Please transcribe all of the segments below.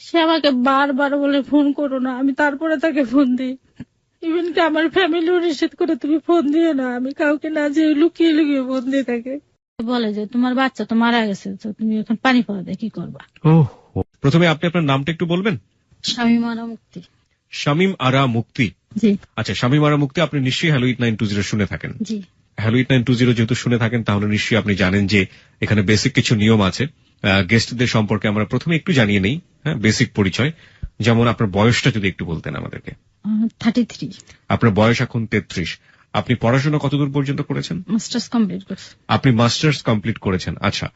সে আমাকে বারবার বলে ফোন করো না, আমি তারপরে তাকে ফোন দিই। ইভেন কি আমার ফ্যামিলিও নিষেধ করে তুমি ফোন দিও না, আমি কাউকে না যে লুকিয়ে লুকিয়ে ফোন দিয়ে থাকে। বলে যে তোমার বাচ্চা তো মারা গেছে, তো তুমি এখন পানি পাওয়া দেয় কি করবা। প্রথমে আপনি আপনার নামটা একটু বলবেন? শামীম আরা মুক্তি। শামীম আরা মুক্তি। জি। আচ্ছা, শামীম আরা মুক্তি, আপনি নিশ্চয়ই হ্যালো 8920 শুনে থাকেন। জি। হ্যালো 8920 যেহেতু শুনে থাকেন, তাহলে নিশ্চয়ই আপনি জানেন যে এখানে বেসিক কিছু নিয়ম আছে। গেস্টদের সম্পর্কে আমরা প্রথমে একটু জানিয়ে নেই, হ্যাঁ, বেসিক পরিচয়। যেমন আপনার বয়সটা যদি একটু বলতেন আমাদেরকে। 33। আপনার বয়স এখন 33। আপনি পড়াশোনা কতদূর পর্যন্ত করেছেন? মাস্টার্স কমপ্লিট করেছি। আপনি মাস্টার্স কমপ্লিট করেছেন। আচ্ছা,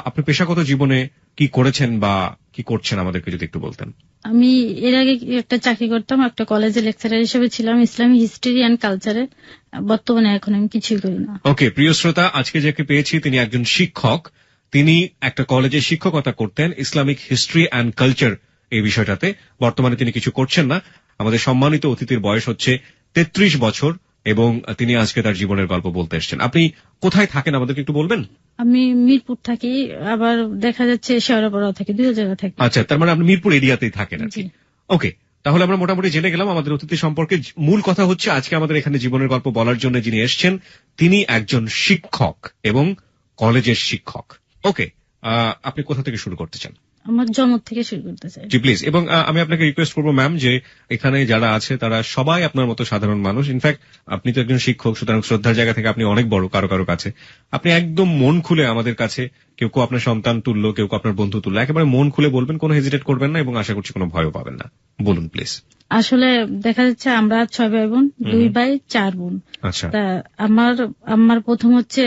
আপনি পেশাগত জীবনে কি করেছেন বা কি করছেন আমাদেরকে যদি একটু বলতেন। আমি এর আগে একটা চাকরি করতাম, একটা কলেজে লেকচারার হিসেবে ছিলাম, ইসলামী হিস্ট্রি অ্যান্ড কালচারে। বর্তমানে এখন আমি কিছুই করি না। ওকে, প্রিয় শ্রোতা, আজকে যাকে পেয়েছি তিনি একজন শিক্ষক। তিনি একটা কলেজে শিক্ষকতা করতেন, ইসলামিক হিস্ট্রি অ্যান্ড কালচার এই বিষয়টাতে। বর্তমানে তিনি কিছু করছেন না। আমাদের সম্মানিত অতিথির বয়স হচ্ছে 33 বছর এবং তিনি আজকে তার জীবনের গল্প বলতে এসেছেন। আপনি কোথায় থাকেন আমাদেরকে একটু বলবেন? আমি মিরপুর থাকি, আবার দেখা যাচ্ছে শেওড়াপাড়াও থাকি, দুই জায়গায় থাকি। আচ্ছা, তার মানে আপনি মিরপুর এরিয়াতেই থাকেন আর কি। ওকে, তাহলে আমরা মোটামুটি জেনে গেলাম আমাদের অতিথি সম্পর্কে। মূল কথা হচ্ছে আজকে আমাদের এখানে জীবনের গল্প বলার জন্য যিনি এসছেন তিনি একজন শিক্ষক এবং কলেজের শিক্ষক। ওকে, আপনি কোথা থেকে শুরু করতে চান? আমার জন্ম থেকে শুরু করতে চাই। জি প্লিজ। এবং আমি আপনাকে রিকোয়েস্ট করবো ম্যাম, যে এখানে যারা আছে তারা সবাই আপনার মতো সাধারণ মানুষ। ইনফ্যাক্ট আপনি তো একজন শিক্ষক, সুতরাং শ্রদ্ধার জায়গা থেকে আপনি অনেক বড় কারো কারো কাছে। আপনি একদম মন খুলে আমাদের কাছে, কেউ কেউ আপনার সন্তান তুল্য, কেউ আপনার বন্ধু তুল্য, একেবারে মন খুলে বলবেন, কোনো হেজিটেট করবেন না এবং আশা করছি কোনো ভয়ও পাবেন না। বলুন প্লিজ। আসলে দেখা যাচ্ছে আমরা 6 ভাই বোন, 2 ভাই 4 বোন। আচ্ছা। তা আমার প্রথম হচ্ছে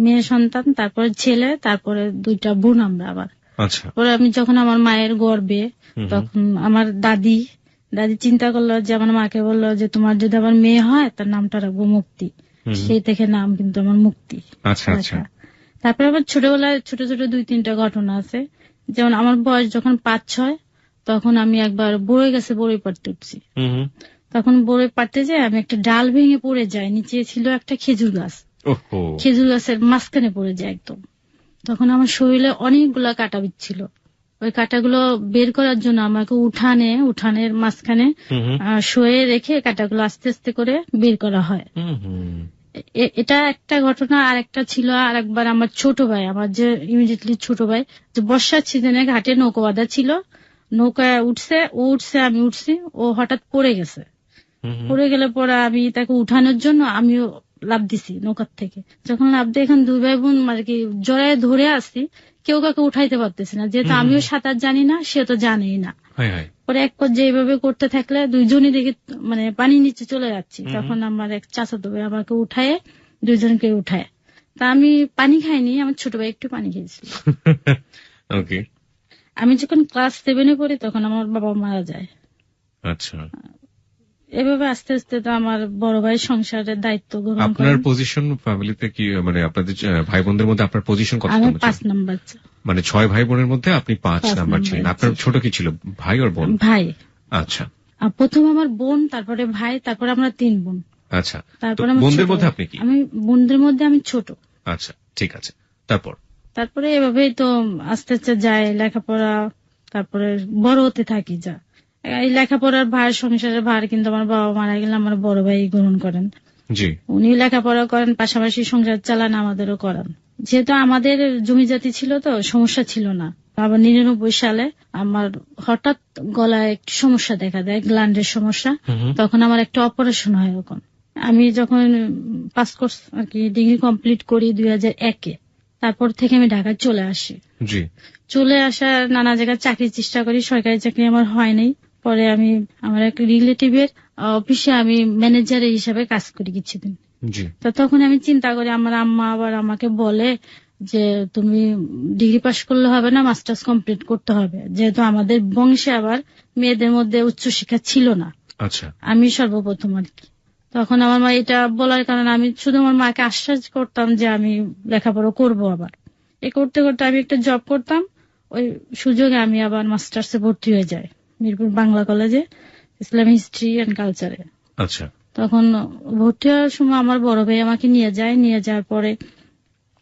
মেয়ে সন্তান, তারপরে ছেলে, তারপরে 2টা বোন আমরা আবার। আচ্ছা। পরে আমি যখন আমার মায়ের গর্ভে, তখন আমার দাদি চিন্তা করলো যে আমার মাকে বললো যে তোমার যদি আবার মেয়ে হয় তার নামটা রাখবো মুক্তি। সেই থেকে নাম কিন্তু আমার মুক্তি। আচ্ছা আচ্ছা। তারপরে আবার ছোটবেলায় ছোট ছোট 2-3টা ঘটনা আছে। যেমন আমার বয়স যখন 5-6, তখন আমি একবার বড়ই গাছে বড়ই পাড়তে উঠছি। তখন বড়ই পাড়তে যাই আমি একটা ডাল ভেঙে পড়ে যাই, নিচে ছিল একটা খেজুর গাছ। খেজুর গাছের মাঝখানে পড়ে যায় একদম। তখন আমার শরীরে অনেকগুলা কাটা বিচ্ছিল। ওই কাটাগুলো বের করার জন্য আমাকে উঠানের মাঝখানে শুয়ে রেখে কাটাগুলো আস্তে আস্তে করে বের করা হয়। এটা একটা ঘটনা। আর একটা ছিল আর একবার আমার ছোট ভাই, আমার যে ইমিডিয়েটলি ছোট ভাই, যে বর্ষার সিজনে ঘাটে নৌকা বাঁধা ছিল, নৌকায় উঠছে, ও উঠছে, আমি উঠছি, ও হঠাৎ পড়ে গেছে। পড়ে গেলে পরে আমি তাকে উঠানোর জন্য আমিও লাফ দিছি নৌকার থেকে। যখন লাফ দিয়ে এখন 2 ভাই বোন আর কি জড়ায় ধরে আসছি, কেউ কাউকে উঠাইতে পারতেছি না, যেহেতু আমিও সাঁতার জানি না, সে তো জানেই না। পরে এক পর্যায়ে এইভাবে করতে থাকলে 2জনই দেখি মানে পানির নিচে চলে যাচ্ছি। তখন আমার এক চাচাতো ভাই আমাকে উঠায়, 2জনকে উঠায়। তা আমি পানি খাইনি, আমার ছোট ভাই একটু পানি খেয়েছিল। আমি যখন ক্লাস 7-এ পড়ি তখন আমার বাবা মারা যায়। আচ্ছা। এভাবে আস্তে আস্তে তো আমার বড় ভাই সংসারের দায়িত্ব গ্রহণ করেন। আপনার পজিশন ফ্যামিলিতে কি, মানে আপনাদের ভাই বোনদের মধ্যে আপনার পজিশন কত? আমি 5 নাম্বার। মানে 6 ভাই বোনের মধ্যে আপনি 5 নাম্বার ছিলেন। আপনার ছোট কি ছিল, ভাই আর বোন? ভাই। আচ্ছা। প্রথম আমার বোন, তারপরে ভাই, তারপরে আমরা 3 বোন। আচ্ছা। তারপরে বোনদের মধ্যে আপনি কি? আমি বোনদের মধ্যে আমি ছোট। আচ্ছা, ঠিক আছে। তারপরে এভাবেই তো আস্তে আস্তে যায় লেখাপড়া, তারপরে বড় হতে থাকি। যা এই লেখাপড়ার ভার, সংসারের ভার কিন্তু আমার বাবা মারা গেলে আমার বড় ভাই গ্রহণ করেন। জি। উনি লেখাপড়া করেন, পাশাপাশি সংসার চালান, আমাদেরও করান। যেহেতু আমাদের জমি জাতি ছিল তো সমস্যা ছিল না। আবার 99 সালে আমার হঠাৎ গলায় একটু সমস্যা দেখা দেয়, গ্ল্যান্ডের সমস্যা। তখন আমার একটা অপারেশন হয়। এখন আমি যখন পাস কোর্স আর কি ডিগ্রি কমপ্লিট করি 2001-এ, তারপর থেকে আমি ঢাকায় চলে আসি। জি। চলে আসা নানা জায়গায় চাকরির চেষ্টা করি, সরকারি চাকরি আমার হয় নাই। পরে আমি আমার এক রিলেটিভের অফিসে আমি ম্যানেজার হিসাবে কাজ করি কিছুদিন। তো তখন আমি চিন্তা করি, আমার আম্মা আবার আমাকে বলে যে তুমি ডিগ্রি পাস করলে হবে না, মাস্টার্স কমপ্লিট করতে হবে, যেহেতু আমাদের বংশে আবার মেয়েদের মধ্যে উচ্চশিক্ষা ছিল না। আচ্ছা। আমি সর্বপ্রথম আর কি। তখন আমার মা এটা বলার কারণে আমি শুধু আমার মাকে আশ্বাস করতাম যে আমি লেখাপড়া করব। আবার এ করতে করতে আমি একটা জব করতাম, ওই সুযোগে আমি আবার মাস্টার্সে ভর্তি হয়ে যাই মিরপুর বাংলা কলেজে, ইসলামিক হিস্ট্রি এন্ড কালচারে। আচ্ছা। তখন ভর্তি হওয়ার সময় আমার বড় ভাই আমাকে নিয়ে যাওয়ার পরে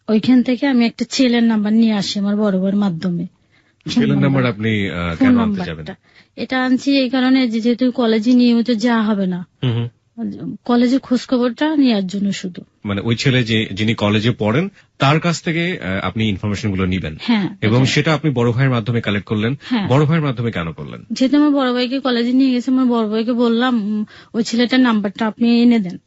ওইখান থেকে আমি একটা ছেলের নাম্বার নিয়ে আসি আমার বড় ভাইয়ের মাধ্যমে। ছেলের নাম্বার আপনি ফোন কেন আনতে যাবেন? নাম্বারটা এটা আনছি এই কারণে যে যেহেতু কলেজে নিয়মিত যাওয়া হবে না, হুম হুম। কলেজের খোঁজ খবরটা নেওয়ার জন্য শুধু। মানে ওই ছেলে যিনি কলেজে পড়েন তার কাছ থেকে আপনি ইনফরমেশন গুলো নিবেন, হ্যাঁ, এবং এটাই। সেটা আপনি বড় ভাইয়ের মাধ্যমে কালেক্ট করলেন। হ্যাঁ। বড় ভাইয়ের মাধ্যমে কেন করলেন? যেহেতু আমার বড় ভাইকে কলেজে নিয়ে গেছে, আমার বড় ভাইকে বললাম ওই ছেলেটার নাম্বারটা আপনি এনে দেন।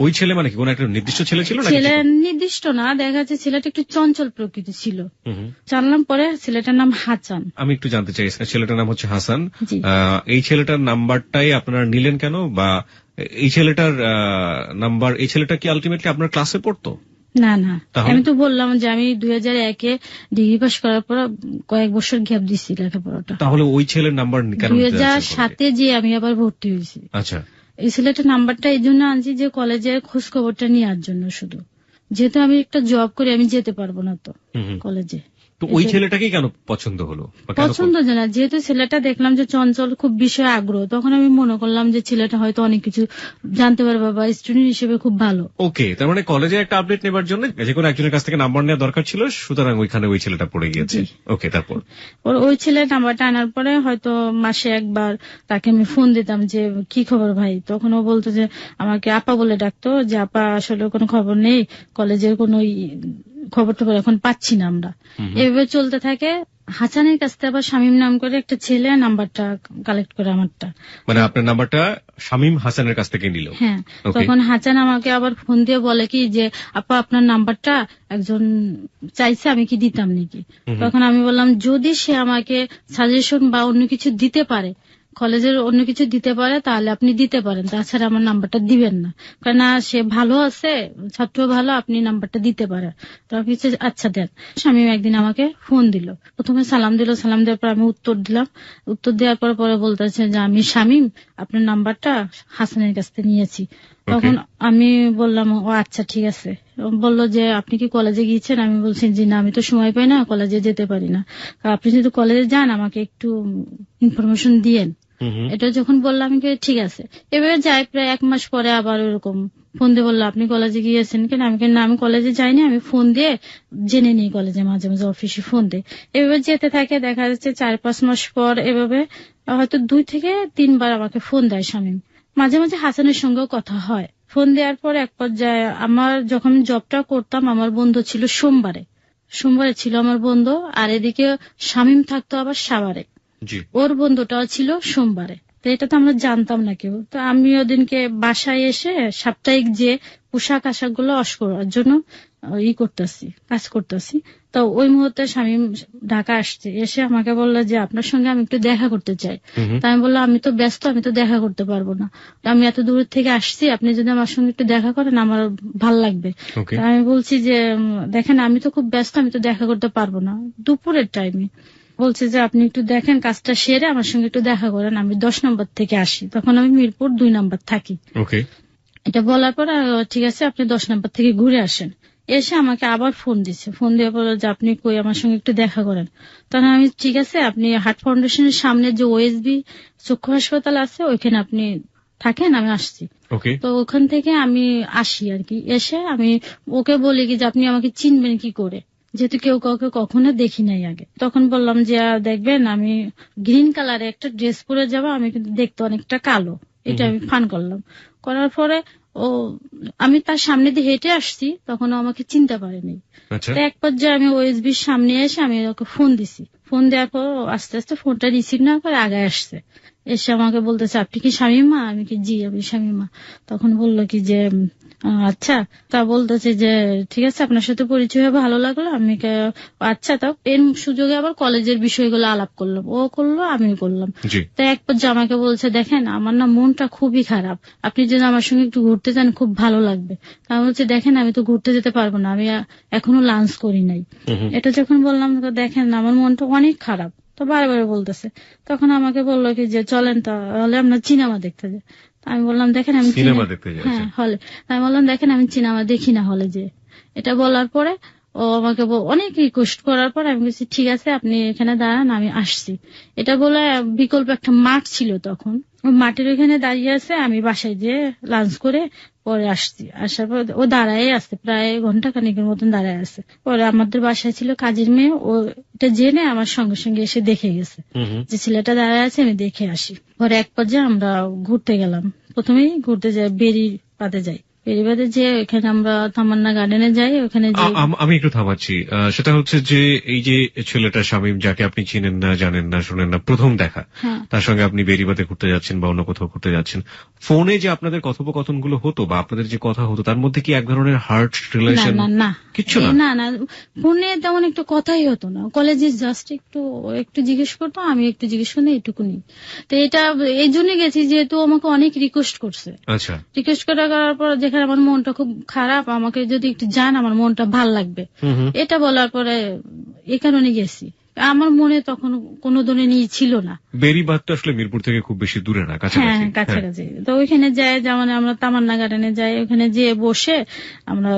ওই ছেলে মানে কি কোন একটা নির্দিষ্ট ছেলে ছিল নাকি? ছেলে নির্দিষ্ট না, দেখা যাচ্ছে ছেলেটা একটু চঞ্চল প্রকৃতি ছিল। হুম হুম। জানলাম পরে ছেলেটার নাম হাসান। আমি একটু জানতে চাই, ছেলেটার নাম হচ্ছে হাসান। জি। এই ছেলেটার নাম্বারটাই আপনারা নিলেন কেন, বা এই ছেলেটার নাম্বার, এই ছেলেটা কি আলটিমেটলি আপনার ক্লাসে পড়তো? না না, তাহলে? আমি তো বললাম যে আমি 2001-এ ডিগ্রি পাস করার পর কয়েক বছর গ্যাপ দিচ্ছি লেখাপড়াটা। তাহলে ওই ছেলের নাম্বার কেন নিতে যাচ্ছেন? 2007-এ যে আমি আবার ভর্তি হয়েছি। আচ্ছা। এই ছেলেটার নাম্বারটা এই জন্য আনছি যে কলেজের খোঁজ খবরটা নেওয়ার জন্য শুধু। যেহেতু আমি একটা জব করি, আমি যেতে পারবো না তো হুম হুম। কলেজে। তো ওই ছেলেটাকেই কেন পছন্দ হলো বা কেন পছন্দ যে না, যেহেতু ছেলেটা দেখলাম যে চঞ্চল, খুব বিষয়ে আগ্রহ, তখন আমি মনে করলাম যে ছেলেটা হয়তো অনেক কিছু জানতে পারবে বা স্টুডেন্ট হিসেবে খুব ভালো। ওকে, তার মানে কলেজে একটা আপডেট নেবার জন্য যে কোনো একজনের কাছ থেকে নাম্বার নেওয়া দরকার ছিল, সুতরাং ওইখানে ওই ছেলেটা পড়ে গিয়েছে। জি। ওকে, তারপর? ওই ছেলের নাম্বারটা আনার পরে হয়তো মাসে একবার তাকে আমি ফোন দিতাম যে কি খবর ভাই, তখন ও বলতো যে আমাকে আপা বলে ডাকতো, যে আপা আসলে কোনো খবর নেই, কলেজের কোনো খবর টবর এখন পাচ্ছি না আমরা। এভাবে চলতে থাকে। হাসানের কাছ থেকে আবার শামীম নাম করে একটা ছেলে নাম্বারটা কালেক্ট করে আমারটা। মানে আপনার নাম্বারটা শামীম হাসানের কাছ থেকে নিল? হ্যাঁ। Okay. তখন হাসান আমাকে আবার ফোন দিয়ে বলে কি যে আপা আপনার নাম্বারটা একজন চাইছে, আমি কি দিতাম নাকি? তখন আমি বললাম যদি সে আমাকে সাজেশন বা অন্য কিছু দিতে পারে, কলেজের অন্য কিছু দিতে পারে, তাহলে আপনি দিতে পারেন, তাছাড়া আমার নাম্বারটা দিবেন না, কারণ সে ভালো আছে, ছাত্র ভালো, আপনি নাম্বারটা দিতে পারেন। তো আমি বলছি, আচ্ছা দেন। শামীম একদিন আমাকে ফোন দিল, প্রথমে সালাম দিল, সালাম দেওয়ার পর আমি উত্তর দিলাম। উত্তর দেওয়ার পর পরে বলতেছে যে আমি শামীম, আপনার নাম্বারটা হাসানের কাছ থেকে নিয়েছি। তখন আমি বললাম ও আচ্ছা ঠিক আছে। বললো যে আপনি কি কলেজে গিয়েছেন? আমি বলছি যে না, আমি তো সময় পাই না, কলেজে যেতে পারি না, আপনি যদি কলেজে যান আমাকে একটু ইনফরমেশন দিয়েন। এটা যখন বললাম আমি ঠিক আছে। এবারে যাই, প্রায় 1 মাস পরে আবার ওরকম ফোন দিয়ে বললো আপনি কলেজে গিয়েছেন কেন? আমি না, আমি কলেজে যাইনি, আমি ফোন দিয়ে জেনে নিই কলেজে, মাঝে মাঝে অফিসে ফোন দিয়ে। এভাবে যেতে থাকে, দেখা যাচ্ছে 4-5 মাস পর এভাবে হয়তো 2 থেকে 3 বার আমাকে ফোন দেয় শামীম। মাঝে মাঝে হাসানের সঙ্গেও কথা হয়। ফোন দেওয়ার পর এক পর্যায়ে আমার যখন জবটা করতাম, আমার বন্ধ ছিল সোমবারে ছিল আমার বন্ধ, আর এদিকে শামীম থাকতো আবার সাভারে, ওর বন্ধুটাও ছিল সোমবারে। তো এটা তো আমরা জানতাম না কেউ। তো আমি ওদিনকে বাসায় এসে সাপ্তাহিক যে পোশাক আশাক গুলো ওয়াশ করার জন্য কাজ করতেছি। তো ওই মুহূর্তে শামীম ঢাকা আসছে, এসে আমাকে বললো যে আপনার সঙ্গে আমি একটু দেখা করতে চাই। তা আমি বললাম আমি তো ব্যস্ত, আমি তো দেখা করতে পারবো না, আমি এত দূর থেকে আসছি, আপনি যদি আমার সঙ্গে একটু দেখা করেন আমার ভাল লাগবে। আমি বলছি যে দেখেন আমি তো খুব ব্যস্ত, আমি তো দেখা করতে পারবো না, দুপুরের টাইমে। বলছে যে আপনি একটু দেখেন, কাজটা সেরে আমার সঙ্গে একটু দেখা করেন, আমি 10 নম্বর থেকে আসি, তখন আমি মিরপুর 2 নম্বর থাকি। এটা বলার পর ঠিক আছে আপনি 10 নম্বর থেকে ঘুরে আসেন। এসে আমাকে আবার ফোন দিচ্ছে, ফোন দিয়ে বললো যে আপনি কই, আমার সঙ্গে একটু দেখা করেন। তখন আমি ঠিক আছে, আপনি হার্ট ফাউন্ডেশনের সামনে যে ওএসবি চক্ষু হাসপাতাল আছে ওইখানে আপনি থাকেন, আমি আসছি। তো ওখান থেকে আমি আসি আর কি। এসে আমি ওকে বলি কি যে আপনি আমাকে চিনবেন কি করে, যেহেতু কেউ কাউকে কখনো দেখি নাই আগে। তখন বললাম যে দেখবেন আমি গ্রিন কালারে একটা ড্রেস পরে যাবো, আমি কিন্তু দেখতে অনেকটা কালো, এটা আমি ফান করলাম। করার পরে আমি তার সামনে দিয়ে হেঁটে আসছি, তখন আমাকে চিনতে পারেনি। তো এক পর্যায়ে আমি ওএসবির সামনে এসে আমি ওকে ফোন দিছি। ফোন দেওয়ার পর আস্তে আস্তে ফোনটা রিসিভ না করে আগে আসছে, এসে আমাকে বলতেছে আপনি কি শামীমা? আমি কি জি আমি শামীমা। তখন বললো কি যে আচ্ছা, তা বলতেছে যে ঠিক আছে আপনার সাথে পরিচয় হয়ে ভালো লাগলো। আমি আচ্ছা, তা এর সুযোগে আবার কলেজের বিষয়গুলো আলাপ করলাম, ও করলো আমিও করলাম। তো এক পর্যায়ে আমাকে বলছে দেখেন আমার না মনটা খুবই খারাপ, আপনি যদি আমার সঙ্গে একটু ঘুরতে যান খুব ভালো লাগবে। আমি বলছি দেখেন আমি তো ঘুরতে যেতে পারবো না, আমি এখনো লাঞ্চ করি নাই। এটা যখন বললাম দেখেন আমার মনটা অনেক খারাপ, তো বারবার বলতেছে। তখন আমাকে বললো কি যে চলেন তাহলে আমরা সিনেমা দেখতে যাই। আমি বললাম দেখেন আমি সিনেমা দেখতে যাই? হ্যাঁ, হলে। আমি বললাম দেখেন আমি সিনেমা দেখি না হলে যে। এটা বলার পরে ও আমাকে অনেক রিকোয়েস্ট করার পর আমি বলছি ঠিক আছে আপনি এখানে দাঁড়ান, আমি আসছি। এটা বলে বিকল্প একটা মাঠ ছিল তখন, ওই মাঠের ওইখানে দাঁড়িয়ে আছে, আমি বাসায় যেয়ে লাঞ্চ করে পরে আসছি। আসার পর ও দাঁড়ায় আছে, প্রায় ঘন্টা খানিকের মতন দাঁড়ায় আছে। পরে আমাদের বাসায় ছিল কাজের মেয়ে, ও এটা জেনে আমার সঙ্গে সঙ্গে এসে দেখে গেছে যে ছেলেটা দাঁড়ায় আছে, আমি দেখে আসি। পরে এক পর্যায়ে আমরা ঘুরতে গেলাম, প্রথমেই ঘুরতে যাই বেরির পাতে যাই, বেরিবাদে যে এখানে আমরা তামান্না গার্ডেনে যাই, ওখানে যে আমি একটু থামাচ্ছি। সেটা হচ্ছে যে এই যে ছেলেটা শামীম, যাকে আপনি চিনেন না, জানেন না, শোনেন না, প্রথম দেখা, হ্যাঁ তার সঙ্গে আপনি বেরিবাদে ঘুরতে যাচ্ছেন বা অন্য কোথাও ঘুরতে যাচ্ছেন, ফোনে যে আপনাদের কথোপকথন গুলো হতো বা আপনাদের যে কথা হতো, তার মধ্যে কি এক ধরনের হার্ট না রিলেশন না না কিচ্ছু না? না না ফোনে তেমন একটু কথাই হতো না। কলেজে জাস্ট একটু একটু জিজ্ঞেস করতো, আমি একটু জিজ্ঞেস করি, এইটুকুনি। তো এটা এই জন্য গেছি যেহেতু আমাকে অনেক রিকোয়েস্ট করছে। আচ্ছা। রিকোয়েস্ট করার পর যেখানে আমার মনটা খুব খারাপ, আমাকে যদি একটু জান আমার মনটা ভাল লাগবে, এটা বলার পরে এই কারণে গেছি। আমার মনে তখন কোনো ধরনের ছিল না। বেরিবাদ তো আসলে মিরপুর থেকে খুব বেশি দূরে না, হ্যাঁ কাছাকাছি। কাছাকাছি। তো ওইখানে যাই, যেমন আমরা তামান্না গার্ডেনে যাই, ওখানে যেয়ে বসে আমরা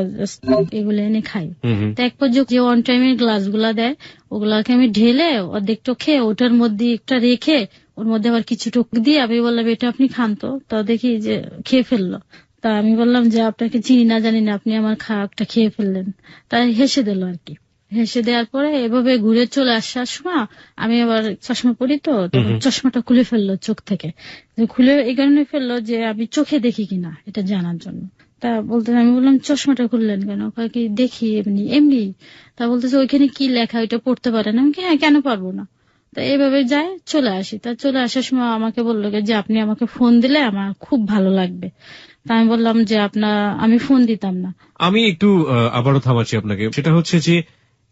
এগুলো এনে খাই। তো এক পর্যায়ে যে ওয়ান টাইমের গ্লাস গুলা দেয়, ওগুলাকে আমি ঢেলে অর্ধেকটা খেয়ে ওটার মধ্যে একটা রেখে ওর মধ্যে আবার কিছু টুক দিয়ে আমি বললাম এটা আপনি খান। তো দেখি যে খেয়ে ফেললো। তা আমি বললাম যে আপনাকে চিনি না জানি না, আপনি আমার খাওয়াটা খেয়ে ফেললেন। তাই হেসে দিল আর কি। হেসে দেওয়ার পরে এভাবে ঘুরে চলে আসার সময় আমি আবার চশমা পরি, তো তখন চশমাটা খুলে ফেললো চোখ থেকে। খুলে এই কারণে ফেললো যে আমি চোখে দেখি কিনা এটা জানার জন্য। তা বলতে আমি বললাম চশমাটা খুললেন কেন? কি দেখি এমনি এমনি। তা বলতেছে ওইখানে কি লেখা ওইটা পড়তে পারেন? আমি হ্যাঁ কেন পারবো না। তা এইভাবে যায় চলে আসি। তা চলে আসার সময় আমাকে বললো যে আপনি আমাকে ফোন দিলে আমার খুব ভালো লাগবে। তা আমি বললাম যে আমি ফোন দিতাম না। আমি একটু আবারও থামাচ্ছি আপনাকে। সেটা হচ্ছে যে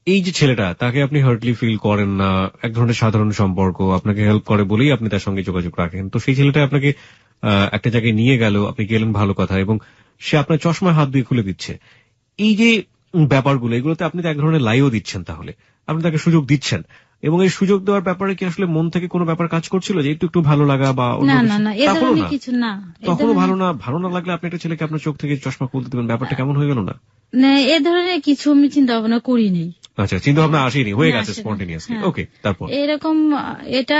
এই যে ছেলেটা, তাকে আপনি হার্টলি ফিল করেন না, এক ধরনের সাধারণ সম্পর্ক, আপনাকে হেল্প করে বলেই আপনি তার সঙ্গে যোগাযোগ রাখেন। তো সেই ছেলেটা আপনাকে একটা জায়গায় নিয়ে গেল, আপনি গেলেন, ভালো কথা, এবং সে আপনার চশমায় হাত দিয়ে খুলে দিচ্ছে। এই যে ব্যাপারগুলো, এগুলোতে আপনি তো এক ধরনের লাইও দিচ্ছেন, তাহলে আপনি তাকে সুযোগ দিচ্ছেন, এবং এই সুযোগ দেওয়ার ব্যাপারে কি আসলে মন থেকে কোনো ব্যাপার কাজ করছিল যে একটু একটু ভালো লাগা বা অন্য না কিছু? না না এ তখনও ধরনের না? কিছু না। তখনও ভালো না লাগলে আপনি একটা ছেলেকে আপনার চোখ থেকে চশমা খুলতে দেবেন, ব্যাপারটা কেমন হয়ে গেল না? না এ ধরনের কিছু আমি চিন্তা ভাবনা করি নেই। আচ্ছা, চিন্তা ভাবনা আসেনি, হয়ে গেছে আসে না। স্পন্টেনিয়াসলি। হ্যাঁ। ওকে, তারপর? এরকম এটা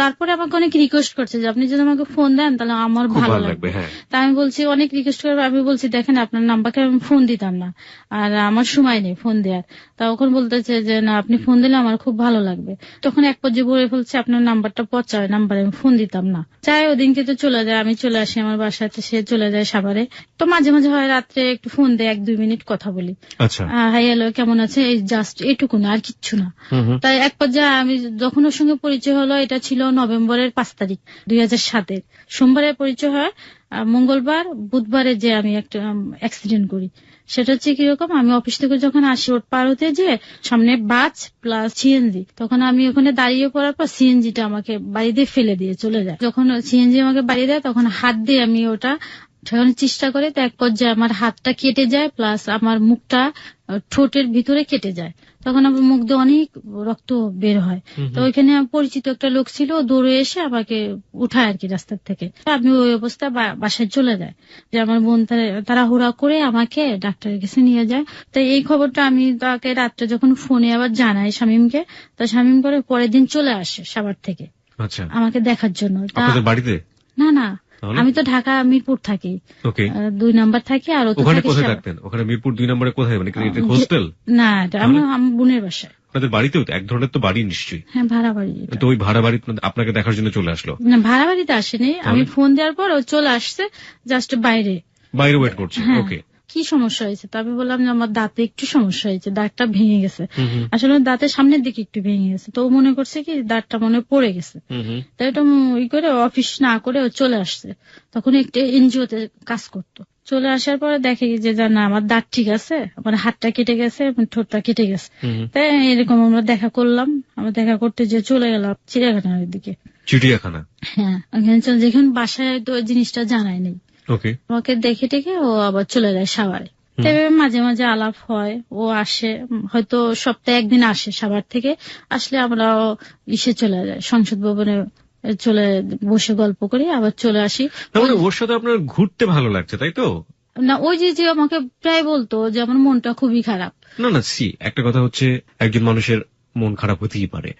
তারপরে আমাকে অনেক রিকোয়েস্ট করছে যে আপনি যদি আমাকে ফোন দেন তাহলে আমার খুব ভালো ভালো লাগবে। লাগবে, হ্যাঁ। তা আমি বলছি অনেক রিকোয়েস্ট করবে, আমি বলছি দেখেন আপনার নাম্বারকে আমি ফোন দিতাম না, আর আমার সময় নেই ফোন দেওয়ার। তখন বলতেছে যে না আপনি ফোন দিলে আমার খুব ভালো লাগবে। তখন এক পর্যায়ে বলে ফেলছে আপনার নাম্বারটা পচা, নাম্বার আমি ফোন দিতাম না। চাই ওদিনকে তো চলে যায়, আমি চলে আসি আমার বাসাতে, সে চলে যায় সাভারে। তো মাঝে মাঝে হয় রাত্রে একটু ফোন দেয়, 1-2 মিনিট কথা বলি। আচ্ছা। হাই হ্যালো কেমন আছে, এই জাস্ট এইটুকু না, আর কিচ্ছু না। তাই এক পর্যায়ে আমি যখন ওর সঙ্গে পরিচয় হলো, এটা ছিল নভেম্বরের 5 তারিখ 2007-এর। সোমবারে পরিচয় হয়, মঙ্গলবার বুধবারে যে আমি একটা অ্যাক্সিডেন্ট করি। সেটা হচ্ছে কিরকম, আমি অফিস থেকে যখন আসি রোড পার হতে যে সামনে বাস প্লাস সিএনজি, তখন আমি ওখানে দাঁড়িয়ে পড়ার পর সিএনজিটা আমাকে বাড়ি দিয়ে ফেলে দিয়ে চলে যায়। যখন সিএনজি আমাকে বাড়ি দেয় তখন হাত দিয়ে আমি ওটা ঠেকানোর চেষ্টা করে, তো এক পর্যায়ে আমার হাতটা কেটে যায়, প্লাস আমার মুখটা ঠোঁটের ভিতরে কেটে যায়। তখন আমার মুখ দিয়ে অনেক রক্ত বের হয়। তো ওইখানে পরিচিত একটা লোক ছিল, দৌড়ে এসে আমাকে উঠায় আর কি রাস্তার থেকে। আমি ওই অবস্থা বাসায় চলে যায়, যে আমার বোন তাড়াহুড়া করে আমাকে ডাক্তারের কাছে নিয়ে যায়। তো এই খবরটা আমি তাকে রাত্রে যখন ফোনে আবার জানাই শামীমকে, তো শামীম করে পরের দিন চলে আসে সাভার থেকে আচ্ছা, আমাকে দেখার জন্য। আপনাদের বাড়িতে? না না, আমি তো ঢাকা মিরপুর থাকি, 2 নাম্বার থাকি। আর ওখানে কোথায় থাকতেন? ওখানে মিরপুর 2 নম্বরে কোথায়, মানে হোস্টেল? না, এটা আমার বোনের বাসায়। আপনাদের বাড়িতেও তো এক ধরনের তো বাড়ি নিশ্চয়ই? হ্যাঁ ভাড়া বাড়ি। তো ওই ভাড়া বাড়ি আপনাকে দেখার জন্য চলে আসলো? না ভাড়া বাড়িতে আসেনি, আমি ফোন দেওয়ার পর ও চলে আসছে, জাস্ট বাইরে ওয়েট করছে। ওকে, কি সমস্যা হয়েছে? তো আমি বললাম যে আমার দাঁতে একটু সমস্যা হয়েছে, দাঁতটা ভেঙে গেছে। আসলে দাঁতের সামনের দিকে একটু ভেঙে গেছে, তো ও মনে করছে কি দাঁতটা মনে পড়ে গেছে। তাই এটা করে অফিস না করে ও চলে আসছে। তখন একটা এনজিওতে কাজ করতো। চলে আসার পরে দেখে যে না আমার দাঁত ঠিক আছে, আমার হাতটা কেটে গেছে এবং ঠোঁটটা কেটে গেছে। তাই এরকম আমরা দেখা করলাম। আমরা দেখা করতে যে চলে গেলাম চিড়িয়াখানার দিকে। চিড়িয়াখানা? হ্যাঁ, যেখানে বাসায় তো জিনিসটা জানাই নেই। ওকে, আমাকে দেখে টেকে ও আবার চলে যায় সাভারে। তবে মাঝে মাঝে আলাপ হয়, ও আসে, হয়তো সপ্তাহে 1 দিন আসে সাভার থেকে। আসলে আমরা চলে যায় সংসদ ভবনে, চলে বসে গল্প করি, আবার চলে আসি। তাহলে ওর সাথে আপনার ঘুরতে ভালো লাগছে, তাই তো? না, ওই যে আমাকে প্রায় বলতো যে আমার মনটা খুবই খারাপ। না না, একটা কথা হচ্ছে একজন মানুষের মন খারাপ হতেই পারে,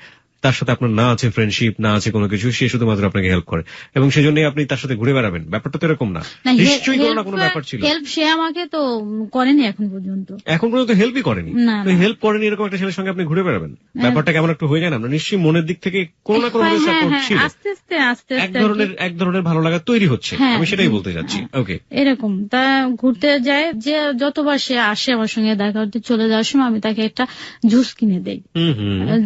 তার সাথে আপনার না আছে ফ্রেন্ডশিপ, না আছে কোনো কিছু, সে শুধুমাত্র আপনাকে হেল্প করে এবং সেজন্য আপনি তার সাথে ঘুরে বেড়াবেন, ব্যাপারটা তো এরকম না। নিশ্চয়ই কোনো না কোনো ব্যাপার ছিল। হেল্প সে আমাকে তো করেনি এখন পর্যন্ত। এখন পর্যন্ত হেল্পই করেনি? না, হেল্প করেনি এরকম একটা ছেলের সঙ্গে আপনি ঘুরে বেড়াবেন, ব্যাপারটা কেমন একটু হয়ে যায় না? আমরা নিশ্চয়ই মনের দিক থেকে কোনো না কোনো সাপোর্ট ছিল, আস্তে আস্তে এক ধরনের ভালো লাগা তৈরি হচ্ছে, আমি সেটাই বলতে চাচ্ছি। ওকে, এরকম তা ঘুরতে যায় যে যতবার সে আসে আমার সঙ্গে দেখা করতে, চলে যাওয়ার সময় আমি তাকে একটা জুস কিনে দেই।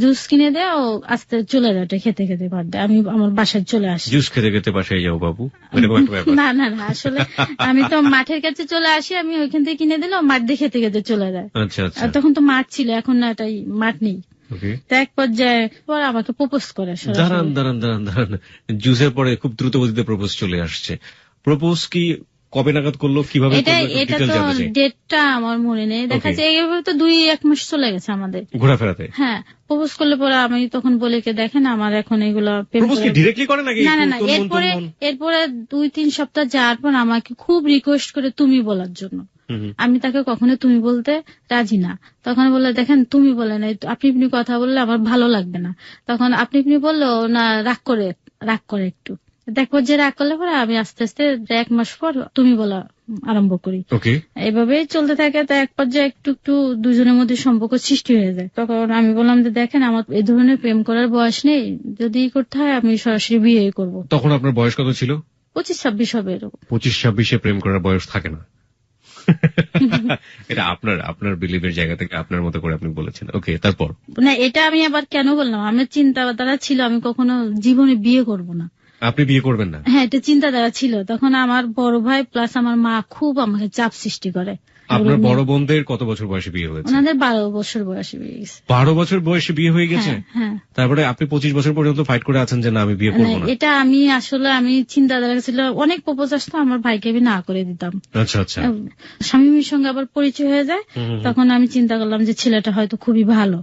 জুস কিনে দেয়, ও আস্তে চলে যায় খেতে খেতে বাদ দেয়, আমি আমার বাসায় চলে আসি। জুস খেতে খেতে বাসায় যাও বাবু, এরকম একটা ব্যাপার? না না না, আসলে আমি তো মাঠের কাছে চলে আসি, আমি ওইখান থেকে কিনে দিলে মাঠ দিয়ে খেতে খেতে চলে যায়। আচ্ছা আচ্ছা। তখন তো মাঠ ছিল, এখন না এটাই মাঠ নেই। তো এক পর্যায়ে পর আমাকে প্রপোজ করে। দাঁড়ান, জুসের পরে খুব দ্রুত গতিতে প্রপোজ চলে আসছে। প্রপোজ কি কবে নাগাদ করলো, কিভাবে করলো, এটা তো ডেটটা আমার মনে নেই, দেখা যায় এইভাবে তো 2-1 মাস চলে গেছে আমাদের ঘোরাফেরাতে। হ্যাঁ, প্রপোজ করলে পরে আমি তখন বলে কে দেখেন আমার এখন এগুলো না না না, এরপরে 2-3 সপ্তাহ যাওয়ার পর আমাকে খুব রিকোয়েস্ট করে তুমি বলার জন্য। আমি তাকে কখনো তুমি বলতে রাজি না। তখন বললে দেখেন তুমি বলে না, আপনি কথা বললে আমার ভালো লাগবে না। তখন আপনি বললো না, রাগ করে একটু। দেখো যে রাগ করলে পরে আমি আস্তে আস্তে 1 মাস পর তুমি বলা আরম্ভ করি। এইভাবেই চলতে থাকে। তো এক পর্যায়ে একটু একটু দুজনের মধ্যে সম্পর্ক সৃষ্টি হয়ে যায়। তখন আমি বললাম যে দেখেন আমার এই ধরনের প্রেম করার বয়স নেই, যদি করতে হয় আমি সরাসরি বিয়ে করব। তখন আপনার বয়স কত ছিল? 25-26 হবে এরকম। 25-26-এ প্রেম করার বয়স থাকে না। এটা আপনার বিলিভের জায়গা থেকে আপনার মতো করে আপনি বলেছেন। ওকে, তারপর? না, এটা আমি আবার কেন বললাম, আমার চিন্তাধারা ছিল আমি কখনো জীবনে বিয়ে করব না। আপনি বিয়ে করবেন না? হ্যাঁ, এটা চিন্তাধারা ছিল। তখন আমার বড় ভাই প্লাস আমার মা খুব আমাকে চাপ সৃষ্টি করে। আপনার বড় বোনদের কত বছর বয়সে বিয়ে হয়েছে? ওনাদের 12 বছর বয়সে বিয়ে গেছে। 12 বছর বয়সে বিয়ে হয়ে গেছে? হ্যাঁ। তারপরে আপনি 25 বছর পর্যন্ত ফাইট করে আছেন যে না আমি বিয়ে করবো না? এটা আমি চিন্তাধারা ছিল, অনেক প্রপোজ আসতো, আমার ভাইকে আমি না করে দিতাম। আচ্ছা আচ্ছা। স্বামীর সঙ্গে আবার পরিচয় হয়ে যায়, তখন আমি চিন্তা করলাম যে ছেলেটা হয়তো খুবই ভালো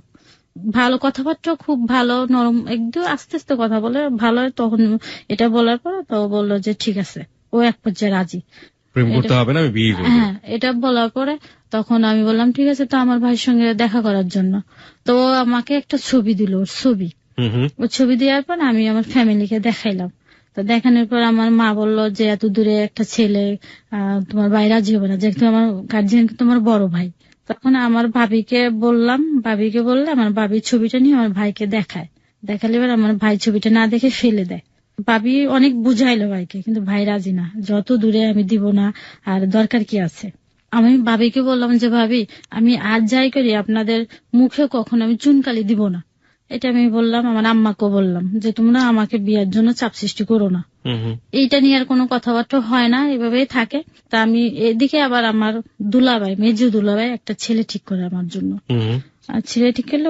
কথাবার্তা, খুব ভালো নরম, একদম আস্তে আস্তে কথা বলে ভালো। তখন এটা বলার পর তো বললো যে ঠিক আছে, ও এক পর্যায়ে রাজি, প্রেম করতে হবে না, আমি বিয়ে করব। হ্যাঁ, এটা বলার পরে তখন আমি বললাম ঠিক আছে, তো আমার ভাইয়ের সঙ্গে দেখা করার জন্য তো আমাকে একটা ছবি দিল, ওর ছবি দেওয়ার পর আমি আমার ফ্যামিলিকে দেখাইলাম। তো দেখানোর পর আমার মা বলল যে এত দূরে একটা ছেলে, তোমার ভাই রাজি হবে না, যেহেতু আমার গার্জিয়ান তোমার বড় ভাই। তখন আমার ভাবিকে বললে আমার ভাবি ছবিটা নিয়ে আমার ভাইকে দেখালে এবার আমার ভাই ছবিটা না দেখে ফেলে দেয়। ভাবি অনেক বুঝাইলো ভাইকে, কিন্তু ভাই রাজি না, যত দূরে আমি দিব না, আর দরকার কি আছে। আমি ভাবিকে বললাম যে ভাবি, আমি আর যাই করি আপনাদের মুখে কখনো আমি চুনকালি দিব না। এটা আমি বললাম, আমার আম্মাকে বললাম যে তোমরা আমাকে বিয়ের জন্য চাপ সৃষ্টি করো না। এইটা নিয়ে আর কোনো কথাবার্তা হয় না, এভাবেই থাকে। তা আমি এদিকে আবার আমার মেজো দুলাভাই একটা ছেলে ঠিক করে আমার জন্য। আর ছেলে ঠিক করলে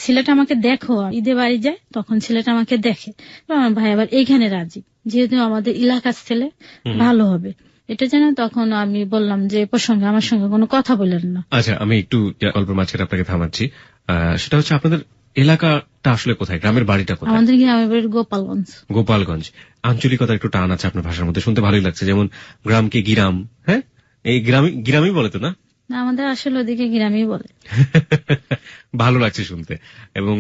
ছেলেটা আমাকে দেখো, ঈদে বাড়ি যায় তখন ছেলেটা আমাকে দেখে। আমার ভাই আবার এইখানে রাজি, যেহেতু আমাদের এলাকার ছেলে ভালো হবে এটা জানা। তখন আমি বললাম যে প্রসঙ্গে আমার সঙ্গে কোনো কথা বললেন না। আচ্ছা, আমি একটু অল্প মাঝখানে আপনাকে থামাচ্ছি। সেটা হচ্ছে আপনাদের এলাকাটা আসলে কোথায়, গ্রামের বাড়িটা কোথায়? আমাদের গ্রামের বাড়ি গোপালগঞ্জ। আঞ্চলিকতা একটু টান আছে আপনার ভাষার মধ্যে, শুনতে ভালোই লাগছে। যেমন গ্রামকে গিরাম, হ্যাঁ এই গ্রামই বলে তো না? আমাদের আসলে ওদিকে গ্রামই বলে। ভালো লাগছে শুনতে এবং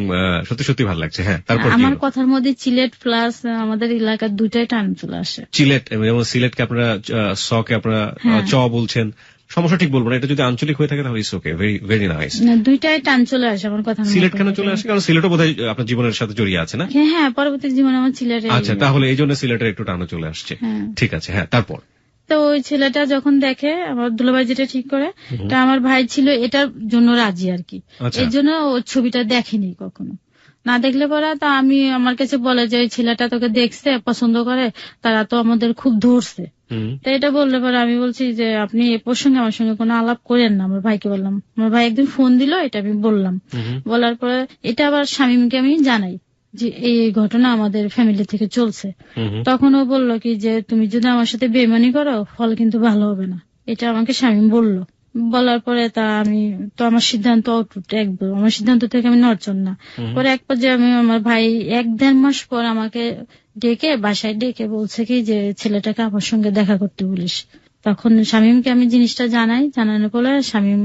সত্যি সত্যি ভালো লাগছে। হ্যাঁ, তারপর আমার কথার মধ্যে সিলেট প্লাস আমাদের এলাকার দুটাই টান চলে আসে। সিলেট, যেমন সিলেটকে আপনারা সকে আপনারা চ বলছেন, সমস্যা ঠিক বলবো না, এটা যদি আঞ্চলিক হয়ে থাকে তাহলে it's okay, very very nice. দুইটাই টান চলে আসে আমার কথা। সিলেট কেন চলে আসে? কারণ সিলেটও বোধহয় আপনার জীবনের সাথে জড়িয়ে আছে না? হ্যাঁ, পরবর্তী জীবনে আমার সিলেটে। আচ্ছা, তাহলে এই জন্য সিলেটের একটু টানও চলে আসছে। ঠিক আছে, হ্যাঁ, তারপর? তো ওই ছেলেটা যখন দেখে আমার দুলাভাই যেটা ঠিক করে, তা আমার ভাই ছিল এটার জন্য রাজি আর কি। এই জন্য ওর ছবিটা দেখেনি কখনো, না দেখলে পরে তা আমার কাছে বলে যে ওই ছেলেটা তোকে দেখছে, পছন্দ করে, তারা তো আমাদের খুব ধরছে। তো এটা বললে পরে আমি বলছি যে আপনি এ প্রসঙ্গে আমার সঙ্গে কোনো আলাপ করেন না। আমার ভাইকে বললাম, আমার ভাই একদিন ফোন দিল, এটা আমি বললাম। বলার পরে এটা আবার শামীমকে আমি জানাই যে এই ঘটনা আমাদের ফ্যামিলি থেকে চলছে। তখন ও বললো কি যে তুমি যদি আমার সাথে বেইমানি করো ফল কিন্তু ভালো হবে না, এটা আমাকে শামীম বললো। বলার পরে আমার সিদ্ধান্ত অটুট, একদম আমার সিদ্ধান্ত থেকে আমি নড়চড় না। পরে এক পর্যায়ে আমার ভাই 1-1.5 মাস পর আমাকে বাসায় ডেকে বলছে কি যে ছেলেটাকে আমার সঙ্গে দেখা করতে বলিস। তখন শামীমকে আমি জিনিসটা জানানোর পরে শামীম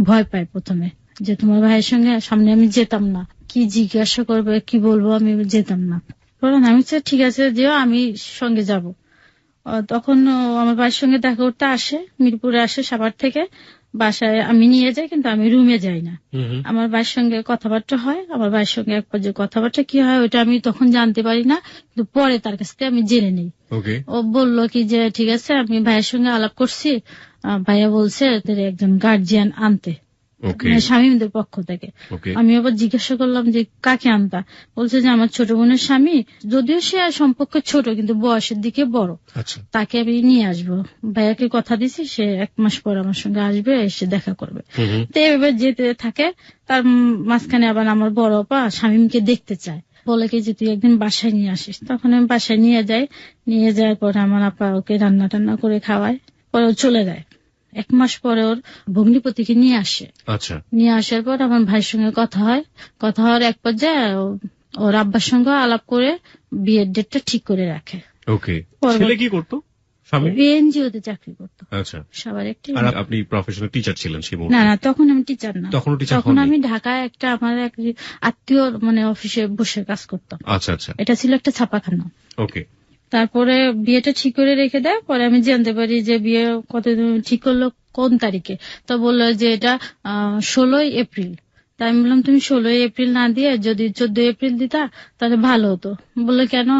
ভয় পায় প্রথমে, যে তোমার ভাইয়ের সঙ্গে সামনে আমি যেতাম না, কি জিজ্ঞাসা করবে কি বলবো, আমি যেতাম না। পরে আমি বলছি, ঠিক আছে যেও, আমি সঙ্গে যাব। তখন আমার ভাইয়ের সঙ্গে দেখা করতে আসে, মিরপুরে আসে সাভার থেকে। বাসায় আমি নিয়ে যাই, কিন্তু আমি রুমে যাই না। আমার ভাইয়ের সঙ্গে কথাবার্তা হয়, আমার ভাইয়ের সঙ্গে এক পর্যায়ে কথাবার্তা কি হয় ওটা আমি তখন জানতে পারি না, কিন্তু পরে তার কাছ থেকে আমি জেনে নিই। ও বললো কি যে ঠিক আছে, আমি ভাইয়ের সঙ্গে আলাপ করছি, ভাইয়া বলছে এদের একজন গার্জিয়ান আনতে, মানে স্বামীদের পক্ষ থেকে। আমি আবার জিজ্ঞাসা করলাম যে কাকে আনতা? বলছে যে আমার ছোট বোনের স্বামী, যদিও সে সম্পর্কে ছোট কিন্তু বয়সের দিকে বড়, তাকে আমি নিয়ে আসবো। ভাইয়াকে কথা দিছি, সে 1 মাস পর আমার সঙ্গে আসবে, এসে দেখা করবে। তো এভাবে যেতে থাকে। তার মাঝখানে আবার আমার বড় আপা শামীমকে দেখতে চায়, বলে কি যে তুই একদিন বাসায় নিয়ে আসিস। তখন আমি বাসায় নিয়ে যাই। নিয়ে যাওয়ার পর আমার আপা ওকে রান্না টান্না করে খাওয়ায়, পরে চলে যায়। 1 মাস পরে ওর ভগ্নিপতিকে নিয়ে আসে। নিয়ে আসার পর আমার ভাইয়ের সঙ্গে কথা হয়। কথা হওয়ার এক পর্যায়ে ওর আব্বার সঙ্গে আলাপ করে বিয়ের ডেটটা ঠিক করে রাখে। ছেলে কি করতো? এনজিওতে চাকরি করতো। সবার একটি। আপনি প্রফেশনাল টিচার ছিলেন? না, তখন আমি টিচার না, তখন আমি ঢাকায় একটা আমার এক আত্মীয় মানে অফিসে বসে কাজ করতাম। এটা ছিল একটা ছাপাখানা। তারপরে বিয়েটা ঠিক করে রেখে দেয়। পরে আমি জানতে পারি যে বিয়ে কত ঠিক করলো, কোন তারিখে। তো বললো যে এটা 16 এপ্রিল। তাই আমি বললাম তুমি 16 এপ্রিল না দিয়ে যদি 14 এপ্রিল দিতা তাহলে ভালো হতো। বললো কেন?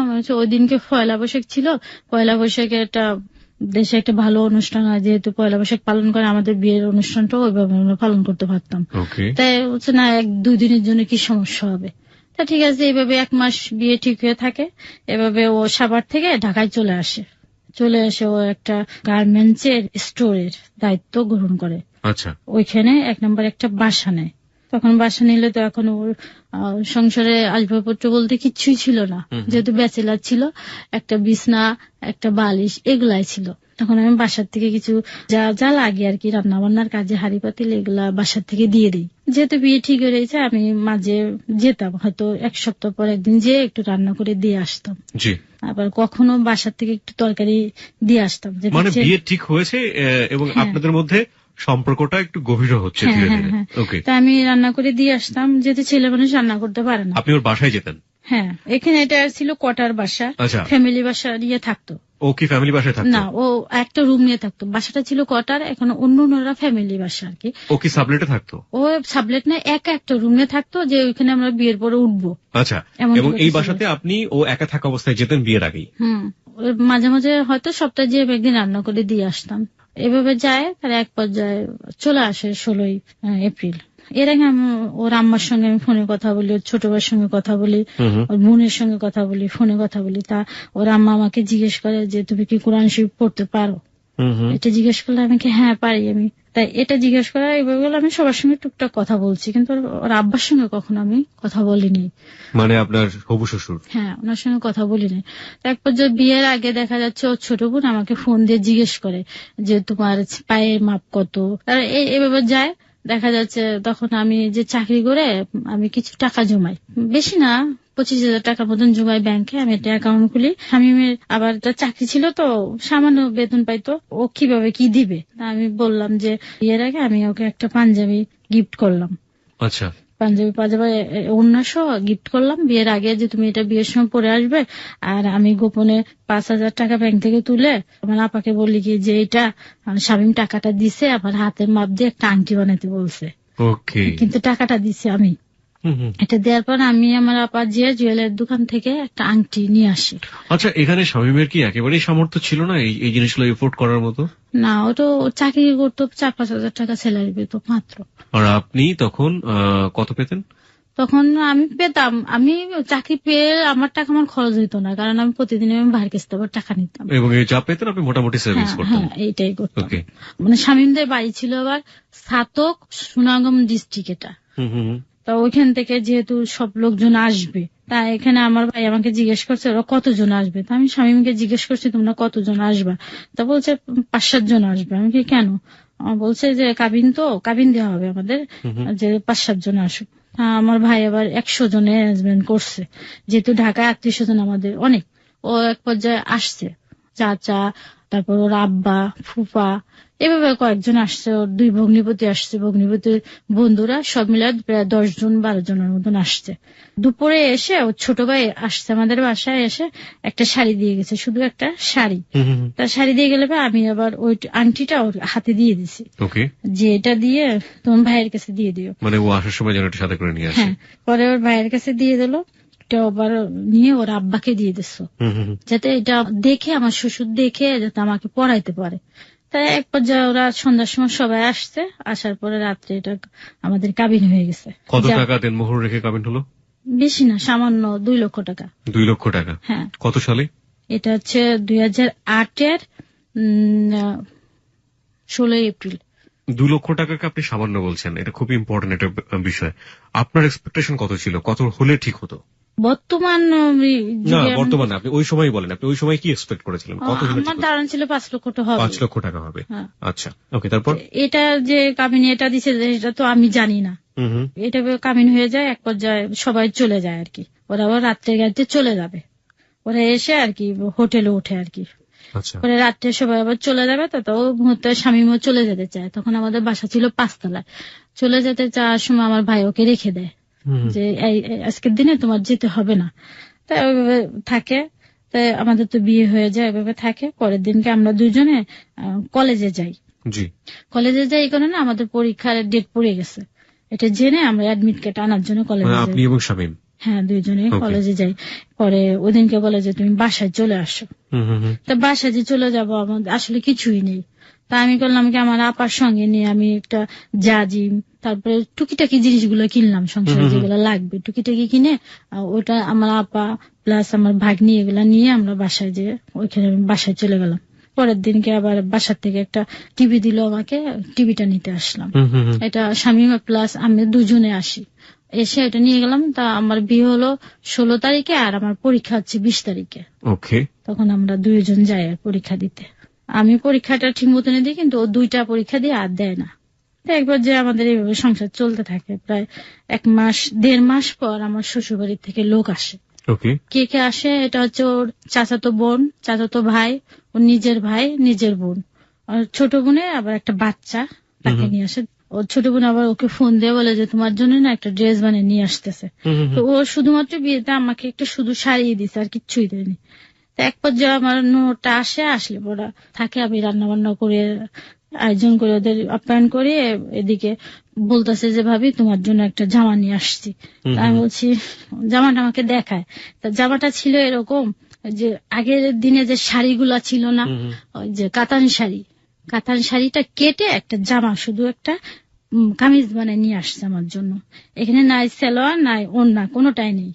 ওই দিনকে পয়লা বৈশাখ ছিল, পয়লা বৈশাখে একটা দেশে একটা ভালো অনুষ্ঠান হয়, যেহেতু পয়লা বৈশাখ পালন করে, আমাদের বিয়ের অনুষ্ঠানটা ওইভাবে আমরা পালন করতে পারতাম। তাই বলছে না, 1-2 দিনের জন্য কি সমস্যা হবে? তা ঠিক আছে। এইভাবে 1 মাস বিয়ে ঠিক হয়ে থাকে। এভাবে ও সাভার থেকে ঢাকায় চলে আসে। ও একটা গার্মেন্টস এর স্টোরের দায়িত্ব গ্রহণ করে। ওইখানে 1 নম্বর একটা বাসা নেয়। তখন বাসা নিলে তো এখন ওর সংসারে আসবাবপত্র বলতে কিচ্ছুই ছিল না, যেহেতু ব্যাচেলার ছিল। একটা বিছনা, একটা বালিশ, এগুলাই ছিল। তখন আমি বাসার থেকে কিছু যা যা লাগে আর কি, রান্না বান্নার কাজে হাঁড়ি পাতিল এগুলা বাসার থেকে দিয়ে দিই। যেহেতু বিয়ে ঠিক হয়ে রয়েছে, আমি মাঝে যেতাম, হয়তো 1 সপ্তাহ পর একদিন যেয়ে একটু রান্না করে দিয়ে আসতাম। আবার কখনো বাসার থেকে একটু তরকারি দিয়ে আসতাম। মানে বিয়ে ঠিক হয়েছে এবং আপনাদের মধ্যে সম্পর্কটা একটু গভীর হচ্ছে ধীরে ধীরে। তা আমি রান্না করে দিয়ে আসতাম, যেহেতু ছেলে মানুষ রান্না করতে পারে না। আপনি ওর বাসায় যেতেন? হ্যাঁ, এখানে এটা ছিল কোয়ার্টার বাসা, ফ্যামিলি বাসা নিয়ে থাকতো। ও কি ফ্যামিলি বাসায় থাকতো? না, ও একটা রুম নিয়ে থাকতো। বাসাটা ছিল কোয়ার্টার, এখন অন্যরা ফ্যামিলি বাসা আর কি। ও কি সাবলেটে থাকতো? ও সাবলেট না, একটা রুম নিয়ে থাকতো, যে ওইখানে আমরা বিয়ের পরে উঠবো। এবং এই বাসাতে আপনি ও একা থাকা অবস্থায় যেতেন বিয়ের আগেই? মাঝে মাঝে হয়তো সপ্তাহে যে একদিন রান্না করে দিয়ে আসতাম। এভাবে যায়। তার এক পর্যায়ে চলে আসে 16 এপ্রিল। এর আগে ওর আম্মার সঙ্গে আমি ফোনে কথা বলি, ওর ছোট ভাইয়ের সঙ্গে কথা বলি, ওর বোনের সঙ্গে কথা বলি, ফোনে কথা বলি। তা ওর আম্মা আমাকে জিজ্ঞেস করে যে তুমি কি কোরআন শরীফ পড়তে পারো? এটা জিজ্ঞেস করলে আমি হ্যাঁ পারি। আমি তাই এটা জিজ্ঞেস করা এইভাবে আমি সবার সঙ্গে টুকটাক কথা বলছি, কিন্তু ওর আব্বার সঙ্গে কখনো আমি কথা বলিনি। মানে আপনার হবু শ্বশুর? হ্যাঁ, ওনার সঙ্গে কথা বলিনি। এক পর্যায়ে বিয়ের আগে দেখা যাচ্ছে ওর ছোট বোন আমাকে ফোন দিয়ে জিজ্ঞেস করে যে তোমার পায়ের মাপ কত। এভাবে যায়। দেখা যাচ্ছে তখন আমি যে চাকরি করে আমি কিছু টাকা জমাই, বেশি না, 25,000 টাকার মতন জমাই ব্যাংকে। আমি একটা অ্যাকাউন্ট খুলি। স্বামীমের আবার একটা চাকরি ছিল, তো সামান্য বেতন পাইতো, ও কিভাবে কি দিবে। আমি বললাম যে বিয়ের আগে আমি ওকে একটা পাঞ্জাবি গিফট করলাম। পাঞ্জাবি অন্যসহ গিফট করলাম বিয়ের আগে, যে তুমি এটা বিয়ের সময় পরে আসবে। আর আমি গোপনে 5,000 টাকা ব্যাংক থেকে তুলে আমার আপাকে বললি কি যে এটা শামীম টাকাটা দিছে, আমার হাতের মাপ দিয়ে একটা আংটি বানাতে বলছে, কিন্তু টাকাটা দিছে আমি। এটা দেওয়ার পর আমি আমার আপা যে জুয়েলারি দোকান থেকে একটা আংটি নিয়ে আসি। আচ্ছা, এখানে শামীমের কি একেবারেই সামর্থ্য ছিল না এই জিনিসগুলো এফোর্ড করার মতো? না, ও তো চাকরি করতো, 4-5 হাজার টাকা স্যালারি পেত মাত্র। আর আপনি তখন কত পেতেন? তখন আমি পেতাম, আমি চাকরি পেয়ে আমার টাকা আমার খরচ হইতো না, কারণ আমি প্রতিদিন আমি বাইরে কাছে টাকা নিতাম। এবং যা পেতেন আপনি মোটামুটি সেভিংস করতেন? হ্যাঁ, এইটাই করতাম। মানে স্বামীমদের বাড়ি ছিল আবার ছাতক, সুনামগঞ্জ ডিস্ট্রিক্ট। এটা তো ওইখান থেকে যেহেতু সব লোকজন আসবে, তা এখানে আমার ভাই আমাকে জিজ্ঞেস করছে ওরা কতজন আসবে। তা আমি স্বামীমকে জিজ্ঞেস করছি তোমরা কতজন আসবা। তা বলছে 5-7 জন আসবে। আমি কেন? বলছে যে কাবিন দেওয়া হবে আমাদের, যে 5-7 জন আসুক। আমার ভাই আবার 100 জনের অ্যারেঞ্জমেন্ট করছে, যেহেতু ঢাকায় 300 জন আমাদের অনেক। ও এক পর্যায়ে আসছে, চাচা, তারপর ওর আব্বা, ফুফা, এভাবে কয়েকজন আসছে। ওর 2 ভগ্নিপতি আসছে, ভগ্নিপতির বন্ধুরা সব মিলে প্রায় 10 জন 12 জনের মতন আসছে। দুপুরে এসে ওর ছোট ভাই আসছে আমাদের বাসায়, এসে একটা শাড়ি দিয়ে গেছে, শুধু একটা শাড়ি। তার শাড়ি দিয়ে গেলে আমি আবার ওই আংটিটা ওর হাতে দিয়ে দিছি, যে এটা দিয়ে তোমার ভাইয়ের কাছে দিয়ে দিও, মানে ও আসার সময় যেন এটা সাথে করে নিয়ে আসে। হ্যাঁ, পরে ওর ভাইয়ের কাছে দিয়ে দিল, এটা আবার নিয়ে ওর আব্বাকে দিয়ে দিচ্ছ, যাতে এটা দেখে আমার শ্বশুর দেখে যাতে আমাকে পড়াইতে পারে। তাই এক পর্যায়ে ওরা সন্ধ্যার সময় সবাই আসছে, আসার পরে রাত্রে এটা আমাদের কাবিন হয়ে গেছে। কত টাকা দেনমোহর রেখে কাবিন হলো? বেশি না, সামান্য 2 লক্ষ টাকা। 2 লক্ষ টাকা? হ্যাঁ। কত সালে? এটা হচ্ছে 2008-এর 16 এপ্রিল। 2 লক্ষ টাকাকে আপনি সামান্য বলছেন, এটা খুব ইম্পর্টেন্ট একটা বিষয়। আপনার এক্সপেকটেশন কত ছিল, কত হলে ঠিক হতো? বর্তমানে আপনি ওই সময় বলেন, আপনি ওই সময় কি এক্সপেক্ট করেছিলেন? কত হলে? আমার ধারণা ছিল 5 লক্ষ টাকা হবে। 5 লক্ষ টাকা হবে। আচ্ছা, ওকে, তারপর? এটা যে কামিনী এটা দিছে এটা তো আমি জানি না। এটা কামিন হয়ে যায়, এক পর্যায়ে সবাই চলে যায় আর কি। ওরা আবার রাত্রে গাড়িতে চলে যাবে, ওরা এসে আর কি হোটেলে ওঠে আর কি। পরে রাত্রে সবাই আবার চলে যাবে, তো মুহূর্তে স্বামীও চলে যেতে চায়। তখন আমাদের বাসা ছিল 5 তলায়। চলে যেতে চাওয়ার সময় আমার ভাই ওকে রেখে দেয়, যে আজকের দিনে তোমার যেতে হবে না। তাই ওইভাবে থাকে। তাই আমাদের তো বিয়ে হয়ে যায়, ওইভাবে থাকে। পরের দিনকে আমরা 2 জনে কলেজে যাই। কলেজে যাই, এই কারণে আমাদের পরীক্ষার ডেট পড়ে গেছে, এটা জেনে আমরা অ্যাডমিট কার্ড আনার জন্য কলেজে যাই। আপনি এবং শামীম? হ্যাঁ, 2 জনে কলেজে যাই। পরে ওদিনকে বলে যে তুমি বাসায় চলে আসো। তা বাসায় যে চলে যাবো, আমাদের আসলে কিছুই নেই। তা আমি করলাম কি, আমার আপার সঙ্গে নিয়ে আমি একটা জাজিম, তারপরে টুকিটাকি জিনিসগুলো কিনলাম, সংসারে যেগুলো লাগবে টুকিটাকি কিনে, ওটা আমার আপা প্লাস আমার ভাগ্নি এগুলা নিয়ে আমরা বাসায় যে ওইখানে বাসায় চলে গেলাম। পরের দিনকে আবার বাসার থেকে একটা টিভি দিল আমাকে, টিভিটা নিতে আসলাম। এটা স্বামী প্লাস আমি 2 জনে আসি, এসে এটা নিয়ে গেলাম। তা আমার বিয়ে হলো 16 তারিখে, আর আমার পরীক্ষা হচ্ছে 20 তারিখে। তখন আমরা 2 জন যাই পরীক্ষা দিতে। আমি পরীক্ষাটা ঠিক মতন দিই, কিন্তু ও 2টা পরীক্ষা দিয়ে আর দেয় না। একবার যে আমাদের এইভাবে সংসার চলতে থাকে। প্রায় 1 মাস 1.5 মাস পর আমার শ্বশুর বাড়ির থেকে লোক আসে। কে কে আসে? এটা হচ্ছে ওর চাচাতো বোন, চাচাতো ভাই, ওর নিজের ভাই, নিজের বোন, আর ছোট বোনের আবার একটা বাচ্চা, তাকে নিয়ে আসে। ওর ছোট বোন আবার ওকে ফোন দিয়ে বলে যে তোমার জন্য না একটা ড্রেস বানিয়ে নিয়ে আসতেছে। তো ও শুধুমাত্র বিয়েতে আমাকে একটা শুধু শাড়ি দিছে, আর কিচ্ছুই দেয়নি। এক পর্যায়ে আমার নোটা আসলে ওরা থাকে, আমি রান্না বান্না করে আয়োজন করে ওদের আপ্যায়ন করে, এদিকে বলতেছে যে ভাবি তোমার জন্য একটা জামা নিয়ে আসছি। আমি বলছি, জামাটা আমাকে দেখায়। তা জামাটা ছিল এরকম যে আগের দিনে যে শাড়িগুলা ছিল না, ওই যে কাতান শাড়িটা কেটে একটা জামা, শুধু একটা কামিজ বানিয়ে নিয়ে আসছে আমার জন্য। এখানে নাই সালোয়ার নাই ওড়না, কোনোটাই নেই,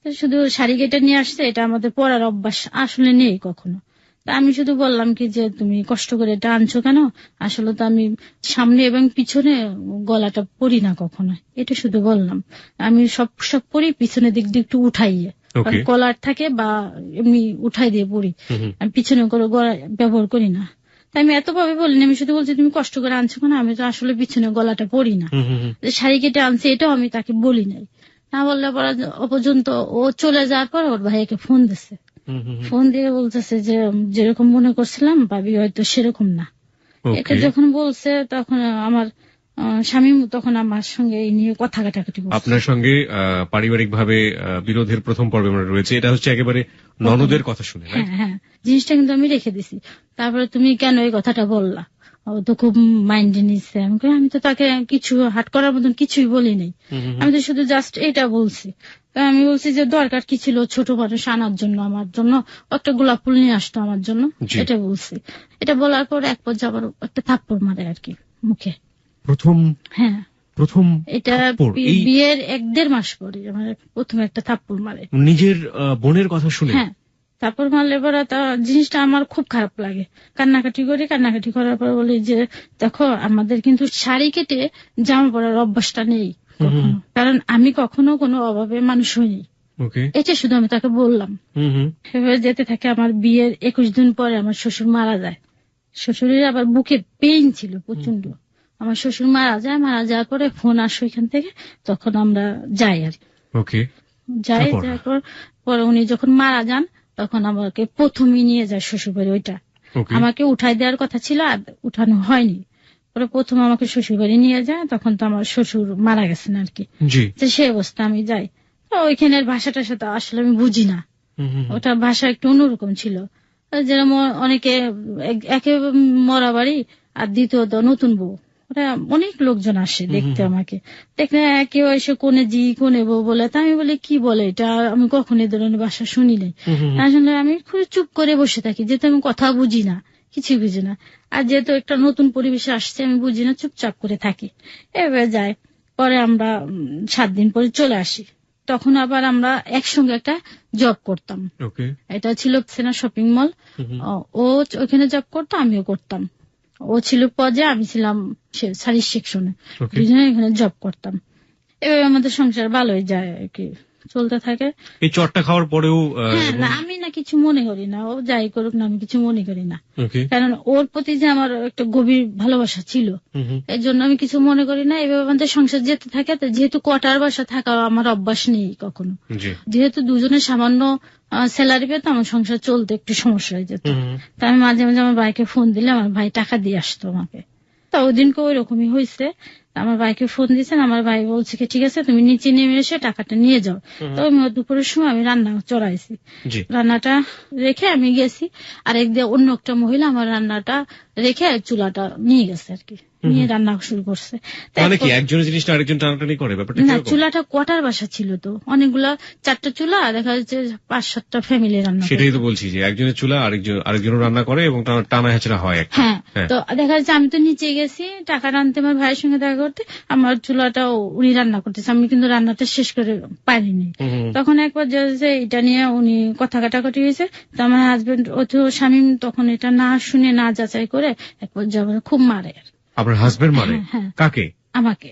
শুধু শাড়ি কেটে নিয়ে আসছে। এটা আমাদের পরার অভ্যাস আসলে নেই কখনো। তা আমি শুধু বললাম কি যে তুমি কষ্ট করে এটা আনছো কেন? আসলে তো আমি সামনে এবং পিছনে গলাটা পরি না কখনো, এটা শুধু বললাম। আমি সব পরি পিছনের দিক দিয়ে একটু উঠাইয়ে, কলার থাকে বা এমনি উঠাই দিয়ে পরি, আমি পিছনে করে গলা ব্যবহার করি না। তাই আমি এতভাবে বলিনি, আমি শুধু বলছি তুমি কষ্ট করে আনছো কেন? আমি তো আসলে পিছনে গলাটা পরি না, শাড়ি কেটে আনছি, এটাও আমি তাকে বলি নাই। না বললে পর্যন্ত ও চলে যাওয়ার পর ওর ভাইকে ফোন দিচ্ছে, ফোন দিয়ে বলতেছে যে যেরকম মনে করছিলাম ভাবি হয়তো সেরকম না। এটা যখন বলছে তখন আমার স্বামী তখন আমার সঙ্গে এই নিয়ে কথা কাটাকাটি করছে। আপনার সঙ্গে পারিবারিক ভাবে বিরোধের প্রথম পর্বে রয়েছে, এটা হচ্ছে একেবারে ননদের কথা শুনে। হ্যাঁ, জিনিসটা কিন্তু আমি রেখে দিছি। তারপরে তুমি কেন এই কথাটা বললা? ও তো খুব মাইন্ডে নিচ্ছে। আমি তো তাকে কিছু হাট করার মতন কিছুই বলি নাই, আমি তো শুধু জাস্ট এটা বলছি। আমি বলছি যে দরকার কি ছিল ছোট মানুষ আনার জন্য, আমার জন্য একটা গোলাপ ফুল নিয়ে আসতো আমার জন্য, এটা বলছি। এটা বলার পর এক পর্যায়ে আবার একটা থাপ্পড় মারে আর কি মুখে। প্রথম এটা বিয়ের 1-1.5 মাস পরে আমার প্রথমে একটা থাপ্পড় মারে, নিজের বোনের কথা শুনে। হ্যাঁ, তারপর মারলে পরে জিনিসটা আমার খুব খারাপ লাগে। কান্নাকাটি করার পর বলি যে দেখো আমাদের কিন্তু শাড়ি কেটে জামা পরার অভ্যাসটা নেই কখনো, কারণ আমি কখনো কোনো অভাবে মানুষ হইনি। এটা শুধু আমি তাকে বললাম। এভাবে যেতে থাকে। আমার বিয়ের 21 দিন পরে আমার শ্বশুর মারা যায়। শ্বশুরের আবার বুকে পেইন ছিল প্রচন্ড। আমার শ্বশুর মারা যাওয়ার পরে ফোন আসো এখান থেকে, তখন আমরা যাই আর যাওয়ার পরে উনি যখন মারা যান তখন আমাকে প্রথমেই নিয়ে যায় শ্বশুরবাড়ি। ওইটা ওকে। আমাকে উঠাই দেওয়ার কথা ছিল, আর উঠানো হয়নি। পরে প্রথম আমাকে শ্বশুরবাড়ি নিয়ে যায়, তখন তো আমার শ্বশুর মারা গেছেন আর কি। জি। তো সেই অবস্থা আমি যাই, তো ওইখানের ভাষাটার সাথে আসলে আমি বুঝি না, ওটা ভাষা একটু অন্যরকম ছিল। যেরকম অনেকে একে মরা বাড়ি, আর দ্বিতীয়ত নতুন বউ, ওরা অনেক লোকজন আসে দেখতে আমাকে। দেখলে কেউ এসে কোনে জি কোনে বউ বলে, তা আমি বলি কি বলে এটা, আমি কখনো এই ধরনের ভাষা শুনি নাই। আসলে আমি খুব চুপ করে বসে থাকি, যেহেতু আমি কথা বুঝি না, কিছুই বুঝি না। আর যেহেতু একটা নতুন পরিবেশে আসছে, আমি বুঝি না, চুপচাপ করে থাকি। এবার যায়, পরে আমরা 7 দিন পরে চলে আসি। তখন আবার আমরা একসঙ্গে একটা জব করতাম। ওকে। এটা ছিল সেনা শপিং মল। ও ওখানে জব করতো, আমিও করতাম। ও ছিল পজে, আমি ছিলাম সার্ভিস সেকশনে, দুজনে এখানে জব করতাম। এভাবে আমাদের সংসার ভালোই যায় আর কি, চলতে থাকে। এই চটটা খাওয়ার পরেও হ্যাঁ, না আমি না কিছু মনে করি না, ও যাই করুক না, আমি কিছু মনে করি না। ওকে। কারণ ওর প্রতি যে আমার একটা গভীর ভালোবাসা ছিল, এর জন্য আমি কিছু মনে করি না। এভাবে আমাদের সংসার যেতে থাকে। তো যেহেতু কোয়ার্টার বাসা থাকা আমার অভ্যাস নেই কখনো, যেহেতু দুজনের সামান্য স্যালারি পেতো, আমার সংসার চলতে একটু সমস্যা হয়ে যেত। তা আমি মাঝে মাঝে আমার ভাইকে ফোন দিলে আমার ভাই টাকা দিয়ে আসতো আমাকে। তা ওই দিনকে ওই রকমই হয়েছে। আমার ভাইকে ফোন দিয়েছেন, আমার ভাই বলছে কি ঠিক আছে তুমি নিচে নেমে এসে টাকাটা নিয়ে যাও। তো দুপুরের সময় আমি রান্না চড়াইছি, রান্নাটা রেখে আমি গেছি। আর একদিকে অন্য একটা মহিলা আমার রান্নাটা রেখে চুলাটা নিয়ে গেছে আর কি, নিয়ে রান্না শুরু করছে। মানে কি একজনের জিনিসটা আরেকজন টানাটানি করে ব্যাপারটা? না, চুলাটা কোয়ার্টার বাসা ছিল, তো অনেকগুলা 4টা চুলা, দেখা যাচ্ছে 5-7টা ফ্যামিলি রান্না। সেটাই তো বলছি যে একজনের চুলা আরেকজন রান্না করে এবং টানা হেঁচড়া হয় একটা। হ্যাঁ, তো দেখা যাচ্ছে আমি তো নিচে গেছি টাকা আনতে, আমার ভাইয়ের সঙ্গে দেখা করতে, আমার চুলাটা উনি রান্না করতেছে, আমি কিন্তু রান্নাটা শেষ করে পারিনি। তখন একবার যে এটা নিয়ে উনি কথা কাটাকাটি হয়েছে। তো আমার হাজবেন্ড স্বামী তখন এটা না শুনে না যাচাই করে একবার যাবার খুব মারে। আপনার হাজবেন্ড মারে? কাকে? আমাকে।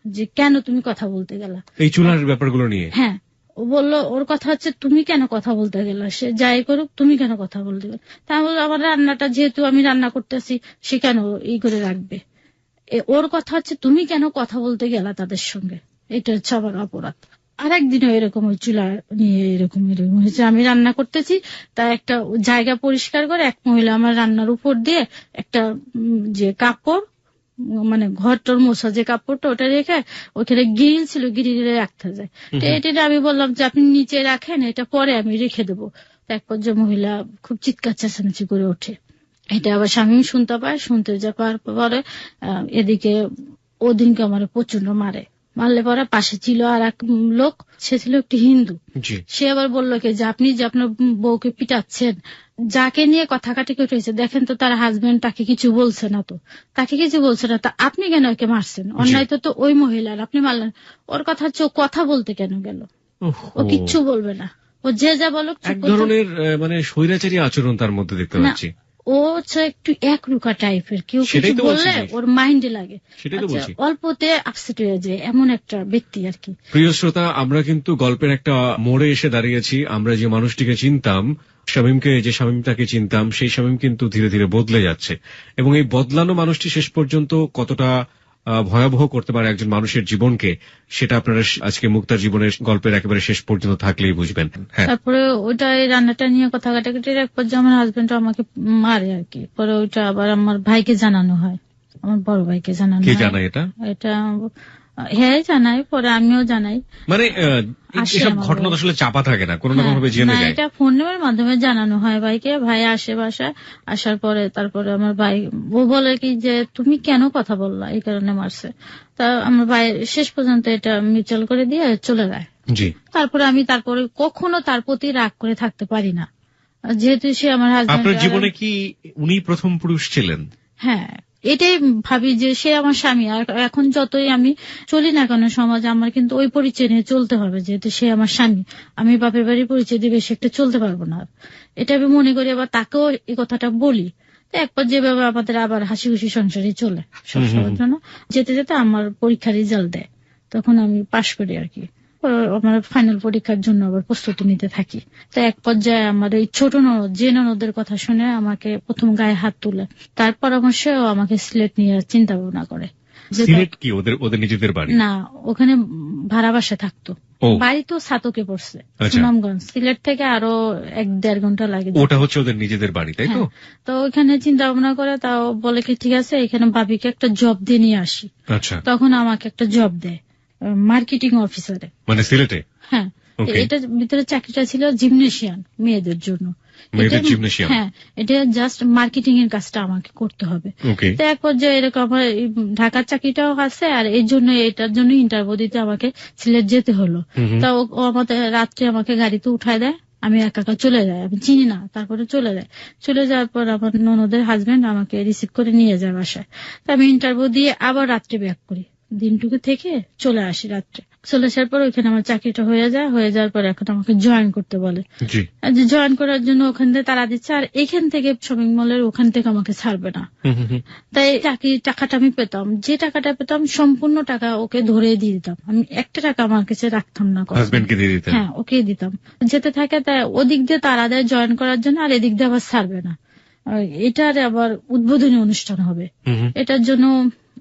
যে কেন তুমি কথা বলতে গেলা এই চুলার ব্যাপারগুলো নিয়ে? হ্যাঁ, ও বললো ওর কথা হচ্ছে তুমি কেন কথা বলতে গেলা, সে যাই করুক তুমি কেন কথা বলতে গেল। তা আমি বললাম আমার রান্নাটা যেহেতু আমি রান্না করতেছি, সে কেন এই করে রাখবে। ওর কথা হচ্ছে তুমি কেন কথা বলতে গেলা তাদের সঙ্গে, এটা হচ্ছে আমার অপরাধ। আর একদিনও এরকম ওই চুলা নিয়ে এরকম হয়েছে, আমি রান্না করতেছি, তা একটা জায়গা পরিষ্কার করে এক মহিলা আমার রান্নার উপর দিয়ে একটা যে কাপড়, মানে ঘরটার মোছা যে কাপড়টা, ওটা রেখে ওখানে গিরিল ছিল, গিরিলে রাখতে যায়। তো এটা আমি বললাম যে আপনি নিচে রাখেন, এটা পরে আমি রেখে দেবো। এক পর্যায়ে মহিলা খুব চিৎকার চেঁচামেচি করে ওঠে। এটা আবার স্বামী শুনতে পায়, শুনতে যাওয়ার পরে এদিকে ওদিনকে আমার প্রচন্ড মারলে পরে পাশে ছিল আর এক লোক, সে ছিল একটি হিন্দু। সে আবার বললো কি যে আপনি যে আপনার বউকে পিটাচ্ছেন, যাকে নিয়ে কথা কাটাকাটি হয়েছে, দেখেন তো তার হাজবেন্ড তাকে কিছু বলছে না, তো তাকে কিছু বলছে না, তা আপনি কেন একে মারছেন, অন্যায় তো ওই মহিলার, আপনি মারলেন। ওর কথা হচ্ছে ও কথা বলতে কেন গেল, ও কিচ্ছু বলবে না, ও যে যা বলুক। এক ধরনের মানে স্বৈরাচারী আচরণ তার মধ্যে দেখতে পাচ্ছি। ও হচ্ছে একটু একরুকা টাইপের, কেউ কিছু বললে ওর মাইন্ডে লাগে, অল্পতে আপসেট হয়ে যায়, এমন একটা ব্যক্তি আর কি। প্রিয় শ্রোতা, আমরা কিন্তু গল্পের একটা মোড়ে এসে দাঁড়িয়েছি। আমরা যে মানুষটিকে চিনতাম, শামীমকে, যে শামীমটাকে চিনতাম, সেই শামীম কিন্তু ধীরে ধীরে বদলে যাচ্ছে। এবং এই বদলানো মানুষটি শেষ পর্যন্ত কতটা ভয়াবহ করতে পারে একজন মানুষের জীবনকে, সেটা আপনারা আজকে মুক্তার জীবনের গল্পের একেবারে শেষ পর্যন্ত থাকলেই বুঝবেন। তারপরে ওইটা এই রান্নাটা নিয়ে কথা কাটাকাটির এক পর্যায়ে আমার হাজবেন্ড আমাকে মারে আর কি। পরে ওইটা আবার আমার ভাইকে জানানো হয়, আমার বড় ভাইকে জানানো হয়। কে জানায় এটা? এটা হ্যাঁ জানাই, পরে আমিও জানাই। মানে এসব ঘটনা আসলে চাপা থাকে না, কোনো না কোনো ভাবে জেনে যায়। এটা ফোনের মাধ্যমে জানানো হয় ভাইকে। ভাই আসে বাসায়, আসার পরে তারপরে আমার ভাই ও বলে কি যে তুমি কেন কথা বললা, এই কারণে মারছে। তা আমার ভাই শেষ পর্যন্ত এটা মিউচুয়াল করে দিয়ে চলে যায়। তারপরে আমি কখনো তার প্রতি রাগ করে থাকতে পারি না, যেহেতু সে আমার হাজবেন্ড। আপনার জীবনে কি উনি প্রথম পুরুষ ছিলেন? হ্যাঁ, এটাই ভাবি যে সে আমার স্বামী। আর এখন যতই আমি চলি না কেন সমাজে, আমার কিন্তু ওই পরিচয় নিয়ে চলতে হবে, যেহেতু সে আমার স্বামী। আমি বাপের বাড়ির পরিচয় দিয়ে বেশি একটা চলতে পারবো না, এটা আমি মনে করি। আবার তাকেও এই কথাটা বলি। তো একবার যেভাবে আমাদের আবার হাসি খুশি সংসারে চলে সবসময়ের জন্য, যেতে যেতে আমার পরীক্ষার রেজাল্ট দেয়, তখন আমি পাশ করি আর কি। আমার ফাইনাল পরীক্ষার জন্য আবার প্রস্তুতি নিতে থাকি। তো এক পর্যায়ে আমার এই ছোট ননদ, যে ননদের কথা শুনে আমাকে প্রথম গায়ে হাত তুলে, তার পরামর্শেও আমাকে সিলেট নিয়ে চিন্তা ভাবনা করে যেতাম। সিলেট কি ওদের ওদের নিজেদের বাড়ি? না, ওখানে ভাড়া বাসা থাকতো। ও বাড়ি তো সাতকে পড়ছে, আচ্ছা, সুনামগঞ্জ। সিলেট থেকে আরো 1-1.5 ঘন্টা লাগে যেতে। ওটা হচ্ছে ওদের নিজেদের বাড়ি, তাই তো? হ্যাঁ, তো ওইখানে চিন্তা ভাবনা করে তাও বলে কি ঠিক আছে এখানে ভাবিকে একটা জব দিয়ে নিয়ে আসি। আচ্ছা, তখন আমাকে একটা জব দেয় মার্কেটিং অফিসারে। মানে সিলেটে? হ্যাঁ, ওকে, এটার ভিতরে চাকরিটা ছিল জিমনেশিয়ান, মেয়েদের জন্য। মেয়েদের এটা- জিমনেশিয়াম। হ্যাঁ, এটা জাস্ট মার্কেটিং এর কাজটা আমাকে করতে হবে। ওকে, তো এক পর্যায়ে এরকম আমার এই ঢাকার চাকরিটাও আছে, আর এই জন্য এটার জন্য ইন্টারভিউ দিতে আমাকে সিলেট যেতে হলো। হুম হুম, তা ও আমাদের রাত্রে আমাকে গাড়িতে উঠায় দেয়, আমি একা একা চলে যাই, আমি চিনি না। তারপরে চলে যায়, চলে যাওয়ার পর আমার ননদের হাজবেন্ড আমাকে রিসিভ করে নিয়ে যায় বাসায়। তো আমি ইন্টারভিউ দিয়ে আবার রাত্রে ব্যাক করি, দিনটুকু থেকে চলে আসি রাত্রে। চলে আসার পর ওইখানে আমার চাকরিটা হয়ে যায়, হয়ে যাওয়ার পর এখন আমাকে জয়েন করতে বলে। জি, আর যে জয়েন করার জন্য ওখান থেকে তারা দিচ্ছে, আর এখান থেকে শপিং মলের ওখান থেকে আমাকে ছাড়বে না। হুম হুম হুম, তাই চাকরির টাকাটা আমি পেতাম, যে টাকাটা পেতাম সম্পূর্ণ টাকা ওকে ধরে দিয়ে দিতাম। আমি একটা টাকা আমার কাছে রাখতাম না কখনো। হাজবেন্ডকে দিয়ে দিতেন? হ্যাঁ, ওকে দিতাম। যেতে থাকে তাই ওদিক দিয়ে তারা দেয় জয়েন করার জন্য, আর এদিক দিয়ে আবার ছাড়বে না। আর এটার আবার উদ্বোধনী অনুষ্ঠান হবে, হুম হুম, এটার জন্য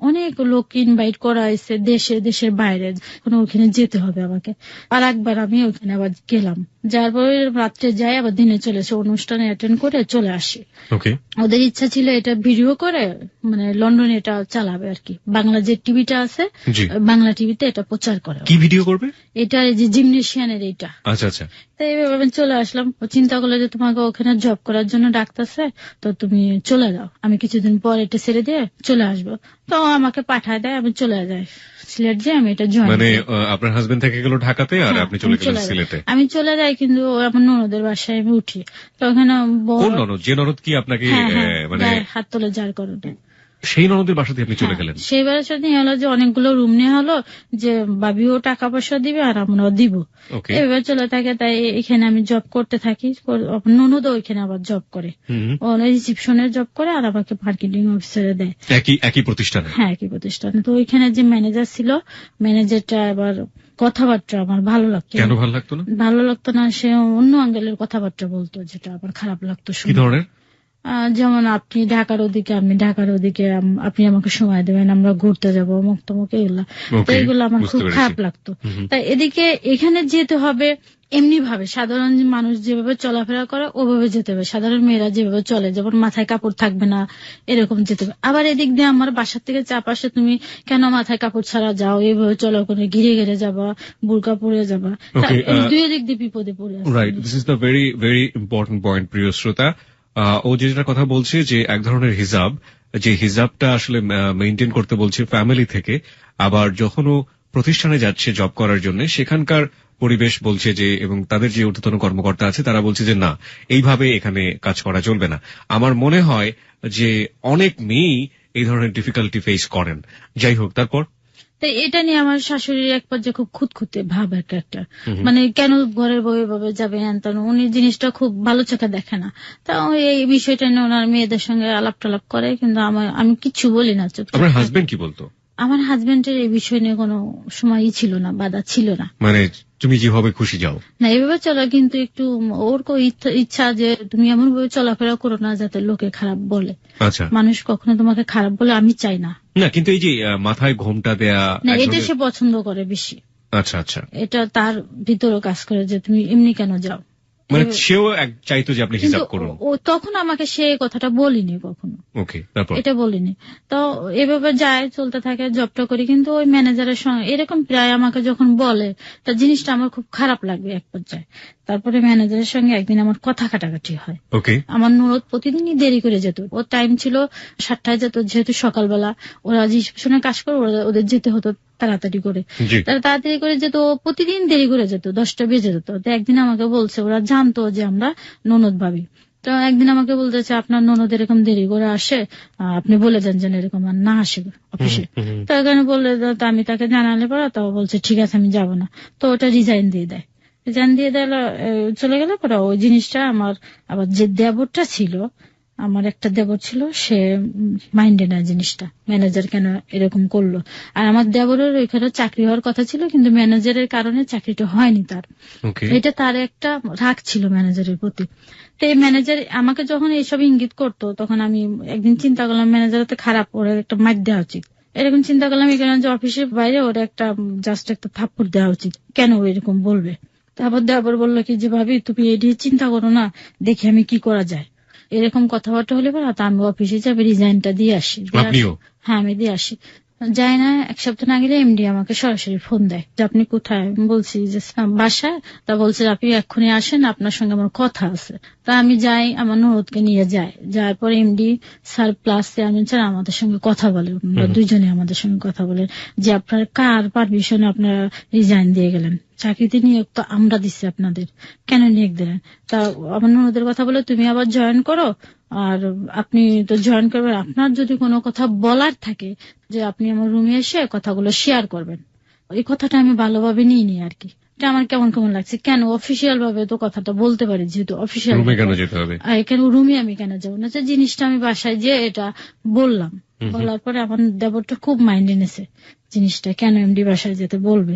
অনেক লোক ইনভাইট করা হয়েছে, দেশের বাইরে। এখন ওখানে যেতে হবে আমাকে। আর একবার আমি ওখানে আবার গেলাম, যার পরে রাত্রে যাই, আবার দিনে চলে এসে অনুষ্ঠানে অ্যাটেন্ড করে চলে আসি। ওকে, ওদের ইচ্ছা ছিল এটা ভিডিও করে মানে লন্ডনে এটা চালাবে আর কি, বাংলা যে টিভিটা আছে জি, বাংলা টিভিতে এটা প্রচার করে। কি ভিডিও করবে? এটা এই যে জিমনেশিয়ানের এইটা। আচ্ছা আচ্ছা, তাই এইভাবে আমি চলে আসলাম। ও চিন্তা করলো যে তোমাকে ওখানে জব করার জন্য ডাকতেছে, তো তুমি চলে যাও, আমি কিছুদিন পর এটা ছেড়ে দিয়ে চলে আসবো। তো ও আমাকে পাঠায় দেয়, আমি চলে যাই সিলেট, যে আমি এটা জয়েন মানে করি। আপনার হাজবেন্ড থেকে গেল ঢাকাতে আর হ্যাঁ, আপনি চলে আমি গেলেন যাই। সিলেটে? আমি চলে যাই, কিন্তু আমার ননদের বাসায় আমি উঠি। তো ওখানে কোন ননদ? যে ননদ কি আপনাকে হ্যাঁ হ্যাঁ, মানে গায়ে হাত তোলে যার কারণে। সেই ননদের বাসাতে আপনি চলে হ্যাঁ, গেলেন? সেইবারের সাথে হলো যে অনেকগুলো রুম নেওয়া হলো, যে বাবিও টাকা পয়সা দিবে আর আমরাও দিব। ওকে, এভাবে চলে থাকে। তাই এখানে আমি জব করতে থাকি। ননদও ওইখানে আবার জব করে, হুম, ও রিসিপশনের জব করে, আর আমাকে মার্কেটিং অফিসারে দেয়। একই একই প্রতিষ্ঠানে? হ্যাঁ, একই প্রতিষ্ঠানে। তো ওইখানে যে ম্যানেজার ছিল, ম্যানেজারটা আবার কথাবার্তা আমার ভালো লাগতো কেন না। ভালো লাগতো না? ভালো লাগতো না, সে অন্য অ্যাঙ্গেলের কথাবার্তা বলতো, যেটা আমার খারাপ লাগতো কি শুনে। ধরনের? যেমন আপনি ঢাকার ওদিকে, আমি ঢাকার ওদিকে, আপনি আমাকে সময় দেবেন, আমরা ঘুরতে যাবো, অমুক তমুক, এগুলা। তো ওকে, এগুলো আমার বুঝতে খুব পেরেছি। খারাপ লাগতো। হুম হুম, তাই এদিকে এখানে যেতে হবে এমনি ভাবে, সাধারণ মানুষ যেভাবে চলাফেরা করে ওভাবে যেতে হবে, সাধারণ মেয়েরা যেভাবে চলে, যেমন মাথায় কাপড় থাকবে না এরকম যেতে হবে। আবার এদিক দিয়ে আমার বাসার থেকে চাপ আসে, তুমি কেন মাথায় কাপড় ছাড়া যাও, এইভাবে চলো, ওখানে ঘিরে ঘিরে যাবা, বুরকা পরে যাবা। Okay, দুই দিক দিয়ে বিপদে পড়ে আসছে। Right, this is the very very important point, প্রিয় শ্রোতা। ও যেটার কথা বলছে যে এক ধরনের হিজাব, যে হিজাবটা আসলে মেনটেন করতে বলছে ফ্যামিলি থেকে, আবার যখন ও প্রতিষ্ঠানে যাচ্ছে জব করার জন্য, সেখানকার পরিবেশ বলছে যে, এবং তাদের যে ঊর্ধ্বতন কর্মকর্তা আছে তারা বলছে যে না, এইভাবে এখানে কাজ করা চলবে না। আমার মনে হয় যে অনেক মেয়েই এই ধরনের ডিফিকাল্টি ফেস করেন। যাই হোক, তারপর? তো এটা নিয়ে আমার শাশুড়ির এক পর্যায়ে খুব খুঁতখুঁতে ভাব একটা, হুম হুম, মানে কেন ঘরের বউ এভাবে যাবে, হ্যান তেন, উনি জিনিসটা খুব ভালো চোখে দেখে না। তা এই বিষয়টা নিয়ে ওনার মেয়েদের সঙ্গে আলাপ টালাপ করে, কিন্তু আমি কিচ্ছু বলি না, চুপচাপ আপনার থাকি। হাজবেন্ড কি বলতো? আমার হাজবেন্ডের এই বিষয় নিয়ে কোনো সময়ই ছিল না, বাধা ছিল না। মানে তুমি যেভাবে খুশি যাও? না, এভাবে চলা, কিন্তু একটু ওর ইচ্ছা যে তুমি এমন ভাবে চলাফেরা করো না যাতে লোকে খারাপ বলে। আচ্ছা, মানুষ কখনো তোমাকে খারাপ বলে আমি চাই না। না কিন্তু এই যে মাথায় ঘোমটা দেয়া না, এক এটা ধরনের- সে পছন্দ করে বেশি। আচ্ছা আচ্ছা, এটা তার ভিতরও কাজ করে যে তুমি এমনি কেন যাও। মানে সেও চাইতো যে আপনি কিন্তু হিসাব করুন? ও তখন আমাকে সে কথাটা বলিনি কখনো, ওকে, তারপর? এটা বলিনি। তো এভাবে যায়, চলতে থাকে, জবটা করি। কিন্তু ওই ম্যানেজারের সঙ্গে এরকম প্রায় আমাকে যখন বলে, তা জিনিসটা আমার খুব খারাপ লাগবে এক পর্যায়ে। তারপরে ম্যানেজারের সঙ্গে একদিন আমার কথা কাটাকাটি হয়। ওকে, আমার ননদ প্রতিদিনই দেরি করে যেত, ওর টাইম ছিল 7টায় যেত, যেহেতু সকালবেলা ওরা রিসেপশনে কাজ করে, ওদের যেতে হতো তাড়াতাড়ি করে। জি, তারা তাড়াতাড়ি করে যেত, ও প্রতিদিন দেরি করে যেত, 10টা বেজে যেত। তো একদিন আমাকে বলছে, ওরা জানতো যে আমরা ননদ ভাবি, তো একদিন আমাকে বলতেছে আপনার ননদ এরকম দেরি করে আসে, আপনি বলে দেন যেন এরকম আর না আসে অফিসে। হুম, হুম, তো এখানে বললে, তো আমি তাকে জানালে পরে তো বলছে ঠিক আছে আমি যাব না। তো ওটা রিজাইন দিয়ে দেয়। রিজাইন দিয়ে দিল, চলে গেলে পরে ওই জিনিসটা আমার, আবার যে দেবরটা ছিল, আমার একটা দেবর ছিল, সে মাইন্ডে না জিনিসটা, ম্যানেজার কেন এরকম করলো। আর আমার দেবরের ওইখানে চাকরি হওয়ার কথা ছিল, কিন্তু ম্যানেজারের কারণে চাকরিটা হয়নি তার। ওকে, এটা তার একটা রাগ ছিল ম্যানেজারের প্রতি। তো এই ম্যানেজার আমাকে যখন এইসব ইঙ্গিত করতো, তখন আমি একদিন চিন্তা করলাম ম্যানেজার তো খারাপ, ওরা একটা মাইর দেওয়া উচিত, এরকম চিন্তা করলাম এখানে যে অফিসের বাইরে ওর একটা জাস্ট একটা থাপ্পড় দেওয়া উচিত, কেন ও এরকম বলবে। তারপর দেওয়ার বললো কি যে ভাবি তুমি এটি চিন্তা করো না, দেখি আমি কি করা যায়। এরকম কথাবার্তা হলে পরে আমি অফিসে যাবে রিজাইনটা দিয়ে আসি। হ্যাঁ আমি দিয়ে আসি। যাই না, এক সপ্তাহ না গেলে এমডি আমাকে সরাসরি ফোন দেয় যে আপনি কোথায়। আমি বলছি যে বাসায়। তা বলছে আপনি এক্ষুনি আসেন, আপনার সঙ্গে আমার কথা আছে। তা আমি যাই, আমার ননদকে নিয়ে যাই। যাওয়ার পর MD sir plus chairman sir আমাদের সঙ্গে কথা বলে, দুইজনে আমাদের সঙ্গে কথা বলেন যে আপনার কার পারমিশনে আপনারা রিজাইন দিয়ে গেলেন, চাকরিতে নিয়োগ তো আমরা দিচ্ছি আপনাদের, কেন নিয়োগ দিলেন। তা আমার ননদের কথা বলে তুমি আবার জয়েন করো, আর আপনি তো জয়েন করবেন, আপনার যদি কোনো কথা বলার থাকে যে আপনি আমার রুমে এসে কথাগুলো শেয়ার করবেন। এই কথাটা আমি ভালোভাবে নিইনি আর কি, এটা আমার কেমন কেমন লাগছে, কেন অফিসিয়াল ভাবে তো কথাটা বলতে পারি, যেহেতু অফিসিয়াল কেন রুমে আমি কেন যাবো না। যে জিনিসটা আমি বাসায় যে এটা বললাম, বলার পরে আমার দেবরটা খুব মাইন্ডে নেছে জিনিসটা, কেন এমডি বাসায় যেতে বলবে।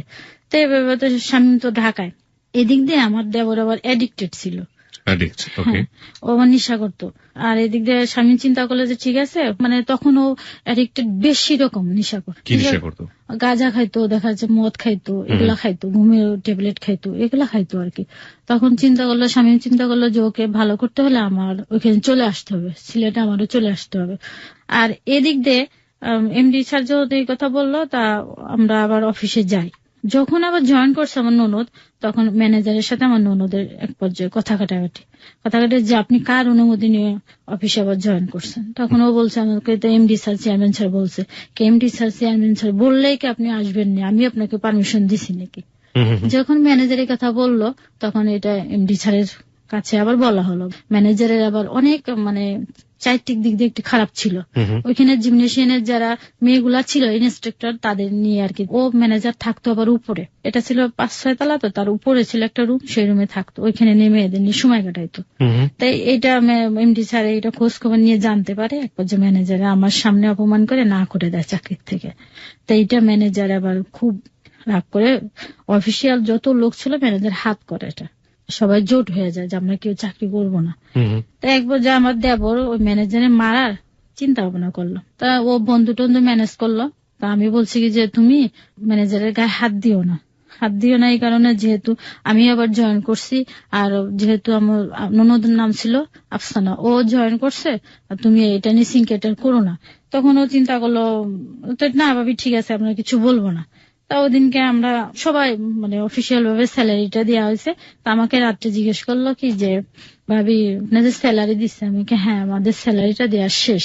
তো এভাবে তো স্বামী তো ঢাকায়, এদিক দিয়ে আমার দেবর আবার অ্যাডিক্টেড ছিল, ও আমার নেশা করতো। আর এদিক দিয়ে স্বামী চিন্তা করলো যে ঠিক আছে, মানে তখন ও অ্যাডিক্টেড বেশি রকম নেশা করতো, গাঁজা খাইতো, দেখা যাচ্ছে মদ খাইতো, এগুলা খাইতো, ঘুমের ট্যাবলেট খাইতো, এগুলা খাইতো আর কি। তখন চিন্তা করলো, স্বামী চিন্তা করলো যে ওকে ভালো করতে হলে আমার ওইখানে চলে আসতে হবে, সিলেটে আমারও চলে আসতে হবে। আর এদিক দিয়ে এমডি স্যার যেহেতু এই কথা বললো, তা আমরা আবার অফিসে যাই। যখন আবার জয়েন করছে আমার ননদ, তখন ম্যানেজারের সাথে আমার ননদের এক পর্যায়ে কথা কাটাকাটি যে আপনি কার অনুমতি নিয়ে অফিসে আবার জয়েন করছেন। তখন ও বলছে আমাকে তো এমডি স্যার চেয়ারম্যান স্যার বলছে, কি এমডি স্যার চেয়ারম্যান স্যার বললেই কি আপনি আসবেন না, আমি আপনাকে পারমিশন দিছি নাকি। যখন ম্যানেজারের কথা বললো, তখন এটা এমডি স্যারের কাছে আবার বলা হলো। ম্যানেজারের আবার অনেক মানে চারিত্রিক দিক দিয়ে একটু খারাপ ছিল। ওইখানে জিমনেশিয়ানের যারা মেয়েগুলা ছিল ইন্সট্রাক্টর, তাদের নিয়ে আর কি। ও ম্যানেজার থাকতো আবার উপরে, এটা ছিল 5-6 তলা, তো তার উপরে ছিল একটা রুম, সেই রুমে থাকতো, ওইখানে নেমে এদের নিয়ে সময় কাটাইতো। তাই এটা এমডি স্যার এটা খোঁজ খবর নিয়ে জানতে পারে, এক পর্যায়ে ম্যানেজার আমার সামনে অপমান করে না করে দেয় চাকরির থেকে। তাই এটা ম্যানেজার আবার খুব রাগ করে, অফিসিয়াল যত লোক ছিল ম্যানেজার হাত করে, এটা সবাই জোট হয়ে যায় যে আমরা কেউ চাকরি করবো না। তা একবার যে আমার দেবর ওই ম্যানেজারে মারার চিন্তা ভাবনা করলো, তা ও বন্ধু টন্ধু ম্যানেজ করলো। তা আমি বলছি কি যে তুমি ম্যানেজারের গায়ে হাত দিও না, এই কারণে যেহেতু আমি আবার জয়েন করছি, আর যেহেতু আমার ননদের নাম ছিল আফসানা, ও জয়েন করছে, তুমি এটা নিয়ে সিনকেটার করো না। তখন ও চিন্তা করলো না ভাবি ঠিক আছে, আমরা কিছু বলবো না। তা ওদিনকে আমরা সবাই মানে অফিসিয়াল ভাবে স্যালারিটা দেওয়া হয়েছে। তা আমাকে রাত্রে জিজ্ঞেস করলো কি যে ভাবি আপনাদের স্যালারি দিচ্ছে, আমি হ্যাঁ আমাদের স্যালারিটা দেওয়া শেষ।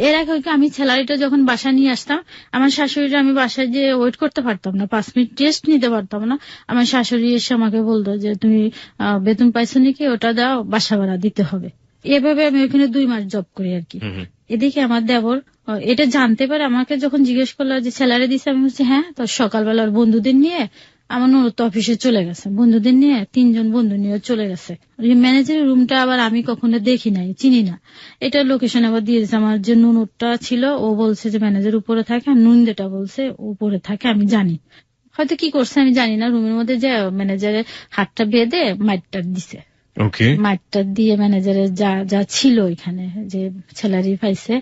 এর আগে আমি স্যালারিটা যখন বাসায় নিয়ে আসতাম, আমার শাশুড়িটা আমি বাসায় যে ওয়েট করতে পারতাম না, 5 মিনিট টেস্ট নিতে পারতাম না। আমার শাশুড়ি এসে আমাকে বলতো যে তুমি বেতন পাইছো নাকি, ওটা দাও, বাসা ভাড়া দিতে হবে। এভাবে আমি ওখানে 2 মাস জব করি আর কি। এদিকে আমার দেবর এটা জানতে পারে, আমাকে যখন জিজ্ঞেস করলো যে স্যালারি দিচ্ছে, আমি বলছি হ্যাঁ। তো সকালবেলা ওর বন্ধুদের নিয়ে আমার ননদ তো অফিসে চলে গেছে, বন্ধুদের নিয়ে 3 জন বন্ধু নিয়ে চলে গেছে। ম্যানেজারের রুমটা আবার আমি কখনো দেখি নাই, চিনি না, এটা লোকেশন আবার দিয়ে দিয়েছে। আমার যে ননদটা ছিল ও বলছে যে ম্যানেজার উপরে থাকে, আর নুনদেটা বলছে উপরে থাকে, আমি জানি। হয়তো কি করছে আমি জানি না, রুমের মধ্যে যে ম্যানেজারের হাতটা বেঁধে মাইটটা দিছে। মাইটটা দিয়ে ম্যানেজারের যা যা ছিল এখানে, যে স্যালারি পাইছে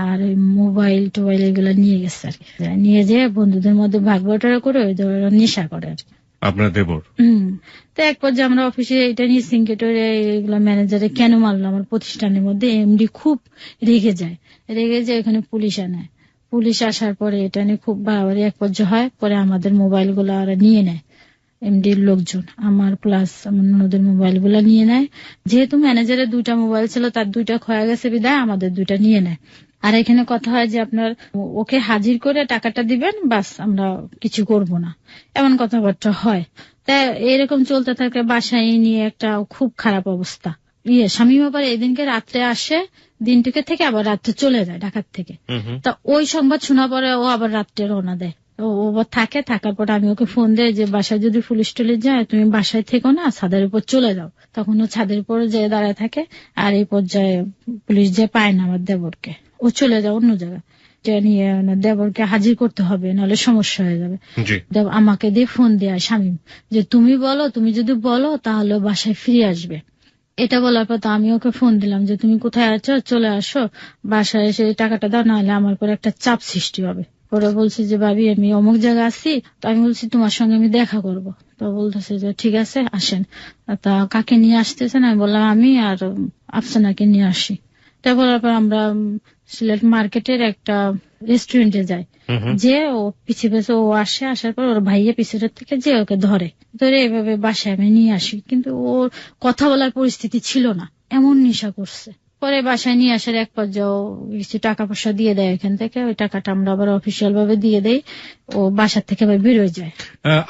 আর মোবাইল টোবাইল এগুলা নিয়ে গেছে আর কি। নিয়ে যেয়ে বন্ধুদের মধ্যে ভাগ বাটোয়ারা করে ওই ধরনের নেশা করে আর কি আপনার দেবর। তো এক পর্যায়ে আমরা অফিসে এটা নিয়ে সিনকেটরে এগুলা ম্যানেজারে কেন মারলো আমার প্রতিষ্ঠানের মধ্যে, এমডি খুব রেগে যায়, এখানে পুলিশ আনায়। পুলিশ আসার পরে এটা নিয়ে খুব বাড়াবাড়ি এক পর্যায়ে হয়। পরে আমাদের মোবাইল গুলো ওরা নিয়ে নেয়, এমডির লোকজন আমার প্লাস আমার ননদের মোবাইল গুলা নিয়ে নেয়। যেহেতু ম্যানেজারের 2টা মোবাইল ছিল, তার 2টা খোয়া গেছে বিদায় আমাদের 2টা নিয়ে নেয়। আর এখানে কথা হয় যে আপনার ওকে হাজির করে টাকাটা দিবেন, বাস আমরা কিছু করব না, এমন কথাবার্তা হয়। তা এরকম চলতে থাকে, বাসায় নিয়ে একটা খুব খারাপ অবস্থা। স্বামী আবার এদিনকে রাত্রে আসে, দিনটুকে থেকে আবার রাত্রে চলে যায় ঢাকার থেকে। তা ওই সংবাদ শোনা পরে ও আবার রাত্রে রওনা দেয়। ও থাকার পর আমি ওকে ফোন দেয় যে বাসায় যদি পুলিশ টুলিশ যায় তুমি বাসায় থেকো না, ছাদের উপর চলে যাও। তখন ও ছাদের উপর যেয়ে দাঁড়ায় থাকে, আর এই পর্যায়ে পুলিশ যে পায় না আমার দেবরকে, ও চলে যায় অন্য জায়গায়, নিয়ে দেবরকে হাজির করতে হবে, নাহলে সমস্যা হয়ে যাবে। আমাকে দিয়ে ফোন দেয় স্বামী যে তুমি যদি বলো তাহলে বাসায় ফিরে আসবে। এটা বলার পর তো আমি ওকে ফোন দিলাম যে তুমি কোথায় আছো, চলে আসো বাসায়, এসে টাকাটা দাও, নাহলে আমার পর একটা চাপ সৃষ্টি হবে। পরে বলছি যে ভাবি আমি অমুক জায়গায় আছি, তো আমি বলছি তোমার সঙ্গে আমি দেখা করব। তো বলতেছে যে ঠিক আছে আসেন। তা কাকে নিয়ে আসতেছেন? আমি বললাম আমি আর আফসানাকে নিয়ে আসি। তারপর আমরা সিলেট মার্কেটের একটা রেস্টুরেন্টে যাই। যে ও পিছিয়ে পিছিয়ে ও আসে, আসার পর ওর ভাইয়া পিছনের থেকে যে ওকে ধরে এভাবে বাসায় আমি নিয়ে আসি। কিন্তু ওর কথা বলার পরিস্থিতি ছিল না, এমন নেশা করছে। পরে বাসায় নিয়ে আসার এক পর্যায়ে কিছু টাকা পয়সা দিয়ে দেয় এখান থেকে, ওই টাকাটা আমরা আবার অফিসিয়াল ভাবে দিয়ে দেই। ও বাসার থেকে আবার বেরোয় যায়।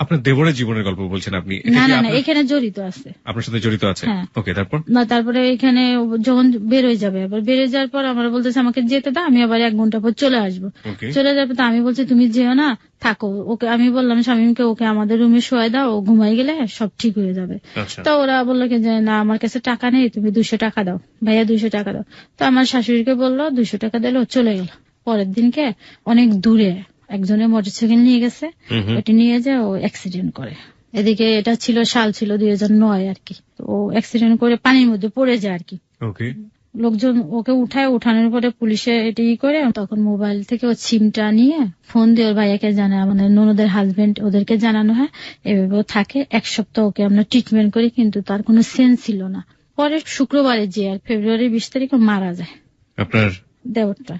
আপনার দেবরের জীবনের গল্প বলছেন আপনি? না না না, এখানে জড়িত আছে, আপনার সাথে জড়িত আছে। হ্যাঁ। ওকে, তারপর? না, তারপরে এখানে যখন বেরোয় যাবে, আবার বেরোয় যাওয়ার পর আমরা বলতেছে আমাকে যেতে দাও, আমি আবার 1 ঘন্টা পর চলে আসবো। চলে যাবে, তো আমি বলছি তুমি যেও না, থাকো। ওকে আমি বললাম শামীমকে ওকে আমাদের রুমে শোয়াই দাও, ও ঘুমাই গেলে সব ঠিক হয়ে যাবে। তো ওরা বললো কি যে না আমার কাছে টাকা নেই, তুমি 200 টাকা দাও, ভাইয়া 200 টাকা দাও। তো আমার শাশুড়িকে বললো 200 টাকা দিলে ও চলে গেল। পরের দিনকে অনেক দূরে একজনের মোটরসাইকেল নিয়ে গেছে, ওটা নিয়ে যায় ও অ্যাক্সিডেন্ট করে। এদিকে এটা সাল ছিল 2009 আর কি। ও অ্যাক্সিডেন্ট করে পানির মধ্যে পড়ে যায় আর কি। লোকজন ওকে উঠানোর পরে পুলিশে এটা করে, তখন মোবাইল থেকে ও সিমটা নিয়ে ফোন দিয়ে ওর ভাইয়াকে জানায়, মানে ননদের হাজবেন্ড ওদেরকে জানানো হয়। এভাবে থাকে 1 সপ্তাহ ওকে আমরা ট্রিটমেন্ট করি, কিন্তু তার কোনো সেন্স ছিল না। পরে শুক্রবারে যে আর ফেব্রুয়ারি 20 তারিখে মারা যায় আপনার দেবরটা।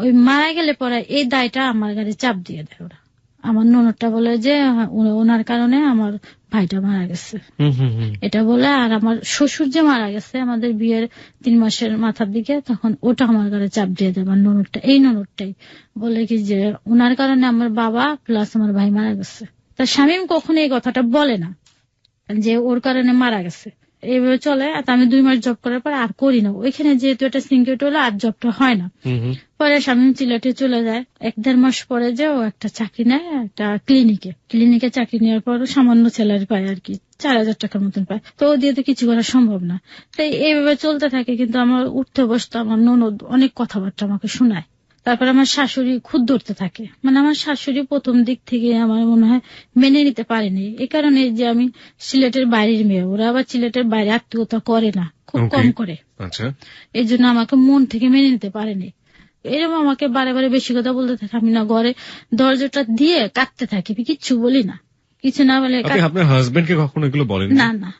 ওই মারা গেলে পরে এই দায়টা আমার গাড়ি চাপ দিয়ে দেয় ওরা। আমার ননদটা বলে যে ওনার কারণে আমার ভাইটা মারা গেছে এটা বলে। আর আমার শ্বশুর যে মারা গেছে আমাদের বিয়ের 3 মাসের মাথার দিকে, তখন ওটা আমার গাড়ি চাপ দিয়ে দেয় আমার ননদটা। এই ননদটাই বলে কি যে ওনার কারণে আমার বাবা প্লাস আমার ভাই মারা গেছে। তা শামীম কখনো এই কথাটা বলে না যে ওর কারণে মারা গেছে। এইভাবে চলে। আর আমি 2 মাস জব করার পর আর করি না ওইখানে, যেহেতু এটা সিনক্রেট হলো আর জবটা হয় না। পরে শামীম সিলেটে চলে যায়। 1-1.5 মাস পরে যে ও একটা চাকরি নেয় একটা ক্লিনিকে চাকরি নেওয়ার পর সামান্য স্যালারি পায় আর কি, 4000 টাকার মতন পায়। তো ও দিয়ে তো কিছু করা সম্ভব না। তাই এইভাবে চলতে থাকে। কিন্তু আমার উঠতে বসতে আমার ননদ অনেক কথাবার্তা আমাকে শোনায়। তারপর আমার শাশুড়ি খুদ ধরতে থাকে, মানে আমার শাশুড়ি প্রথম দিক থেকে আমার মনে হয় মেনে নিতে পারেনি। এই কারণে যে আমি সিলেটের বাইরের মেয়ে, ওরা আবার সিলেটের বাইরে আত্মীয়তা করে না, খুব কম করে। এই জন্য আমাকে মন থেকে মেনে নিতে পারেনি। এরকম আমাকে বারে বারে বেশি কথা বলতে থাকে। আমি না ঘরে দরজাটা দিয়ে কাঁদতে থাকি, কিচ্ছু বলি না। কিছু না বলে আপনার হাজবেন্ডকে কখনো এগুলো বলেন? না না,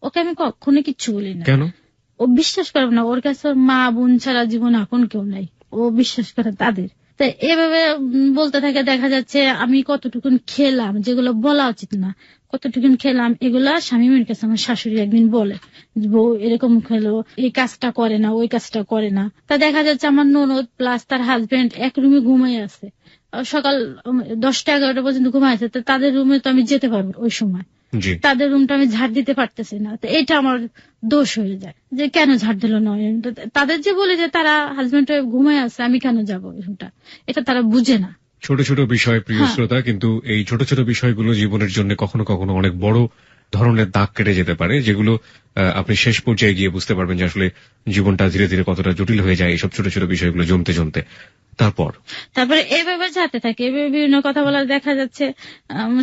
ওকে আমি কখনো কিচ্ছু বলি না। কেন? ও বিশ্বাস করবে না, ওর কাছে ওর মা বোন ছাড়া জীবনে আপন কেউ নাই। ও বিশ্বাস করে তাদের। তাই এভাবে বলতে থাকে। দেখা যাচ্ছে আমি কতটুকুন খেলাম, যেগুলো বলা উচিত না, কতটুকুন খেলাম, এগুলা শামীমের কাছে আমার শাশুড়ি একদিন বলে বউ এরকম খেলো, এই কাজটা করে না, ওই কাজটা করে না। তা দেখা যাচ্ছে আমার ননদ প্লাস তার হাজবেন্ড এক রুমে ঘুমাই আছে, সকাল 10টা-11টা পর্যন্ত ঘুমাই আছে। তাদের রুমে তো আমি যেতে পারবো ওই সময়, তাদের রুমটা আমি ঝাড় দিতে পারতেছি না। তো এটা আমার দোষ হয়ে যায় যে কেন ঝাড় দিল না। তাদের যে বলে যে তারা হাজবেন্ড ঘুমায় আছে, আমি কেন যাবো রুমটা, এটা তারা বুঝে না। ছোট ছোট বিষয় প্রিয় শ্রোতা, কিন্তু এই ছোট ছোট বিষয়গুলো জীবনের জন্য কখনো কখনো অনেক বড় ধরনের দাগ কেটে যেতে পারে, যেগুলো আপনি শেষ পর্যায়ে গিয়ে বুঝতে পারবেন যে আসলে জীবনটা ধীরে ধীরে কতটা জটিল হয়ে যায় এইসব ছোট ছোট বিষয়গুলো জমতে। তারপরে এভাবে যেতে থাকে, এভাবে বিভিন্ন কথা বলার দেখা যাচ্ছে।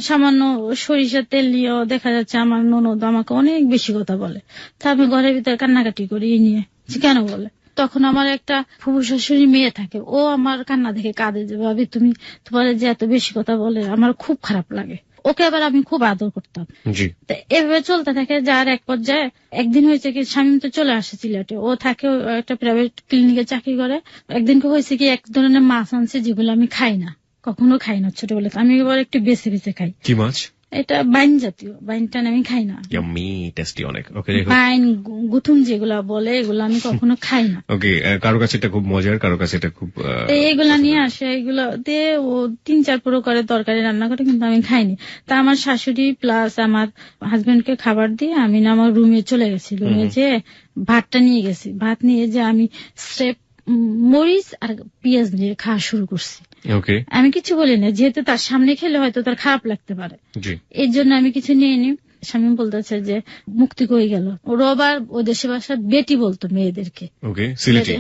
সামান্য সরিষার তেল নিয়েও দেখা যাচ্ছে আমার ননদ আমাকে অনেক বেশি কথা বলে। তা আমি ঘরের ভিতরে কান্নাকাটি করি এই নিয়ে, কেন বলে। তখন আমার একটা ফুফু শাশুড়ি মেয়ে থাকে, ও আমার কান্না দেখে কাঁদে যে ভাবি তুমি তোমার যে এত বেশি কথা বলে আমার খুব খারাপ লাগে। ওকে আবার আমি খুব আদর করতাম। এভাবে চলতে থাকে। যার এক পর্যায়ে একদিন হয়েছে কি, শামীম তো চলে আসে সিলেটে, ও থাকে একটা প্রাইভেট ক্লিনিকে চাকরি করে। একদিন হয়েছে কি, এক ধরনের মাছ আনছে যেগুলো আমি খাই না, কখনো খাই না ছোটবেলা। আমি এবার একটু বেছে বেছে খাই। কি মাছ? এটা বাইন জাতীয়, বাইনটা আমি খাই না। বাইন গুথুম যেগুলা বলে, এগুলো আমি কখনো খাই না। কারো কাছে এটা খুব মজার, কারো কাছে এটা খুব এগুলা নিয়ে আসে, এগুলো দিয়ে ও 3-4 প্রো করে তরকারি রান্না করে, কিন্তু আমি খাইনি। তা আমার শাশুড়ি প্লাস আমার হাজবেন্ডকে খাবার দিয়ে আমি না আমার রুমে চলে গেছি। রুমে যে ভাতটা নিয়ে গেছি, ভাত নিয়ে যে আমি স্রেফ মরিচ আর পেঁয়াজ দিয়ে খাওয়া শুরু করছি। আমি কিছু বলি না, যেহেতু তার সামনে খেলে হয়তো তার খারাপ লাগতে পারে, এর জন্য আমি কিছু নিয়ে নি। শামীম বলতেছে যে মুক্তি কই গেল। ওরা আবার ও দেশে ভাষা বেটি বলতো মেয়েদেরকে।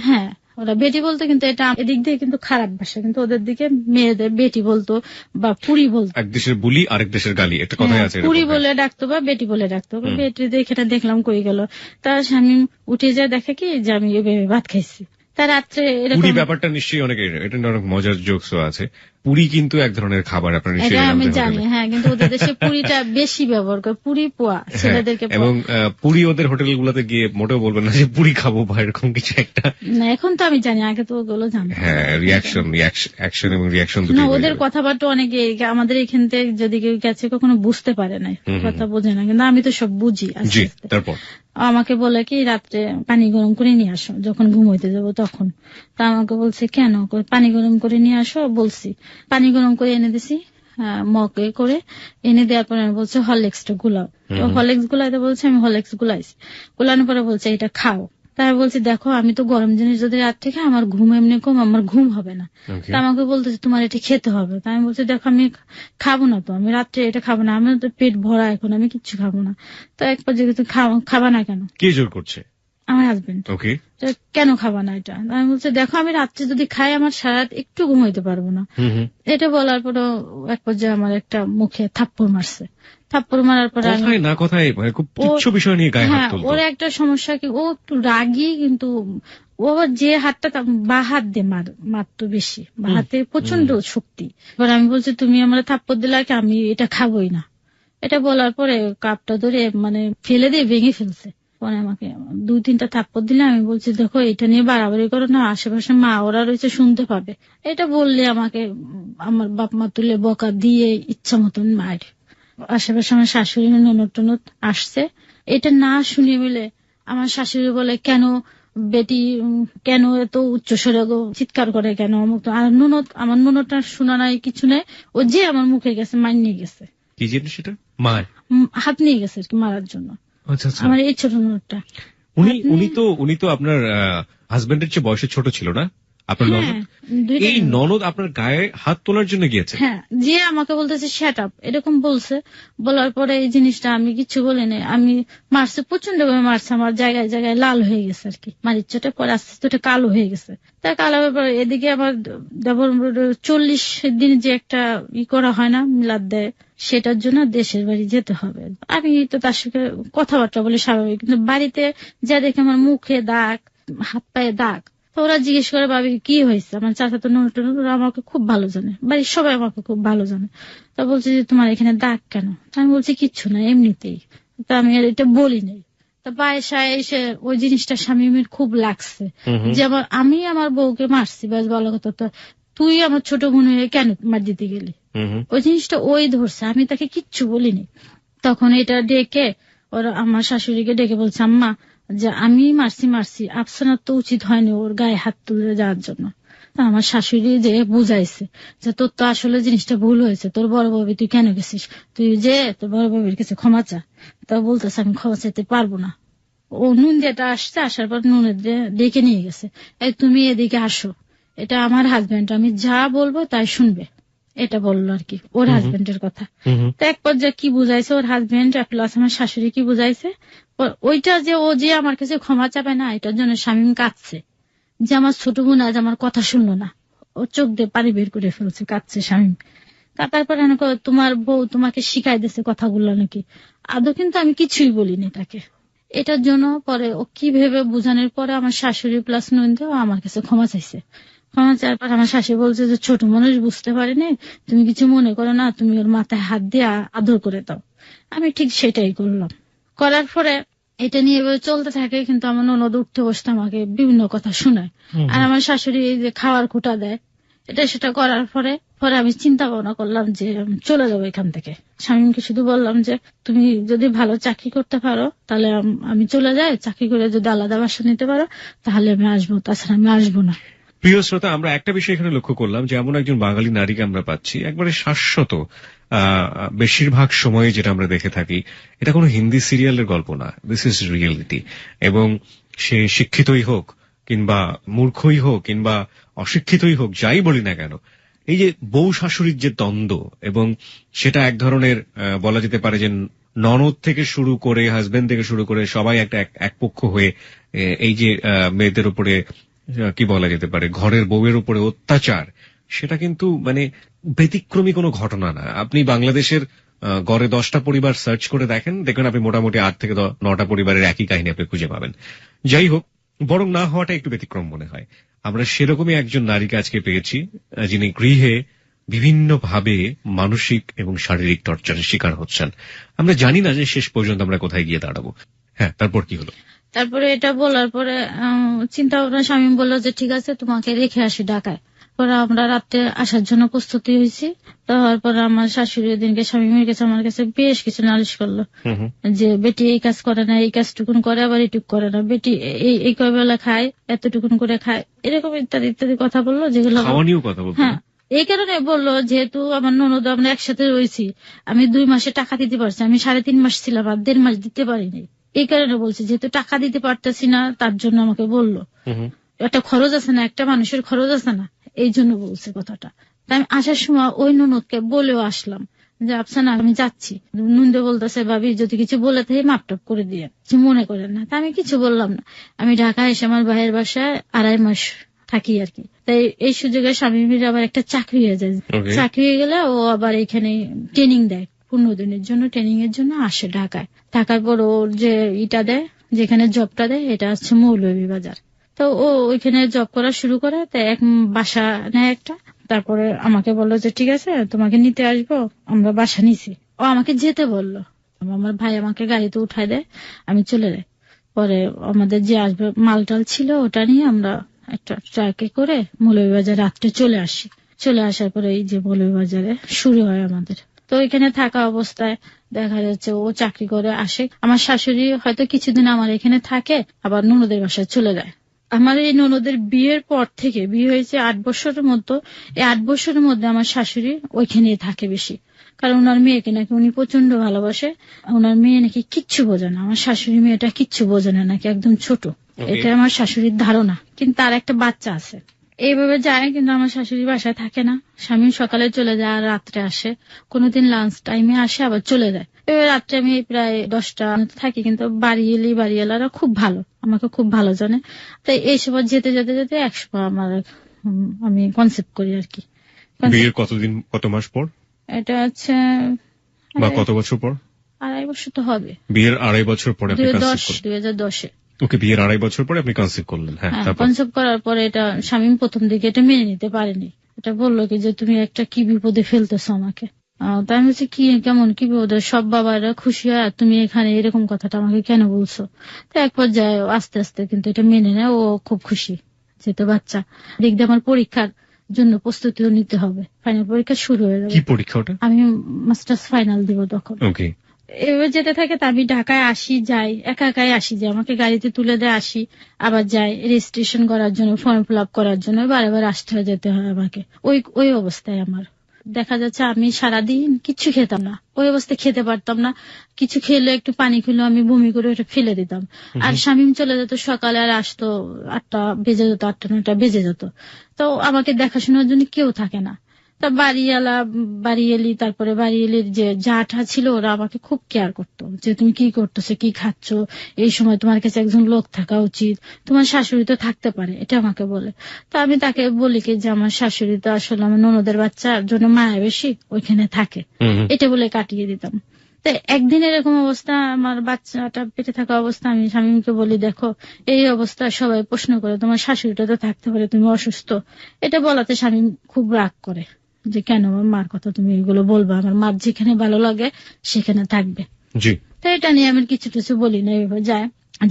হ্যাঁ, ওরা বেটি বলতো, কিন্তু এটা এদিক দিয়ে কিন্তু খারাপ ভাষা, কিন্তু ওদের দিকে মেয়েদের বেটি বলতো বা পুরি বলতো। এক দেশের বুলি আরেক দেশের গালি, একটা কথাই আছে। পুরি বলে ডাকতো বা বেটি বলে ডাকতো। বেটি দেখে দেখলাম কই গেল। তা শামীম উঠে যায়, দেখে কি যে আমি ভাত খাইছি। তা রাত্রে পুরি এরকম, ব্যাপারটা নিশ্চয়ই অনেক, এটা নিয়ে অনেক মজার জোকসও আছে। পুরি কিন্তু এক ধরনের খাবার, আপনার এটা নিশ্চয়ই আমি জানতে জানি, হোটেলে। হ্যাঁ, কিন্তু ওদের দেশে পুরিটা বেশি ব্যবহার করে, পুরি পোয়া, হ্যাঁ, ছেলেদেরকে পোয়া। এবং পুরি ওদের হোটেলগুলোতে গিয়ে মোটেও বলবেন না যে পুরি খাবো বা এরকম কিছু একটা। না, এখন তো আমি জানি, আগে তো ওগুলো জানতাম না। হ্যাঁ, অ্যাকশন এবং রিয়াকশন না, দুটোই হয়ে ওদের যাবে। কথাবার্তা অনেকে আমাদের এখান থেকে যদি কেউ গেছে কখনো বুঝতে পারে না, কথা বোঝে না, কিন্তু আমি তো সব বুঝি আস্তে জি, আস্তে। তারপর আমাকে বলে কি রাত্রে পানি গরম করে নিয়ে আসো যখন ঘুমোইতে যাবো তখন। তা আমাকে বলছে কেন, পানি গরম করে নিয়ে আসো, বলছি পানি গরম করে এনে দিছি মগে করে, এনে দেওয়ার পরে আমি বলছে হরলিক্সটা গুলাও। তো হরলিক্স গুলাইতে বলছে, আমি হরলিক্স গুলাইছি, গুলানোর পরে বলছে এটা খাও। তাই বলছি দেখো আমি তো গরম জিনিস যদি রাত্রে খাই আমার ঘুম এমনি কম, আমার ঘুম হবে না। Okay. তা আমাকে বলতেছে তোমার এটা খেতে হবে। তাই আমি বলছি দেখো আমি খাবো না, তো আমি রাত্রে এটা খাবো না, আমার তো পেট ভরা, এখন আমি কিচ্ছু খাবো না। তো এক পর্যায়ে তুমি খাবা না কেন? কে জোর করছে? আমার হাজবেন্ড। ওকে। কেন খাবা না এটা? আমি বলছি দেখো আমি রাত্রে যদি খাই আমার সারা রাত একটু ঘুমাইতে পারবো না। এটা বলার পর এক পর্যায়ে আমার একটা মুখে থাপ্পড় মারছে। থাপ্পড় মারার পরে কথায় না কথায় মানে খুব তুচ্ছ বিষয় নিয়ে গায়ে হাত হ্যাঁ, তুলতো। ওর একটা সমস্যা কি, ও একটু রাগী, কিন্তু ও আবার যে হাতটা বা হাত দিয়ে মারতো বেশি, বা হাতে প্রচন্ড শক্তি। এবার আমি বলছি তুমি আমার থাপ্পড় দিলে কি, আমি এটা খাবোই না। এটা বলার পরে কাপটা ধরে মানে ফেলে দিয়ে ভেঙে ফেলছে। পরে আমাকে 2-3টা থাপ্পড় দিলে। আমি বলছি দেখো এটা নিয়ে বাড়াবাড়ি করো না, আশেপাশে মা ওরা রয়েছে শুনতে পাবে। এটা বললে আমাকে আমার বাপ মা তুলে বকা দিয়ে ইচ্ছা মতন মার। আশেপাশে আমার শাশুড়ি ননদ টনদ আসছে, এটা না শুনে মিলে আমার শাশুড়ি বলে কেন বেটি কেন এত উচ্চস্বরে চিৎকার করে কেন, আর ননদ, আমার ননদটা শোনা নাই কিছু নেই, ও যে আমার মুখে গেছে মার নিয়ে গেছে, কি জিনিস সেটা? মার হাত নিয়ে গেছে আর কি মারার জন্য। আচ্ছা আচ্ছা। আমার এই ছোট ননদটা। উনি তো আপনার হাজবেন্ডের চেয়ে বয়সে ছোট ছিল না, আপনার হ্যাঁ, ননদ? দুইটা এই ননদ। ননদ আপনার গায়ে হাত তোলার জন্য গিয়েছে? হ্যাঁ, যে আমাকে বলতেছে শ্যাট আপ এরকম বলছে। বলার পরে এই জিনিসটা আমি কিছু বলিনি, আমি মারছে, প্রচন্ড ভাবে মারছে, আমার জায়গায় জায়গায় লাল হয়ে গেছে আর কি, মারির চোটে পরে আস্তে আস্তে ওটা কালো হয়ে গেছে। তা কালো হয়ে পরে এদিকে আমার দেবর 40 দিন যে একটা করা হয় না, মিলাদ দেয়, সেটার জন্য দেশের বাড়ি যেতে হবে। আমি তো তার সঙ্গে কথাবার্তা বলে স্বাভাবিক, কিন্তু বাড়িতে যা দেখে আমার মুখে দাগ, হাত পায়ে দাগ। তো ওরা জিজ্ঞেস করে ভাবি কি হয়েছে, আমার চাচা তো ননদ ওরা আমাকে খুব ভালো জানে, বাড়ির সবাই আমাকে খুব ভালো জানে। তা বলছে যে তোমার এখানে দাগ কেন? আমি বলছি কিচ্ছু না, এমনিতেই। তা আমি আর এটা বলি নাই। তা বাসায় এসে ওই জিনিসটা স্বামীর খুব লাগছে, যে আমি আমার বউকে মারছি, ব্যাস বলো কথা, তো তুই আমার ছোট বোন হয়ে কেন মার দিতে গেলি? ওই জিনিসটা ওই ধরছে, আমি তাকে কিচ্ছু বলিনি। তখন এটা ডেকে ওরা আমার শাশুড়িকে ডেকে বলছে আম্মা যে আমি মারছি, আফসানার তো উচিত হয়নি ওর গায়ে হাত তুলে যাওয়ার জন্য। তা আমার শাশুড়ি যে বুঝাইছে যে তোর তো আসলে জিনিসটা ভুল হয়েছে, তোর বড় বাবু তুই কেন গেছিস, তুই যে তোর বড় বাবুর কাছে ক্ষমা চা। তা বলতেছে আমি ক্ষমা চাইতে পারবো না। ও নুন যেটা আসছে, আসার পর নুনের ডেকে নিয়ে গেছে, এই তুমি এদিকে আসো, এটা আমার হাজবেন্ড, আমি যা বলবো তাই শুনবে, এটা বললো আর কি ওর হাজবেন্ডের কথা। তো এক পর্যায়ে কি বুঝাইছে ওর হাজবেন্ড প্লাস আমার শাশুড়ি কি বুঝাইছে, ওইটা যে ও যে আমার কাছে ক্ষমা চাবে না, এটার জন্য শামীম কাঁদছে, যে আমার ছোট বোন আজ আমার কথা শুনলো না, ও চোখ দিয়ে পানি বের করে ফেলছে, কাঁদছে শামীম। তারপরে তোমার বউ তোমাকে শিখাই দিছে কথাগুলো নাকি, আদৌ কিন্তু আমি কিছুই বলিনি তাকে। এটার জন্য পরে ও কি ভেবে বুঝানোর পরে আমার শাশুড়ি প্লাস নন্দ আমার কাছে ক্ষমা চাইছে। ক্ষমা চাওয়ার পর আমার শাশুড়ি বলছে যে ছোট মানুষ বুঝতে পারেনি, তুমি কিছু মনে করো না, তুমি ওর মাথায় হাত দিয়ে আদর করে দাও। আমি ঠিক সেটাই করলাম। করার পরে এটা নিয়ে এভাবে চলতে থাকে, কিন্তু আমার ননদ উঠতে বসতে আমাকে বিভিন্ন কথা শোনায়, আর আমার শাশুড়ি যে খাওয়ার খোটা দেয়, এটা সেটা করার পরে আমি চিন্তা ভাবনা করলাম যে আমি চলে যাবো এখান থেকে। স্বামীকে শুধু বললাম যে তুমি যদি ভালো চাকরি করতে পারো তাহলে আমি চলে যাই, চাকরি করে যদি আলাদা বাসা নিতে পারো তাহলে আমি আসবো, তাছাড়া আমি আসবো না। প্রিয় শ্রোতা, আমরা একটা বিষয় এখানে লক্ষ্য করলাম যে এমন একজন বাঙালি নারীকে আমরা পাচ্ছি একবারে শাশ্বত, বেশিরভাগ সময়ে যেটা আমরা দেখে থাকি, এটা কোনো হিন্দি সিরিয়ালের গল্প না, দিস ইজ রিয়েলিটি। এবং সে শিক্ষিতই হোক কিংবা মূর্খই হোক কিংবা অশিক্ষিতই হোক, যাই বলি না কেন, এই যে বউ শাশুড়ির যে দ্বন্দ্ব, এবং সেটা এক ধরনের বলা যেতে পারে যে ননদ থেকে শুরু করে হাজবেন্ড থেকে শুরু করে সবাই একটা এক পক্ষ হয়ে এই যে মেয়েদের উপরে কি বলা যেতে পারে ঘরের বউয়ের উপরে অত্যাচার, সেটা কিন্তু মানে ব্যতিক্রমী কোনো ঘটনা না। আপনি বাংলাদেশের গড়ে 10টা পরিবার সার্চ করে দেখেন আপনি মোটামুটি 8 থেকে 9টা পরিবারের একই কাহিনী আপনি খুঁজে পাবেন। যাই হোক, বরং না হওয়াটা একটু ব্যতিক্রম মনে হয়। আমরা সেরকমই একজন নারীকে আজকে পেয়েছি, যিনি গৃহে বিভিন্ন ভাবে মানসিক এবং শারীরিক টর্চারের শিকার হচ্ছেন। আমরা জানি না যে শেষ পর্যন্ত আমরা কোথায় গিয়ে দাঁড়াবো। হ্যাঁ, তারপর কি হলো? তারপরে এটা বলার পরে চিন্তা ভাবনা, স্বামী বললো যে ঠিক আছে তোমাকে রেখে আসি ঢাকায়। পরে আমরা রাত্রে আসার জন্য প্রস্তুতি হয়েছি। তারপর আমার শাশুড়ি দিনকে স্বামীর কাছে আমার কাছে বেশ কিছু নালিশ করলো যে বেটি এই কাজ করে না, এই কাজটুকুন করে, আবার এইটুক করে না, বেটি এই কয় বেলা খায়, এতটুকুন করে খায়, এরকম ইত্যাদি ইত্যাদি কথা বললো, যেগুলো হ্যাঁ এই কারণে বললো যেহেতু আমার ননদ আমরা একসাথে রয়েছি, আমি 2 মাসে টাকা দিতে পারছি, আমি 3.5 মাস ছিলাম আর 1.5 মাস দিতে পারিনি। এই কারণে বলছি যেহেতু টাকা দিতে পারতেছি না, তার জন্য আমাকে বললো একটা খরচ আছে না, একটা মানুষের খরচ আছে না, এই জন্য বলছে কথাটা। তাই আমি আসার সময় ওই ননদকে বলেও আসলাম যে আফসানা আমি যাচ্ছি। নন্দে বলতেছে ভাবি যদি কিছু বলে থাকে মাপটাপ করে দিয়ে, কিছু মনে করেন না। তা আমি কিছু বললাম না। আমি ঢাকায় এসে আমার ভাইয়ের বাসায় 2.5 মাস থাকি আর কি। তাই এই সুযোগে স্বামীর আবার একটা চাকরি হয়ে যায়। চাকরি হয়ে গেলে ও আবার এখানে ট্রেনিং দেয়, 15 দিনের জন্য ট্রেনিং এর জন্য আসে ঢাকায়। থাকার পর ওর যে ইটা দেয়, যেখানে জবটা দেয়, এটা হচ্ছে মৌলভীবাজার। তো ও ওইখানে জব করা শুরু করে। তাই এক বাসা নেয় একটা। তারপরে আমাকে বললো যে ঠিক আছে তোমাকে নিতে আসবো, আমরা বাসা নিছি। ও আমাকে যেতে বললো, আমার ভাই আমাকে গাড়িতে উঠায় দেয়, আমি চলে যাই। পরে আমাদের যে আসবে মালটাল ছিল ওটা নিয়ে আমরা একটা ট্রাকে করে মৌলভীবাজার রাত্রে চলে আসি। চলে আসার পরে এই যে মৌলভীবাজারে শুরু হয় আমাদের। তো এখানে থাকা অবস্থায় দেখা যাচ্ছে ও চাকরি করে আসে। আমার শাশুড়ি হয়তো কিছুদিন আমার এখানে থাকে, আবার ননদের বাসায় চলে যায়। আমার এই ননদের বিয়ের পর থেকে, বিয়ে হয়েছে 8 বছরের মতো, এই 8 বছরের মধ্যে আমার শাশুড়ি ওইখানে থাকে বেশি। কারণ ওনার মেয়েকে নাকি উনি প্রচন্ড ভালোবাসে। ওনার মেয়ে নাকি কিচ্ছু বোঝে না, আমার শাশুড়ি মেয়েটা কিচ্ছু বোঝে না, নাকি একদম ছোট, এটা আমার শাশুড়ির ধারণা। কিন্তু তার একটা বাচ্চা আছে। এইভাবে যায়, কিন্তু আমার শাশুড়ি বাসায় থাকে না। স্বামী সকালে চলে যায় আর রাত্রে আসে, কোনোদিন লাঞ্চ টাইমে আসে আবার চলে যায়। এবার রাত্রে আমি প্রায় 10টা থাকি, কিন্তু বাড়িওয়ালারা খুব ভালো, আমাকে খুব ভালো জানে। তাই এই সময় যেতে যেতে যেতে একসময় আমি কনসেপ্ট করি আর কি। বিয়ের কত মাস পর? এটা হচ্ছে বা কত বছর পর? 2.5 বছর তো হবে। বিয়ের 2.5 বছর পরে 2010-এ। ওকে, বিয়ের 2.5 বছর পরে আপনি কনসিভ করলেন। হ্যাঁ, কনসেপ্ট করার পরে এটা স্বামী প্রথম দিকে এটা মেনে নিতে পারেনি। এটা বললো কি যে তুমি একটা কি বিপদে ফেলতেছো আমাকে। তাই আমি বলছি কি কেমন কি বিপদে, সব বাবারা খুশি হয় আর তুমি এখানে এরকম কথাটা আমাকে কেন বলছো। তো এক পর্যায়ে আস্তে আস্তে কিন্তু এটা মেনে নেয়, ও খুব খুশি যেহেতু বাচ্চা। দেখতে আমার পরীক্ষার জন্য প্রস্তুতিও নিতে হবে, ফাইনাল পরীক্ষা শুরু হয়ে যাবে। কি পরীক্ষা ওটা? আমি মাস্টার্স ফাইনাল দিব তখন। ওকে। এবার যেতে থাকে, তা আমি ঢাকায় আসি যাই, একাই আসি, যে আমাকে গাড়িতে তুলে দেয়, আসি আবার যাই রেজিস্ট্রেশন করার জন্য, ফর্ম ফিল আপ করার জন্য বারবার আসতে হয়, যেতে হয় আমাকে। ওই অবস্থায় আমার দেখা যাচ্ছে আমি সারাদিন কিছু খেতাম না, ওই অবস্থায় খেতে পারতাম না। কিছু খেলে একটু পানি খেলে আমি বমি করে ওটা ফেলে দিতাম। আর স্বামী চলে যেত সকালে, আর আসতো 8টা বেজে যেত, 8টা-9টা বেজে যেত। তো আমাকে দেখাশোনার জন্য কেউ থাকে না। তা বাড়ি এলি, তারপরে বাড়ি এলির যে জাটা ছিল ওরা আমাকে খুব কেয়ার করতো, যে তুমি কি করতেছো, কি খাচ্ছ, এই সময় তোমার কাছে একজন লোক থাকা উচিত, তোমার শাশুড়ি তো থাকতে পারে, এটা আমাকে বলে। তা আমি তাকে বলি কি যে আমার শাশুড়ি তো আসলে আমার ননদের বাচ্চার জন্য মায়া বেশি, ওইখানে থাকে, এটা বলে কাটিয়ে দিতাম। তো একদিন এরকম অবস্থা, আমার বাচ্চাটা পেটে থাকা অবস্থা, আমি স্বামীকে বলি দেখো এই অবস্থা সবাই প্রশ্ন করে, তোমার শাশুড়িটা তো থাকতে পারে, তুমি অসুস্থ। এটা বলাতে স্বামী খুব রাগ করে যে কেন আমার মার কথা তুমি এগুলো বলবা, আমার মার যেখানে ভালো লাগে সেখানে থাকবে। তো এটা নিয়ে আমি কিছু বলি না, এভাবে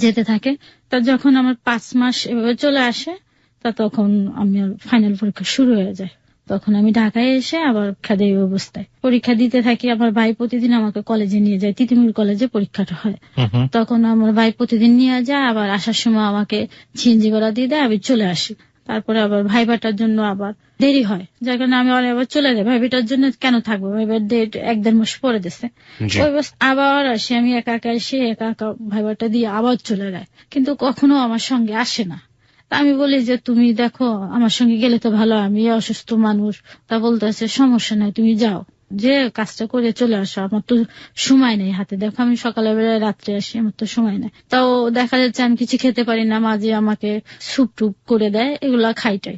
যেতে থাকে। তা যখন আমার 5 মাস এভাবে চলে আসে, তা তখন আমি ফাইনাল পরীক্ষা শুরু হয়ে যায়। তখন আমি ঢাকায় এসে আবার এই অবস্থায় পরীক্ষা দিতে থাকি। আমার ভাই প্রতিদিন আমাকে কলেজে নিয়ে যায়, তিতুমির কলেজে পরীক্ষাটা হয়। তখন আমার ভাই প্রতিদিন নিয়ে যায়, আবার আসার সময় আমাকে সিএনজি ভাড়া দিয়ে দেয়, আমি চলে আসি। তারপরে আবার ভাইবাটার জন্য আবার দেরি হয়, যার কারণে আমি আবার চলে যাই। ভাইবাটার জন্য কেন থাকবো, ভাইবার ডেট 1-1.5 মাস পরে দিচ্ছে। আবার আসি, আমি একা এসে একা ভাইবাটা দিয়ে আবার চলে যায়, কিন্তু কখনো আমার সঙ্গে আসে না। আমি বলি যে তুমি দেখো আমার সঙ্গে গেলে তো ভালো, আমি অসুস্থ মানুষ। তা বলতেছে সমস্যা নাই, তুমি যাও, যে কাজটা করে চলে আসো, আমার তো সময় নেই হাতে। দেখো আমি সকালে বেলায় রাত্রে আসি, আমার তো সময় নেই। তাও দেখা যাচ্ছে আমি কিছু খেতে পারি না, মাঝে আমাকে স্যুপ টুপ করে দেয়, এগুলা খাইটাই।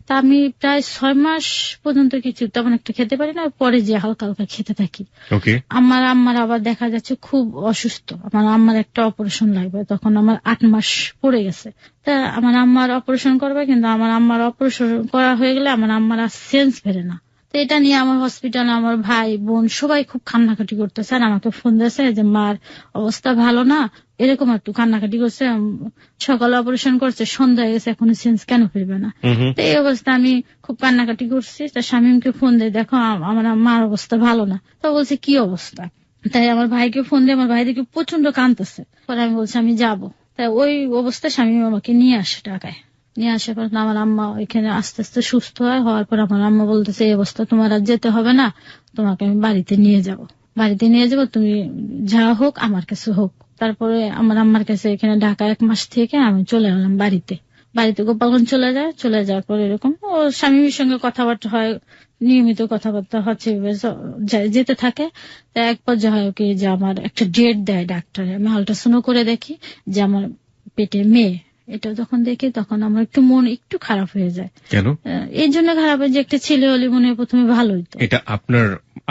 তা আমি প্রায় 6 মাস পর্যন্ত কিছু তেমন একটা খেতে পারি না, পরে যে হালকা হালকা খেতে থাকি। আমার আম্মার আবার দেখা যাচ্ছে খুব অসুস্থ, আমার আম্মার একটা অপারেশন লাগবে, তখন আমার 8 মাস পড়ে গেছে। তা আমার আম্মার অপারেশন করবে, কিন্তু আমার আম্মার অপারেশন করা হয়ে গেলে আমার আম্মার আর সেন্স ফেরে না। তো এটা নিয়ে আমার হসপিটালে আমার ভাই বোন সবাই খুব কান্নাকাটি করতেছে, আর আমাকে ফোন দিয়েছে যে মার অবস্থা ভালো না, এরকম একটু কান্নাকাটি করছে। সকালে অপারেশন করছে, সন্ধ্যা হয়ে গেছে, এখনো সেন্স কেন ফিরবে না। তো এই অবস্থা আমি খুব কান্নাকাটি করছি। তার স্বামীকে ফোন দিয়ে, দেখো আমার মার অবস্থা ভালো না। তো বলছে কি অবস্থা, তাই আমার ভাইকে ফোন দিয়ে, আমার ভাই দেখে প্রচন্ড কাঁদতেছে। পরে আমি বলছি আমি যাবো। তাই ওই অবস্থায় স্বামী আমাকে নিয়ে আসে ঢাকায়। নিয়ে আসার পর আমার আম্মা এখানে আস্তে আস্তে সুস্থ হয়। হওয়ার পর আমার আম্মা বলতেছে এই অবস্থা তোমার আর যেতে হবে না, তোমাকে আমি বাড়িতে নিয়ে যাব, তুমি যা হোক আমার কাছে হোক। তারপরে আমার আম্মার কাছে এখানে ঢাকা 1 মাস থেকে আমি চলে এলাম বাড়িতে গোপালগঞ্জ চলে যাওয়ার পর এরকম ও স্বামীর সঙ্গে কথাবার্তা হয়, নিয়মিত কথাবার্তা হচ্ছে, যেতে থাকে। তা এক পর্যায়ে হয় কি যে আমার একটা ডেট দেয় ডাক্তার, আমি আল্ট্রাসাউন্ড করে দেখি যে আমার পেটে মেয়ে। এটা যখন দেখি তখন আমার একটু মন একটু খারাপ হয়ে যায়। কেন? এই জন্য খারাপ হয় যে একটা ছেলে হলে মনে হয় প্রথমে ভালো হইতো। এটা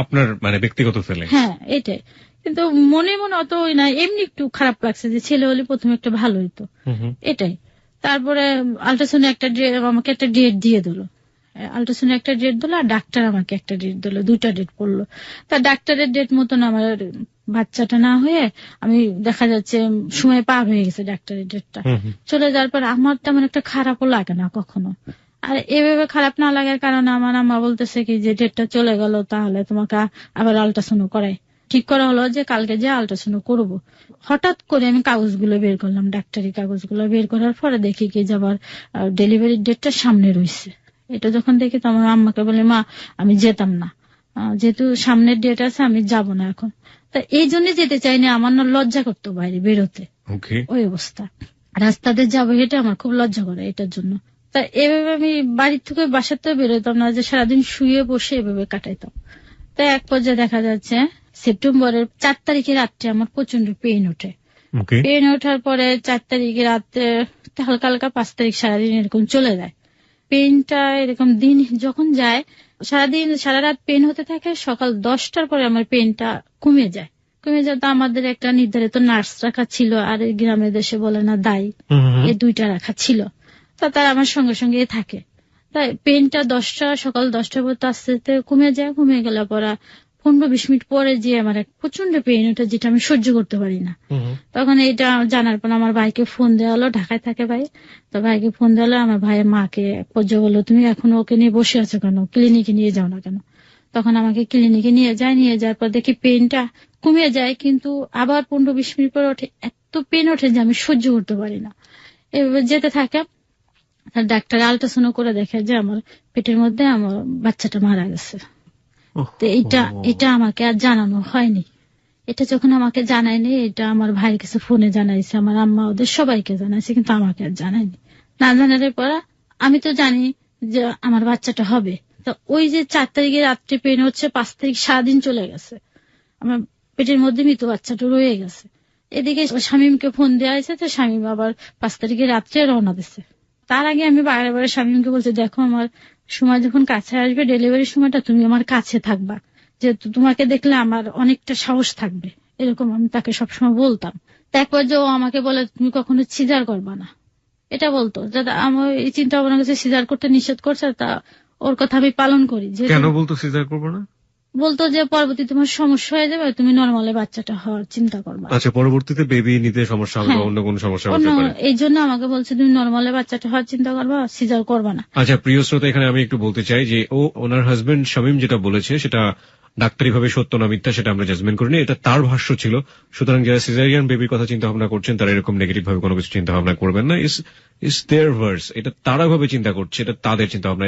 আপনার মানে ব্যক্তিগত ফিলিংস? হ্যাঁ এটাই, কিন্তু মনে অত না, এমনি একটু খারাপ লাগছে যে ছেলে হলে প্রথমে একটা ভালো হইতো, এটাই। তারপরে আল্ট্রাসাউন্ড আমাকে একটা ডেট দিয়ে দিল, আল্ট্রাসাউন্ড একটা ডেট দিল, আর ডাক্তার আমাকে একটা ডেট দিল, 2টা ডেট পড়লো। তা ডাক্তারের ডেট মতন আমার বাচ্চাটা না হয়ে আমি দেখা যাচ্ছে সময় পার হয়ে গেছে, ডাক্তারের ডেটটা চলে যাওয়ার পর আমার তেমন একটা খারাপও লাগে না কখনো। আর এভাবে খারাপ না লাগার কারণে আমার আম্মা বলতেছে কি যে ডেটটা চলে গেল, তাহলে তোমাকে আবার আল্ট্রাসাউন্ড করাই। ঠিক করা হলো যে কালকে যে আল্ট্রাসাউন্ড করবো। হঠাৎ করে আমি কাগজগুলো বের করলাম, ডাক্তারি কাগজগুলো বের করার পরে দেখি কি যে আবার ডেলিভারির ডেটটা সামনে রয়েছে। এটা যখন দেখি তো আমার আম্মাকে বলে মা আমি যেতাম না, যেহেতু সামনের ডেট আছে আমি যাব না এখন। তা এই জন্য যেতে চাইনি, আমার না লজ্জা করতো বাইরে বেরোতে, ওই অবস্থা রাস্তাতে যাবো এটা আমার খুব লজ্জা করে এটার জন্য। তা এভাবে আমি বাড়ির থেকে বাসাতে বেরোতাম না, যে সারাদিন শুয়ে বসে এভাবে কাটাইতাম। তাই এক পর্যায়ে দেখা যাচ্ছে সেপ্টেম্বরের 4 তারিখে রাত্রে আমার প্রচন্ড পেইন ওঠে। পেইন ওঠার পরে 4 তারিখে রাত্রে হালকা হালকা 5 তারিখ সারাদিন এরকম চলে যায়। পেইনটা এরকম দিন যখন যায়, সারাদিন সারা রাত পেইন হতে থাকে, সকাল 10টার পরে আমার পেইনটা কমে যায়। তো আমাদের একটা নির্ধারিত নার্স রাখা ছিল, আর গ্রামের দেশে বলে না দায়ী, এই 2টা রাখা ছিল। তা তারা আমার সঙ্গে সঙ্গে থাকে। তাই পেইনটা সকাল 10টা পর্যন্ত আস্তে আস্তে কমে গেলে পরে 15-20 মিনিট পরে যে আমার এক প্রচন্ড পেইন ওটা, যেটা আমি সহ্য করতে পারি না। তখন এটা জানার পর আমার ভাইকে ফোন দেওয়া হলো, ঢাকায় থাকে ভাই। তো ভাইকে ফোন দেওয়া হলো, আমার ভাইয়ের মাকে পর্যায়ে বললো তুমি এখন ওকে নিয়ে বসে আছো কেন, ক্লিনিকে নিয়ে যাও না কেন। তখন আমাকে ক্লিনিকে নিয়ে যাওয়ার পর দেখি পেইনটা কমে যায়, কিন্তু আবার 15-20 মিনিট পর ওঠে, এত পেইন ওঠে যে আমি সহ্য করতে পারি না। এভাবে যেতে থাকে। ডাক্তার আল্ট্রাসাউন্ড করে দেখে যে আমার পেটের মধ্যে আমার বাচ্চাটা মারা গেছে। তো এটা আমাকে আর জানানো হয়নি। এটা যখন আমাকে জানায়নি, এটা আমার ভাইয়ের কাছে ফোনে জানাইছে, আমার আম্মা ওদের সবাইকে জানাইছে, কিন্তু আমাকে আর জানায়নি। না জানার পর আমি তো জানি যে আমার বাচ্চাটা হবে। তো ওই যে 4 তারিখে রাত্রে পেন হচ্ছে, 5 তারিখ সারাদিন চলে গেছে, আমার পেটের মধ্যে মৃত বাচ্চাটা রয়ে গেছে। এদিকে শামীমকে ফোন দেওয়া হয়েছে, তো শামীম আবার 5 তারিখে রাত্রে রওনা দিছে। তার আগে আমি বারে শামীমকে বলছি দেখো আমার সময় যখন কাছে আসবে, ডেলিভারির সময়টা তুমি আমার কাছে থাকবা, যেহেতু তোমাকে দেখলে আমার অনেকটা সাহস থাকবে, এরকম আমি তাকে সবসময় বলতাম। তারপর যে ও আমাকে বলে তুমি কখনো সিজার করবা না, এটা বলতো। যাতে আমার এই চিন্তা ভাবনা কাছে সিজার করতে নিষেধ করছে, তা ওর কথা আমি পালন করি। কেন বলতো সিজার করবো না? বলতো যে পরবর্তী তোমার সমস্যা হয়ে যাবে, তুমি নর্মালে বাচ্চাটা হওয়ার চিন্তা করবা। আচ্ছা, পরবর্তীতে বেবি নিতে সমস্যা হবে, অন্য কোন সমস্যা হতে পারে, এই জন্য আমাকে বলছে তুমি নর্মালে বাচ্চাটা হওয়ার চিন্তা করবা, সিজার করবা না। আচ্ছা প্রিয় শ্রোতা, এখানে আমি একটু বলতে চাই যে ওনার হাজবেন্ড শামীম যেটা বলেছে সেটা ডাক্তারি ভাবে সত্য না মিথ্যা সেটা আমরা জাজমেন্ট করিনি, এটা তার ভাষ্য ছিল। সুতরাং যারা সিজারিয়ান বেবির কথা চিন্তা ভাবনা করছেন তারা এরকম নেগেটিভ ভাবে কোনো কিছু চিন্তা ভাবনা করবেন না। ইস দেয়ার ভার্স, এটা তারা ভাবে চিন্তা করছে, এটা তাদের চিন্তা ভাবনা,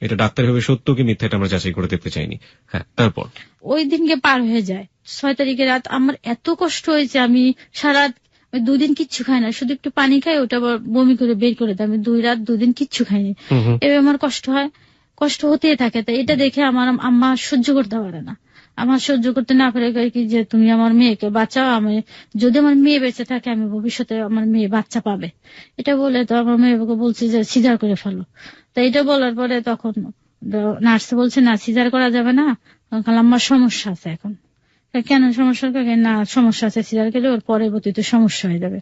এটা ডাক্তারি ভাবে সত্য কি মিথ্যা এটা আমরা যাচাই করে দেখতে চাইনি। হ্যাঁ, তারপর ওই দিনকে পার হয়ে যায় 6 তারিখের রাত। আমার এত কষ্ট হয়েছে, আমি সারা 2 দিন কিচ্ছু খাই না, শুধু একটু পানি খাই, ওটা বমি করে বের করে দেয়। আমি 2 রাত 2 দিন কিচ্ছু খাইনি। এবার আমার কষ্ট হতেই থাকে। তাই এটা দেখে আমার আম্মা সহ্য করতে পারে না। আমার সহ্য করতে না পারে কি যে তুমি আমার মেয়েকে বাঁচাও, আমি যদি আমার মেয়ে বেঁচে থাকে আমি ভবিষ্যতে আমার মেয়ে বাচ্চা পাবে। এটা বলে তো আমার মেয়েকে বলছি যে সিজার করে ফেলো। তো এটা বলার পরে তখন নার্স বলছে না সিজার করা যাবে না, আমার সমস্যা আছে এখন। কেন সমস্যা? না সমস্যা আছে, সিজার করলে ওর পরবর্তীতে সমস্যা হয়ে যাবে,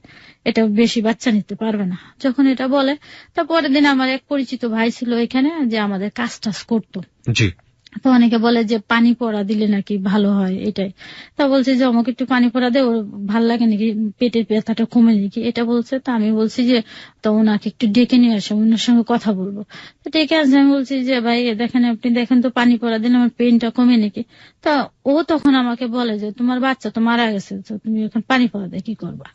এটা বেশি বাচ্চা নিতে পারবে না। যখন এটা বলে তার পরের দিন আমার এক পরিচিত ভাই ছিল এখানে যে আমাদের কাজ টাজ করতো। জি। তো অনেকে বলে যে পানি পড়া দিলে নাকি ভালো হয়, এটাই। তা বলছে যে আমাকে একটু পানি পড়া দে, ওর ভালো লাগে নাকি, পেটের ব্যথাটা কমে নাকি, এটা বলছে। তা আমি বলছি যে তো ওনাকে একটু ডেকে নিয়ে আসো, ওনার সঙ্গে কথা বলবো। তো ডেকে আসলে আমি বলছি যে ভাই দেখেন, আপনি দেখেন তো পানি পড়া দিলে আমার পেনটা কমে নাকি। তা ও তখন আমাকে বলে যে তোমার বাচ্চা তো মারা গেছে, তো তুমি এখন পানি পড়া দিয়ে কি করবা।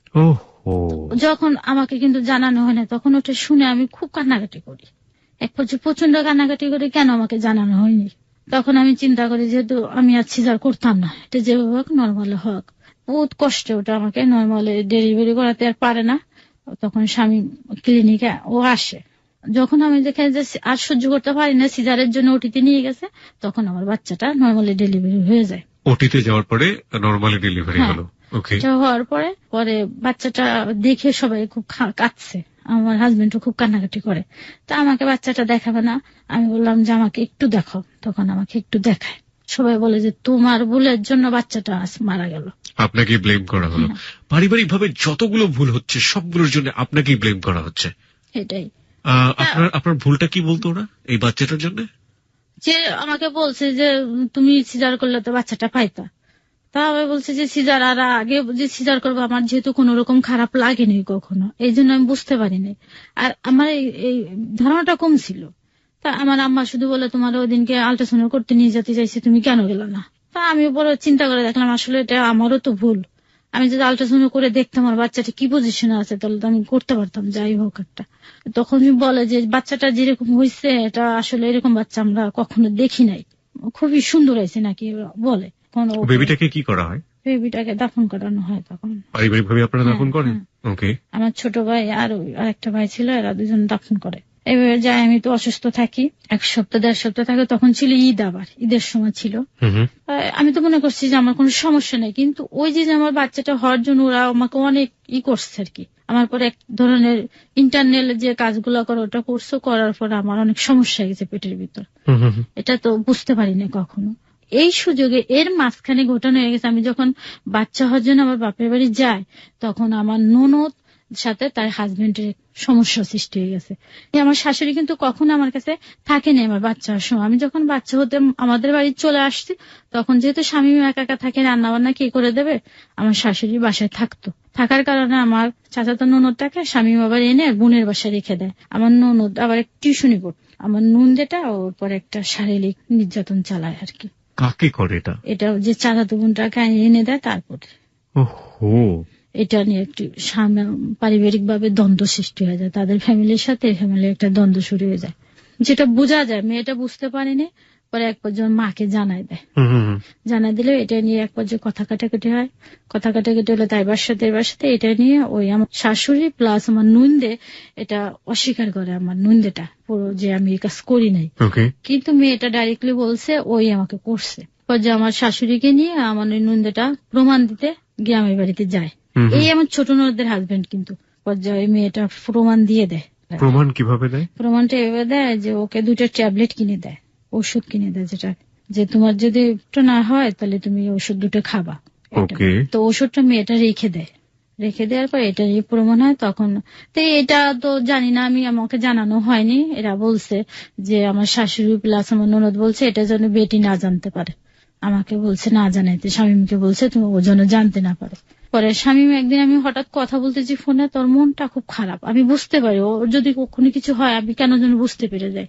যখন আমাকে কিন্তু জানানো হয় না, তখন ওটা শুনে আমি খুব কান্নাকাটি করি, এক পর্যায়ে প্রচন্ড কান্নাকাটি করি, কেন আমাকে জানানো হয়নি। তখন আমি চিন্তা করি যেহেতু আমি আর সিজার করতাম না, এটা যেভাবে হোক নর্মাল হোক। বহুত কষ্টে ওটা আমাকে নর্মালে ডেলিভারি করাতে আর পারে না। তখন স্বামী ক্লিনিকে ও আসে, যখন আমি দেখে যে আর সহ্য করতে পারি না, সিজারের জন্য ওটিতে নিয়ে গেছে, তখন আমার বাচ্চাটা নর্মালি ডেলিভারি হয়ে যায়। ওটিতে যাওয়ার পরে নরমালি ডেলিভারি হলো। ওকে। হওয়ার পরে পরে বাচ্চাটা দেখে সবাই খুব কাঁদছে, আমার হাজবেন্ডও খুব কান্নাকাটি করে। তা আমাকে বাচ্চাটা দেখাবে না, আমি বললাম যে আমাকে একটু দেখাও। তখন আমাকে একটু দেখায়, সবাই বলে যে তোমার ভুলের জন্য বাচ্চাটা আজ মারা গেল, আপনাকে ব্লেম করা হলো। পারিবারিক ভাবে যতগুলো ভুল হচ্ছে সবগুলোর জন্য আপনাকেই ব্লেম করা হচ্ছে। এটাই। আপনার ভুলটা কি বলতো ওরা এই বাচ্চাটার জন্য? যে আমাকে বলছে যে তুমি সিজার করলে তো বাচ্চাটা পাইতা। তা আমি বলছি যে সিজার আর আগে যে সিজার করবো, আমার যেহেতু কোন রকম খারাপ লাগেনি কখনো, এই জন্য আমি বুঝতে পারিনি। আর আমার এই ধারণাটা কম ছিল। তা আমার আম্মা শুধু বলে তোমার ওই দিনকে আল্ট্রাসাউন্ড করতে নিয়ে যেতে চাইছি, তুমি কেন গেল না। তা আমি বড় চিন্তা করে দেখলাম আসলে এটা আমারও তো ভুল। আমি যদি আল্ট্রাসাউন্ড করে দেখতাম আমার বাচ্চাটা কি পজিশনে আছে, তাহলে তো আমি করতে পারতাম যাই হোক একটা। তখন বলে যে বাচ্চাটা যেরকম হয়েছে এটা আসলে এরকম বাচ্চা আমরা কখনো দেখি নাই, খুবই সুন্দর হয়েছে নাকি বলে। বেবিটাকে কি করা হয়? বেবিটাকে দাফন করানো হয়। তখন পারিবারিক ভাবে আপনারা দাফন করেন? ওকে। আমার ছোট ভাই আর আরেকটা ভাই ছিল, এরা দুজন দাফন করে। এভাবে যাই, আমি তো অসুস্থ থাকি, 1 সপ্তাহ 1.5 সপ্তাহ থাকে। তখন ছিল ঈদ, আবার ঈদের সময় ছিল। আমি তো মনে করছি যে আমার কোনো সমস্যা নেই, কিন্তু ওই যে আমার বাচ্চাটা হওয়ার জন্য ওরা আমাকে অনেক করছে আর কি। আমার পরে এক ধরনের ইন্টারনাল যে কাজগুলো করে ওটা করছো, করার পর আমার অনেক সমস্যা হয়ে গেছে পেটের ভিতর। এটা তো বুঝতে পারিনি কখনো। এই সুযোগে এর মাঝখানে ঘটনা হয়ে গেছে, আমি যখন বাচ্চা হওয়ার জন্য আমার বাপের বাড়ি যাই, তখন আমার ননদ সাথে তার হাজবেন্ডের সমস্যা সৃষ্টি হয়ে গেছে। আমার শাশুড়ি কিন্তু কখনো আমার কাছে থাকেনি আমার বাচ্চা হওয়ার সময়। আমি যখন বাচ্চা হতে আমাদের বাড়ি চলে আসছি, তখন যেহেতু স্বামী একা একা থাকে, রান্না বান্না কে করে দেবে, আমার শাশুড়ি বাসায় থাকতো। থাকার কারণে আমার চাচাতো ননদটাকে স্বামী আবার এনে বোনের বাসায় রেখে দেয়। আমার ননদ আবার টিউশনি পড়তো। আমার ননদেটা ওর পর একটা শারীরিক নির্যাতন চালায় আর কি। কাকে করে এটা? এটা যে চাচাতো বোনটাকে এনে দেয়। তারপরে এটা নিয়ে একটু পারিবারিক ভাবে দ্বন্দ্ব সৃষ্টি হয়ে যায়, তাদের ফ্যামিলির সাথে ফ্যামিলির একটা দ্বন্দ্ব শুরু হয়ে যায়, যেটা বোঝা যায়। মেয়েটা বুঝতে পারেনি, পরে এক পর্যায়ে মাকে জানাই দেয়। জানাই দিলে এটা নিয়ে এক পর্যায়ে কথা কাটাকাটি হয়। কথা কাটাকাটি হলে তাই সাথে এটা নিয়ে ওই আমার শাশুড়ি প্লাস আমার নুনদে এটা অস্বীকার করে, আমার নুনদেটা পুরো যে আমি এই কাজ করি নাই। কিন্তু মেয়েটা ডাইরেক্টলি বলছে ওই আমাকে করছে। পর্যায়ে আমার শাশুড়িকে নিয়ে আমার ওই নুনদেটা প্রমাণ দিতে গ্রামের বাড়িতে যায়। এই আমার ছোট ননদের হাজবেন্ড। কিন্তু পর্যায়ে মেয়েটা প্রমাণ দিয়ে দেয়। প্রমাণ কিভাবে দেয়? প্রমাণটা এভাবে দেয় যে ওকে 2টা ট্যাবলেট কিনে দেয়, ওষুধ কিনে দেয়, যেটা যে তোমার যদি না হয় তাহলে তুমি ওষুধ 2টা খাবা। তো ওষুধটা মেয়েটা রেখে দেয়। রেখে দেওয়ার পর এটা প্রমাণ হয় তখন। তো এটা তো জানি না আমি, আমাকে জানানো হয়নি। এরা বলছে যে আমার শাশুড়ি প্লাস আমার ননদ বলছে এটা যেন বেটি না জানতে পারে। আমাকে বলছে না জানাইতে, শামীমকে বলছে তুমি ও যেন জানতে না পারে। পরে শামীম একদিন আমি হঠাৎ কথা বলতেছি ফোনে, তোর মনটা খুব খারাপ, আমি বুঝতে পারি ওর যদি কখনো কিছু হয় আমি কেন যেন বুঝতে পেরে যাই।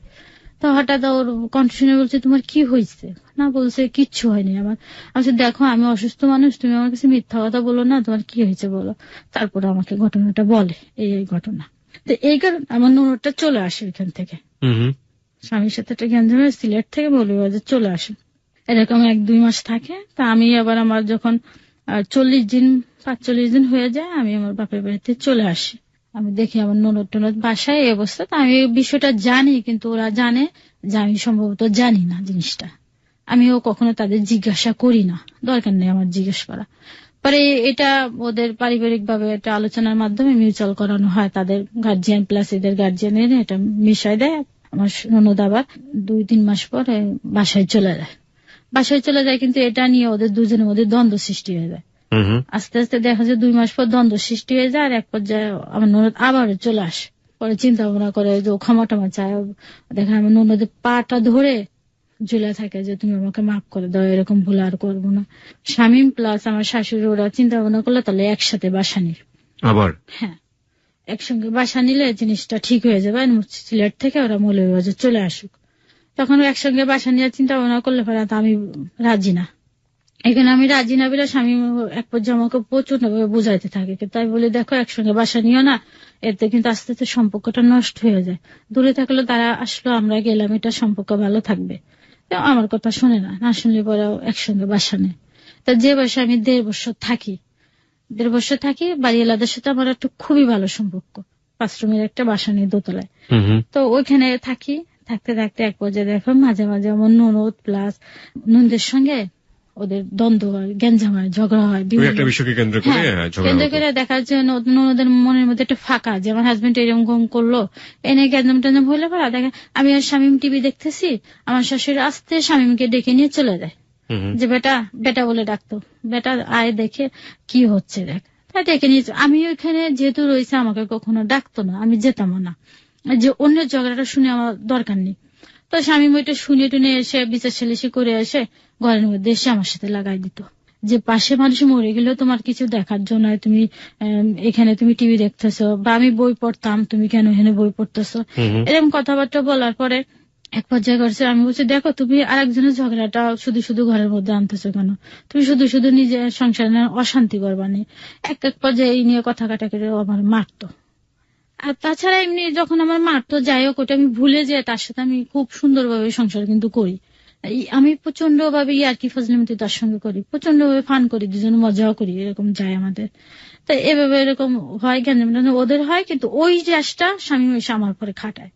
তো হঠাৎ ওর কন্টিনিউ বলছে তোমার কি হয়েছে? না বলছে কিচ্ছু হয়নি আমার। আচ্ছা দেখো আমি অসুস্থ মানুষ, তুমি আমার কাছে মিথ্যা কথা বলো না, তোমার কি হয়েছে বলো। তারপরে আমাকে ঘটনাটা বলে, এই ঘটনা। তো এই কারণে আমার ননদটা চলে আসে ওইখান থেকে, স্বামীর সাথে একটা জ্ঞান ধরে সিলেট থেকে মৌলভীবাজার চলে আসে। এরকম 1-2 মাস থাকে। তা আমি আবার আমার যখন 45 দিন হয়ে যায়, আমি আমার বাপের বাড়িতে চলে আসি। আমি দেখি আমার ননদ টনদ বাসায় এই অবস্থা। তা আমি বিষয়টা জানি, কিন্তু ওরা জানে যে আমি সম্ভবত জানি না জিনিসটা। আমিও কখনো তাদের জিজ্ঞাসা করি না, দরকার নেই আমার জিজ্ঞেস করা। পরে এটা ওদের পারিবারিক ভাবে একটা আলোচনার মাধ্যমে মিউচুয়াল করানো হয়, তাদের গার্জিয়ান প্লাস এদের গার্জিয়ান এনে এটা মিশাই দেয়। আমার ননদ আবার 2-3 মাস পরে বাসায় চলে যায়। বাসায় চলে যায়, কিন্তু এটা নিয়ে ওদের দুজনের মধ্যে দ্বন্দ্ব সৃষ্টি হয়ে যায়। আস্তে আস্তে দেখা যায় 2 মাস পর দ্বন্দ্ব সৃষ্টি হয়ে যায়, আর এক পর্যায়ে আমার ননদ আবার চলে আসে। পরে চিন্তা ভাবনা করে যে ক্ষমা টমা চায়, দেখেন আমার ননদের পাটা ধরে ঝুলে থাকে যে তুমি আমাকে মাফ করে দাও, এরকম ভুল আর করবো না। শামীম প্লাস আমার শাশুড়ি ওরা চিন্তা ভাবনা করলে তাহলে একসাথে বাসা নিই আবার। হ্যাঁ, একসঙ্গে বাসা নিলে জিনিসটা ঠিক হয়ে যাবে, সিলেট থেকে ওরা মৌলভীবাজার চলে আসুক। তখন একসঙ্গে বাসা নিয়ে চিন্তা ভাবনা করলে পরে আমি রাজি না। এখানে আমি রাজি না বলে স্বামী এক পর্যায়ে আমাকে প্রচন্ড ভাবে বুঝাইতে থাকে, তাই বলে দেখো একসঙ্গে বাসা নিও না, এতে কিন্তু আস্তে আস্তে সম্পর্কটা নষ্ট হয়ে যায়। দূরে থাকলে তারা আসলো, আমরা গেলাম, এটা সম্পর্ক ভালো থাকবে। আমার কথা শুনে না, না শুনলে পরে একসঙ্গে বাসা নেয়। তা যে বয়সে আমি 1.5 বছর থাকি, 1.5 বছর থাকি, বাড়িওয়ালাদের সাথে আমার একটা খুবই ভালো সম্পর্ক। 5 রুমের একটা বাসা নেই দোতলায়। তো ওইখানে থাকি, থাকতে থাকতে এক পর্যায়ে দেখো মাঝে মাঝে আমার ননদ প্লাস ননদের সঙ্গে ওদের দ্বন্দ্ব হয়, গ্যাঞ্জাম হয়, ঝগড়া হয়, একটা বিষয়কে কেন্দ্র করে দেখার জন্য ননদের মনের মধ্যে একটা ফাঁকা যে আমার হাজবেন্ড এরকম করলো, এনে গ্যাঞ্জাম ট্যাঞ্জাম হলে পরে দেখেন আমি আর শামীম টিভি দেখতেছি, আমার শাশুড়ি আসতে শামীমকে ডেকে নিয়ে চলে যায়, যে বেটা বেটা বলে ডাকতো, বেটা আয় দেখে কি হচ্ছে দেখ। তাই ডেকে নিয়ে আমি ওইখানে যেহেতু রয়েছে আমাকে কখনো ডাকতো না, আমি যেতাম না, যে অন্যের ঝগড়াটা শুনে আমার দরকার নেই। তো স্বামী ওইটা শুনে টুনে এসে বিচার সালিশি করে এসে ঘরের মধ্যে এসে আমার সাথে লাগাই দিত, যে পাশে মানুষ মরে গেলেও তোমার কিছু দেখার জন্য তুমি এখানে তুমি টিভি দেখতেছো, বা আমি বই পড়তাম তুমি কেন এখানে বই পড়তেছো, এরকম কথাবার্তা বলার পরে এক পর্যায়ে করছে আমি বলছি দেখো তুমি আরেকজনের ঝগড়াটা শুধু শুধু ঘরের মধ্যে আনতেছো কেন, তুমি শুধু শুধু নিজের সংসারে অশান্তি করবানি। এক পর্যায়ে এই নিয়ে কথা কাটাকাটি আমার মারতো। আর তাছাড়া এমনি যখন আমার মারতো যাই হোক ওটা আমি ভুলে যাই, তার সাথে আমি খুব সুন্দরভাবে সংসার কিন্তু করি। আমি প্রচন্ড ভাবে ইয়ার্কি ফাজলামি তার সঙ্গে করি, প্রচন্ড ভাবে ফান করি, দুজনে মজাও করি, এরকম যায় আমাদের। তো এভাবে এরকম হয় কেন ওদের হয়, কিন্তু ওই রেসটা স্বামী এসে আমার পরে খাটায়,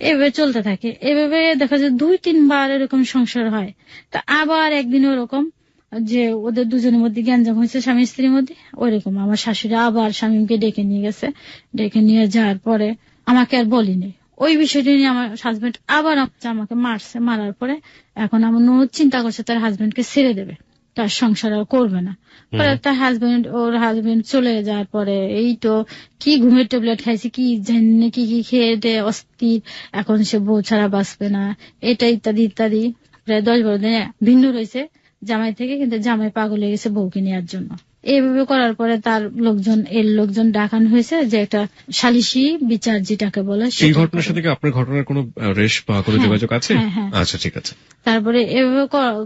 এভাবে চলতে থাকে। এভাবে দেখা যায় 2-3 বার এরকম সংসার হয়। তা আবার একদিন ওরকম যে ওদের দুজনের মধ্যে গ্যাঞ্জাম হয়েছে স্বামী স্ত্রীর মধ্যে, ওইরকম আমার শাশুড়ি আবার স্বামীকে ডেকে নিয়ে গেছে, ডেকে নিয়ে যাওয়ার পরে আমাকে আর বলিনি ওই বিষয়টি নিয়ে। আমার হাজবেন্ড আবার আমাকে মারছে, মারার পরে এখন আমার ননদ চিন্তা করছে তার হাজবেন্ডকে ছেড়ে দেবে, তার সংসার আর করবে না। পরে তার ওর হাজবেন্ড চলে যাওয়ার পরে এই তো কি ঘুমের ট্যাবলেট খাইছে, কি জানি কি কি খেয়ে দে অস্থির, এখন সে বউ ছাড়া বাঁচবে না, এটা ইত্যাদি ইত্যাদি। প্রায় 10-12 দিন ভিন্ন রয়েছে জামাই থেকে, কিন্তু জামাই পাগল হয়ে গেছে বউকে নেওয়ার জন্য। এইভাবে করার পরে তার লোকজন ডাকানো হয়েছে, যে একটা সালিশি বিচার যেটাকে বলে। সেই ঘটনার সাথে কি আপনার ঘটনার কোনো রেশ বা কোনো যোগাযোগ আছে? আচ্ছা, ঠিক আছে। তারপরে এভাবে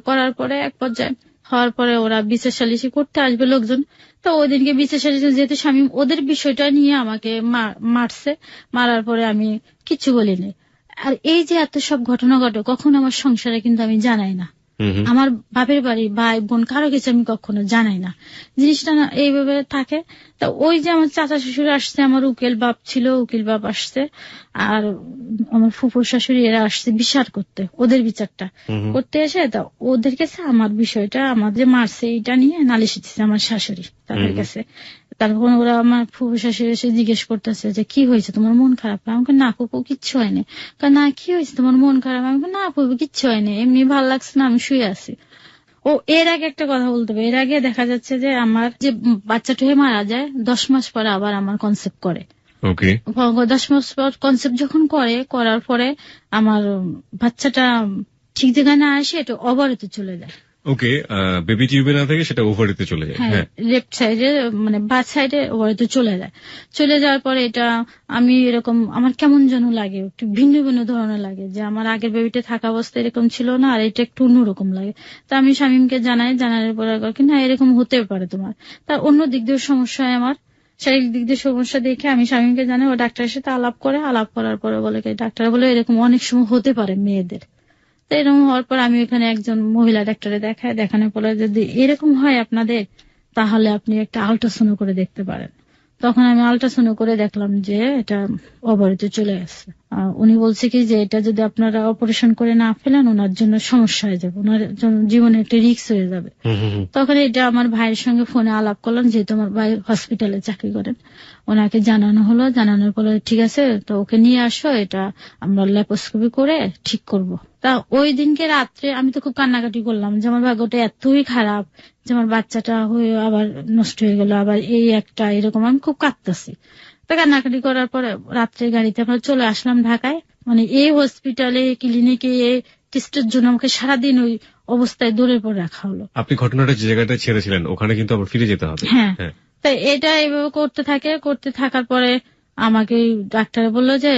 করার পরে এক পর্যায়ে হওয়ার পরে ওরা বিচার সালিশি করতে আসবে লোকজন। তো ওদিনকে বিচার সালিশি যেহেতু স্বামী ওদের বিষয়টা নিয়ে আমাকে মারছে, মারার পরে আমি কিচ্ছু বলিনি। আর এই যে এত সব ঘটনা ঘটে, কখন আমার সংসারে কিন্তু আমি জানাই না, আমার বাপের বাড়ি ভাই বোন কারো কিছু আমি কখনো জানাই না, জিনিসটা না এইভাবে থাকে। তা ওই যে আমার চাচা শ্বশুর আসছে, আমার উকিল বাপ ছিল, উকিল বাপ আসছে, আর আমার ফুফুর শাশুড়ি এরা আসছে বিচার করতে, ওদের বিচারটা করতে এসে তা ওদের কাছে আমার বিষয়টা আমার যে মারছে এইটা নিয়ে নালিশ দিচ্ছে আমার শাশুড়ি তাদের কাছে। তারপর ওরা আমার ফুফু শাশুড়ি এসে জিজ্ঞেস করতেছে যে কি হয়েছে, তোমার মন খারাপ? আমাকে না ফুফু কিচ্ছু হয়নি। না কি হয়েছে তোমার মন খারাপ? আমাকে না ফুফু কিচ্ছু হয়নি, এমনি ভালো লাগছে না, আমি শুয়ে আছি। ও এর আগে একটা কথা বলতে হবে, এর আগে দেখা যাচ্ছে যে আমার যে বাচ্চাটা হয়ে মারা যায় 10 মাস পরে আবার আমার কনসেপ্ট করে। 10 মাস পর কনসেপ্ট যখন করার পরে আমার বাচ্চাটা ঠিক জায়গায় না আসে, এটা ওভারেতে চলে যায়। ওকে, বেবি টিউবে না থেকে সেটা ওভারেতে চলে যায়। হ্যাঁ, লেফট সাইডে মানে বাঁ সাইডে ওভারেতে চলে যায়। চলে যাওয়ার পরে এটা আমি এরকম আমার কেমন যেন লাগে, একটু ভিন্ন ভিন্ন ধরনের লাগে, যে আমার আগের বেবিটা থাকা অবস্থা এরকম ছিল না, আর এটা একটু অন্যরকম লাগে। তা আমি স্বামীকে জানানোর পরে না এরকম হতে পারে তোমার। তার অন্য দিক দিয়ে সমস্যা হয়, আমার শারীরিক দিক দিয়ে সমস্যা দেখে আমি স্বামীকে জানাই। ও ডাক্তারের সাথে আলাপ করার পরে বলে ডাক্তার বলে এরকম অনেক সময় হতে পারে মেয়েদের। তো এরকম হওয়ার পর আমি ওখানে একজন মহিলা ডাক্তারে দেখানোর পরে যদি এরকম হয় আপনাদের, তাহলে আপনি একটা আল্ট্রাসাউন্ড করে দেখতে পারেন। তখন আমি আল্ট্রাসাউন্ড করে দেখলাম যে এটা ওভারিতে চলে আসছে। উনি বলছে কি যে এটা যদি আপনারা অপারেশন করে না ফেলেন ওনার জন্য সমস্যা হয়ে যাবে, ওনার জন্য জীবনে একটা রিস্ক হয়ে যাবে। তখন এটা আমার ভাইয়ের সঙ্গে ফোনে আলাপ করলাম, যেহেতু আমার ভাই হসপিটালে চাকরি করেন, ওনাকে জানানো হলো। জানানোর পরে ঠিক আছে তো ওকে নিয়ে আসো, এটা আমরা ল্যাপারোস্কোপি করে ঠিক করব। তা ওই দিনকে রাত্রে আমি তো খুব কান্নাকাটি করলাম যে আমার ভাগ্যটা এতই খারাপ যে আমার বাচ্চাটা হয়ে আবার নষ্ট হয়ে গেল, আবার এই একটা এরকম, আমি খুব কাঁদতেছি। তো কান্নাকাটি করার পরে রাত্রে গাড়িতে আমরা চলে আসলাম ঢাকায়। মানে এই হসপিটালে ক্লিনিকে টেস্টের জন্য আমাকে সারাদিন ওই অবস্থায় দৌড়ে পড়ে রাখা হলো। আপনি ঘটনাটা যে জায়গাটা ছেড়েছিলেন ওখানে কিন্তু আবার ফিরে যেতে হবে। হ্যাঁ, তাই এটা এইভাবে করতে থাকার পরে আমাকে ডাক্তার বললো যে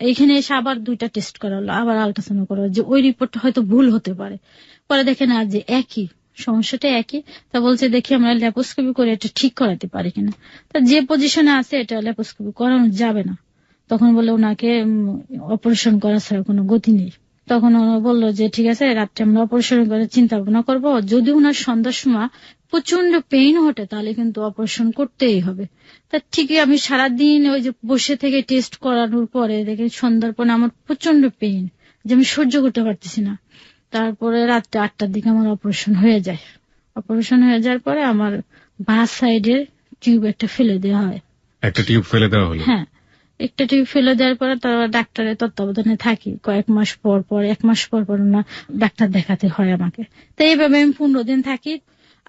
এখানে এসে আবার 2টা টেস্ট করা হলো, আবার আল্ট্রাসাউন্ড করা হলো, যে ওই রিপোর্টটা হয়তো ভুল হতে পারে। পরে দেখে না যে একই সমস্যাটা একই। তা বলছে দেখি আমরা ল্যাপারোস্কোপি করে এটা ঠিক করাতে পারি কিনা। তা যে পজিশনে আছে এটা ল্যাপারোস্কোপি করানো যাবে না। তখন বলে ওনাকে অপারেশন করা ছাড়া কোনো গতি নেই। তখন ওরা বললো যে ঠিক আছে রাত্রে আমরা অপারেশন করে চিন্তা ভাবনা করবো, যদি ওনার সন্ধ্যার সময় প্রচন্ড পেইন হটে তাহলে কিন্তু অপারেশন করতেই হবে। তা ঠিকই আমি সারাদিন ওই যে বসে থেকে টেস্ট করানোর পরে দেখি সন্ধ্যার পরে আমার প্রচন্ড পেইন যে আমি সহ্য করতে পারতেছি না। তারপরে রাত্রে 8টার দিকে আমার অপারেশন হয়ে যায়। অপারেশন হয়ে যাওয়ার পরে আমার বাঁ সাইডের টিউব একটা ফেলে দেওয়া হয়। একটা টিউব ফেলে দেওয়া হলো? হ্যাঁ, একটা টিউব ফেলে দেওয়ার পরে তারা ডাক্তারের তত্ত্বাবধানে থাকি কয়েক মাস পর পর, 1 মাস পর পর না ডাক্তার দেখাতে হয় আমাকে। তো এইভাবে আমি 15 দিন থাকি।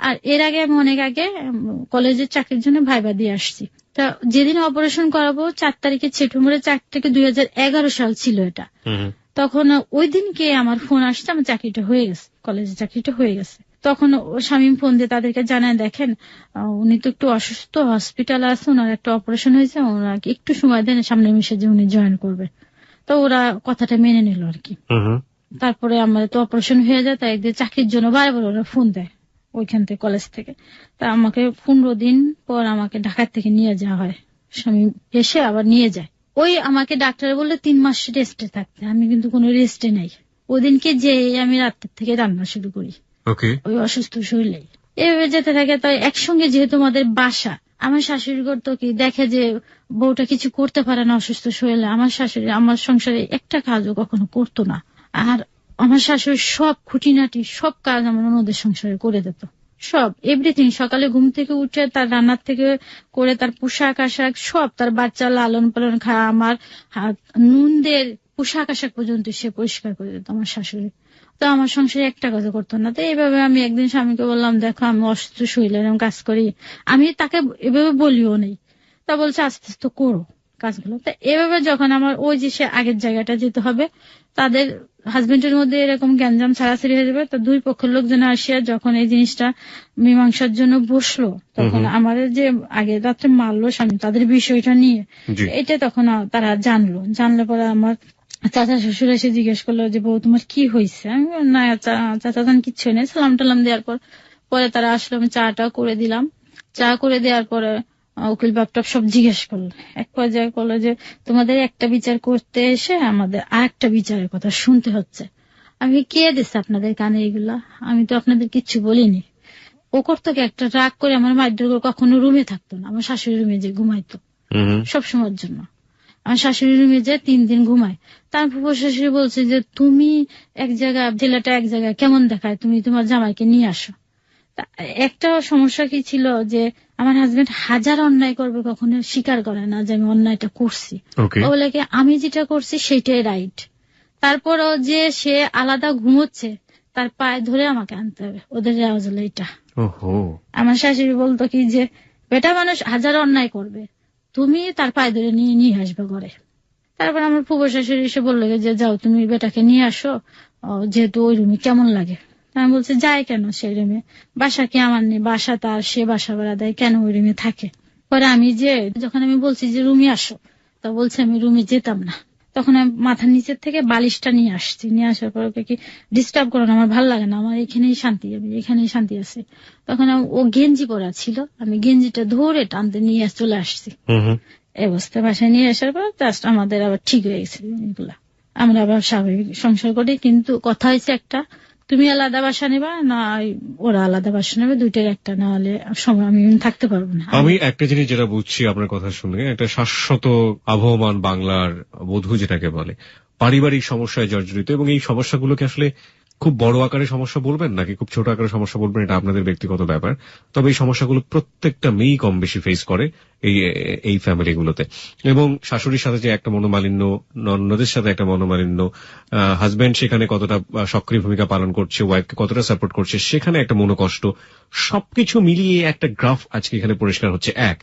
আর এর আগে আমি অনেক আগে কলেজের চাকরির জন্য ভাইবা দিয়ে আসছি। তা যেদিন অপারেশন করাবো 4 তারিখে সেপ্টেম্বরের 4 থেকে 2011 সাল ছিল এটা। তখন ওই দিনকে আমার ফোন আসছে আমার চাকরিটা হয়ে গেছে, কলেজের চাকরিটা হয়ে গেছে। তখন স্বামী ফোন দিয়ে তাদেরকে জানায় দেখেন উনি তো একটু অসুস্থ, হসপিটালে আছে, ওনার একটা অপারেশন হয়েছে, ওনাকে একটু সময় দেন, সামনের মাসে যে উনি জয়েন করবে। তো ওরা কথাটা মেনে নিল আর কি। তারপরে আমার তো অপারেশন হয়ে যায়, তাই একদিন চাকরির জন্য বারবার ওরা ফোন দেয় ওইখান থেকে, কলেজ থেকে। তা আমাকে 15 দিন পর আমাকে ঢাকার থেকে নিয়ে যাওয়া হয়, স্বামী এসে আবার নিয়ে যায়। ওই আমাকে ডাক্তার বললো 3 মাস রেস্টে থাকতে, আমি কিন্তু কোনো রেস্টে নাই। ওদিনকে যে আমি রাতের থেকে রান্না শুরু করি ওই অসুস্থ শরীরে। এভাবে যেতে থাকে। তাই একসঙ্গে যেহেতু আমাদের বাসা, আমার শাশুড়ি করতো কি দেখে যে বউটা কিছু করতে পারে না অসুস্থ শরীরে, আমার শাশুড়ি আমার সংসারে একটা কাজও কখনো করতো না। আর আমার শাশুড়ি সব খুঁটিনাটি সব কাজ আমার ননদের সংসারে করে দিত, সব এভরিথিং। সকালে ঘুম থেকে উঠে তার রান্নার থেকে করে তার পোশাক আশাক সব, তার বাচ্চা লালন পালন খাওয়া, আমার নুনদের পোশাক আশাক পর্যন্ত সে পরিষ্কার করে দিত আমার শাশুড়ি। তো আমার সংসারে একটা কাজ করতো না। তো এইভাবে আমি একদিন স্বামীকে বললাম দেখো আমি অসুস্থ শরীরে এরকম কাজ করি, আমি তাকে এভাবে বলিও নেই। তা বলছে আস্তে আস্তে করো কাজগুলো। তো এভাবে যখন আমার ওই যে সে আগের জায়গাটা যেতে হবে, তাদের হাজবেন্ডের মধ্যে এরকম গ্যাঞ্জাম ছাড়াছাড়ি হয়ে যাবে। তো 2 পক্ষের লোকজন আসিয়া যখন এই জিনিসটা মীমাংসার জন্য বসলো, তখন আমার যে আগে রাত্রে মারলো স্বামী, তাদের বিষয়টা নিয়ে এটা তখন তারা জানলে পরে আমার চাচা শ্বশুর এসে জিজ্ঞেস করলো যে বউ তোমার কি হয়েছে। আমি না চাচা যান কিচ্ছু নেই, সালাম টালাম দেওয়ার পরে তারা আসলো, আমি চাটা করে দিলাম। চা করে দেওয়ার পরে উকিল বাপটপ সব জিজ্ঞেস করলো। এক পর্যায়ে করলো যে তোমাদের একটা বিচার করতে এসে আমাদের আরেকটা বিচারের কথা শুনতে হচ্ছে। আমি কে দিচ্ছে আপনাদের কানে এগুলা, আমি তো আপনাদের কিচ্ছু বলিনি। ও করতো কি একটা রাগ করে আমার মারধর করে কখনো রুমে থাকতো না, আমার শাশুড়ি রুমে যে ঘুমাইতো সবসময়ের জন্য। আমার শাশুড়ি রুমে যে 3 দিন ঘুমায়। তারপর শাশুড়ি বলছে যে তুমি এক জায়গায় ছেলেটা এক জায়গায় কেমন দেখায়, তুমি তোমার জামাইকে নিয়ে আসো। একটা সমস্যা কি ছিল যে আমার হাজবেন্ড হাজার অন্যায় করবে কখনো স্বীকার করে না যে আমি অন্যায়টা করছি। বলে কি আমি যেটা করছি সেটাই রাইট। তারপরও যে সে আলাদা ঘুমোচ্ছে তার পায়ে ধরে আমাকে আনতে হবে, ওদের রেওয়াজ হলো এটা। আমার শাশুড়ি বলতো কি যে বেটা মানুষ হাজার অন্যায় করবে, তুমি তার পায়ে ধরে নিয়ে আসবে ঘরে। তারপর আমার ফুফু শাশুড়ি এসে বললো যে যাও তুমি বেটাকে নিয়ে আসো, যেহেতু ওই রুমে কেমন লাগে। আমি বলছি যাই কেন সেই রুমে, বাসা কি আমার নেই, বাসা তার, সে বাসা ভাড়া দেয়, কেন ওই রুমে থাকে। পরে আমি যে যখন আমি বলছি যে রুমে আসো, তা বলছে আমি রুমে যেতাম না। তখন আমি মাথার নিচের থেকে বালিশটা নিয়ে আসছি, নিয়ে আসার পর কি ডিস্টার্ব করো না, আমার ভালো লাগে না, আমার এখানেই শান্তি, আমি এখানেই শান্তি আছে। তখন ও গেঞ্জি পরা ছিল, আমি গেঞ্জিটা ধরে টানতে নিয়ে চলে আসছি। অবস্থা বাসায় নিয়ে আসার পর জাস্ট আমাদের আবার ঠিক হয়ে গেছে এগুলা, আমরা আবার স্বাভাবিক সংসার করি। কিন্তু কথা হয়েছে একটা, তুমি আলাদা বাসা নেবা না ওরা আলাদা বাসা নেবে, দুইটার একটা, না হলে সময় আমি থাকতে পারবো না। আমি একটা জিনিস যেটা বুঝছি আপনার কথা শুনে, একটা শাশ্বত আবহমান বাংলার বধূ যেটাকে বলে, পারিবারিক সমস্যায় জর্জরিত, এবং এই সমস্যাগুলোকে আসলে খুব বড় আকারে সমস্যা বলবেন নাকি খুব ছোট আকারে সমস্যা বলবেন, এটা আপনাদের ব্যক্তিগত ব্যাপার। তবে এই সমস্যাগুলো প্রত্যেকটা মেয়েই কম বেশি ফেস করে এই এই ফ্যামিলিগুলোতে। এবং শাশুড়ির সাথে যে একটা মনোমালিন্য, ননদের সাথে একটা মনোমালিন্য, হাজবেন্ড সেখানে কতটা সক্রিয় ভূমিকা পালন করছে, ওয়াইফকে কতটা সাপোর্ট করছে, সেখানে একটা মনোকষ্ট, সবকিছু মিলিয়ে একটা গ্রাফ আজকে এখানে পরিষ্কার হচ্ছে। এক,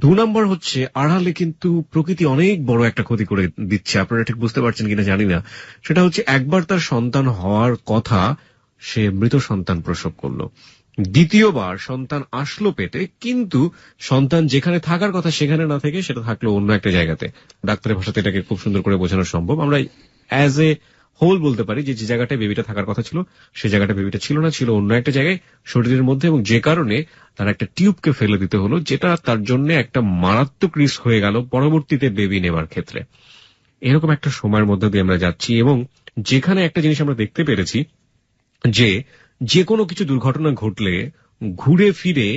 2 নম্বর হচ্ছে আড়ালে কিন্তু প্রকৃতি অনেক বড় একটা ক্ষতি করে দিচ্ছে, আপনারা ঠিক বুঝতে পারছেন কিনা জানি না। সেটা হচ্ছে একবার তার সন্তান হওয়ার কথা, সে মৃত সন্তান প্রসব করলো। দ্বিতীয়বার সন্তান আসলো পেটে, কিন্তু সন্তান যেখানে থাকার কথা সেখানে না থেকে সেটা থাকলো অন্য একটা জায়গাতে। ডাক্তারের ভাষাতে এটাকে খুব সুন্দর করে বোঝানো সম্ভব। আমরা অ্যাজ এ হোল বলতে পারি যে যে জায়গাটায় বেবিটা থাকার কথা ছিল সেই জায়গাটা বেবিটা ছিল না, ছিল অন্য একটা জায়গায় শরীরের মধ্যে, এবং যে কারণে তার একটা টিউবকে ফেলে দিতে হলো, যেটা তার জন্য একটা মারাত্মক রিস্ক হয়ে গেল পরবর্তীতে বেবি নেবার ক্ষেত্রে। এরকম একটা সময়ের মধ্যে দিয়ে আমরা যাচ্ছি, এবং যেখানে একটা জিনিস আমরা দেখতে পেরেছি যে যে কোনো কিছু দুর্ঘটনা ঘটলে ঘুরে ফিরে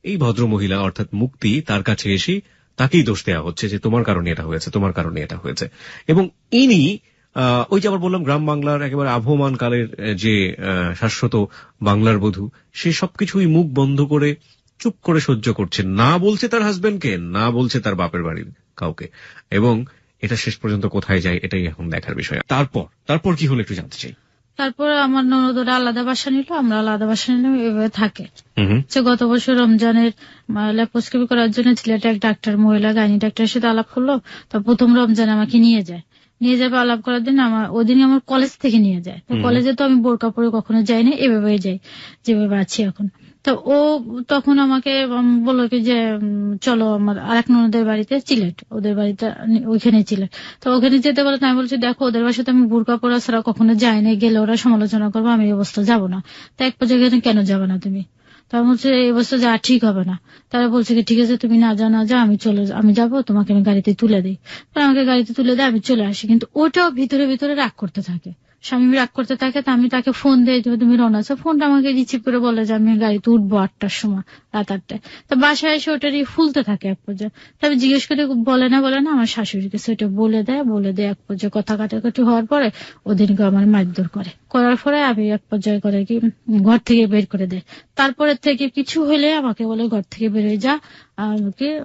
এই ভদ্রমহিলা অর্থাৎ মুক্তি তার কাছে এসে তাকেই দোষ দেওয়া হচ্ছে যে তোমার কারণে এটা হয়েছে, তোমার কারণে এটা হয়েছে। এবং ইনি ওই যে আবার বললাম গ্রাম বাংলার একেবারে আবহমান কালের যে শাশ্বত বাংলার বধূ, সে সবকিছুই মুখ বন্ধ করে চুপ করে সহ্য করছে, না বলছে তার হাজবেন্ডকে, না বলছে তার বাপের বাড়ির কাউকে। এবং এটা শেষ পর্যন্ত কোথায় যায় এটাই এখন দেখার বিষয়। তারপর কি হলো একটু জানতে চাই। তারপর আমার ননদরা আলাদা বাসা নিল, আমরা আলাদা বাসা নিলাম, এভাবে থাকে। হুম। গত বছর রমজানের ল্যাপ্রোস্কোপি করার জন্য সিলেটে এক ডাক্তার, মহিলা গাইনি ডাক্তারের সাথে আলাপ করলো। তো প্রথম রমজান আমাকে নিয়ে যাবে আলাপ করার দিন, ওদিন আমার কলেজ থেকে নিয়ে যায়। তো কলেজে তো আমি বোরকা পরে কখনো যাই না, এভাবেই যাই যেভাবে আছি এখন। তো ও তখন আমাকে বললো কি যে চলো আমার আরেক ননদের বাড়িতে, সিলেট, ওদের বাড়িতে ওইখানে সিলেট। তো ওখানে যেতে বলে, আমি বলছি দেখো ওদের বাসাতে আমি বোরকা পরা ছাড়া কখনো যাই না, গেলে ওরা সমালোচনা করবো, আমি এই অবস্থা যাবো না। তো এক পর্যায়ে কেন যাবে না তুমি? তার বলছে এই অবস্থা যা ঠিক হবে না। তারা বলছে কি ঠিক আছে তুমি না যাও, আমি যাবো, তোমাকে আমি গাড়িতে তুলে দিই। আমাকে গাড়িতে তুলে দেয়, আমি চলে আসি। কিন্তু ওটাও ভিতরে ভিতরে রাগ করতে থাকে, স্বামী রাগ করতে থাকে। তো আমি তাকে ফোন দিই, তুমি রওনা আছো, ফোনটা আমাকে রিসিভ করে বলে যে আমি গাড়িতে উঠবো 8টার সময়, রাত 8টায়। তো বাসায় এসে ওটারই ফুলতে থাকে এক পর্যায়ে। তবে জিজ্ঞেস করে বলে না আমার শাশুড়িকে সেটা বলে দেয় এক পর্যায়ে কথা কাটাকাটি হওয়ার পরে ওদিনকে আমার মারধর করার পরে আমি এক পর্যায়ে করে কি ঘর থেকে বের করে দেয়। তারপরে থেকে কিছু হলে আমাকে বলে ঘর থেকে বের হয়ে যা, আমাকে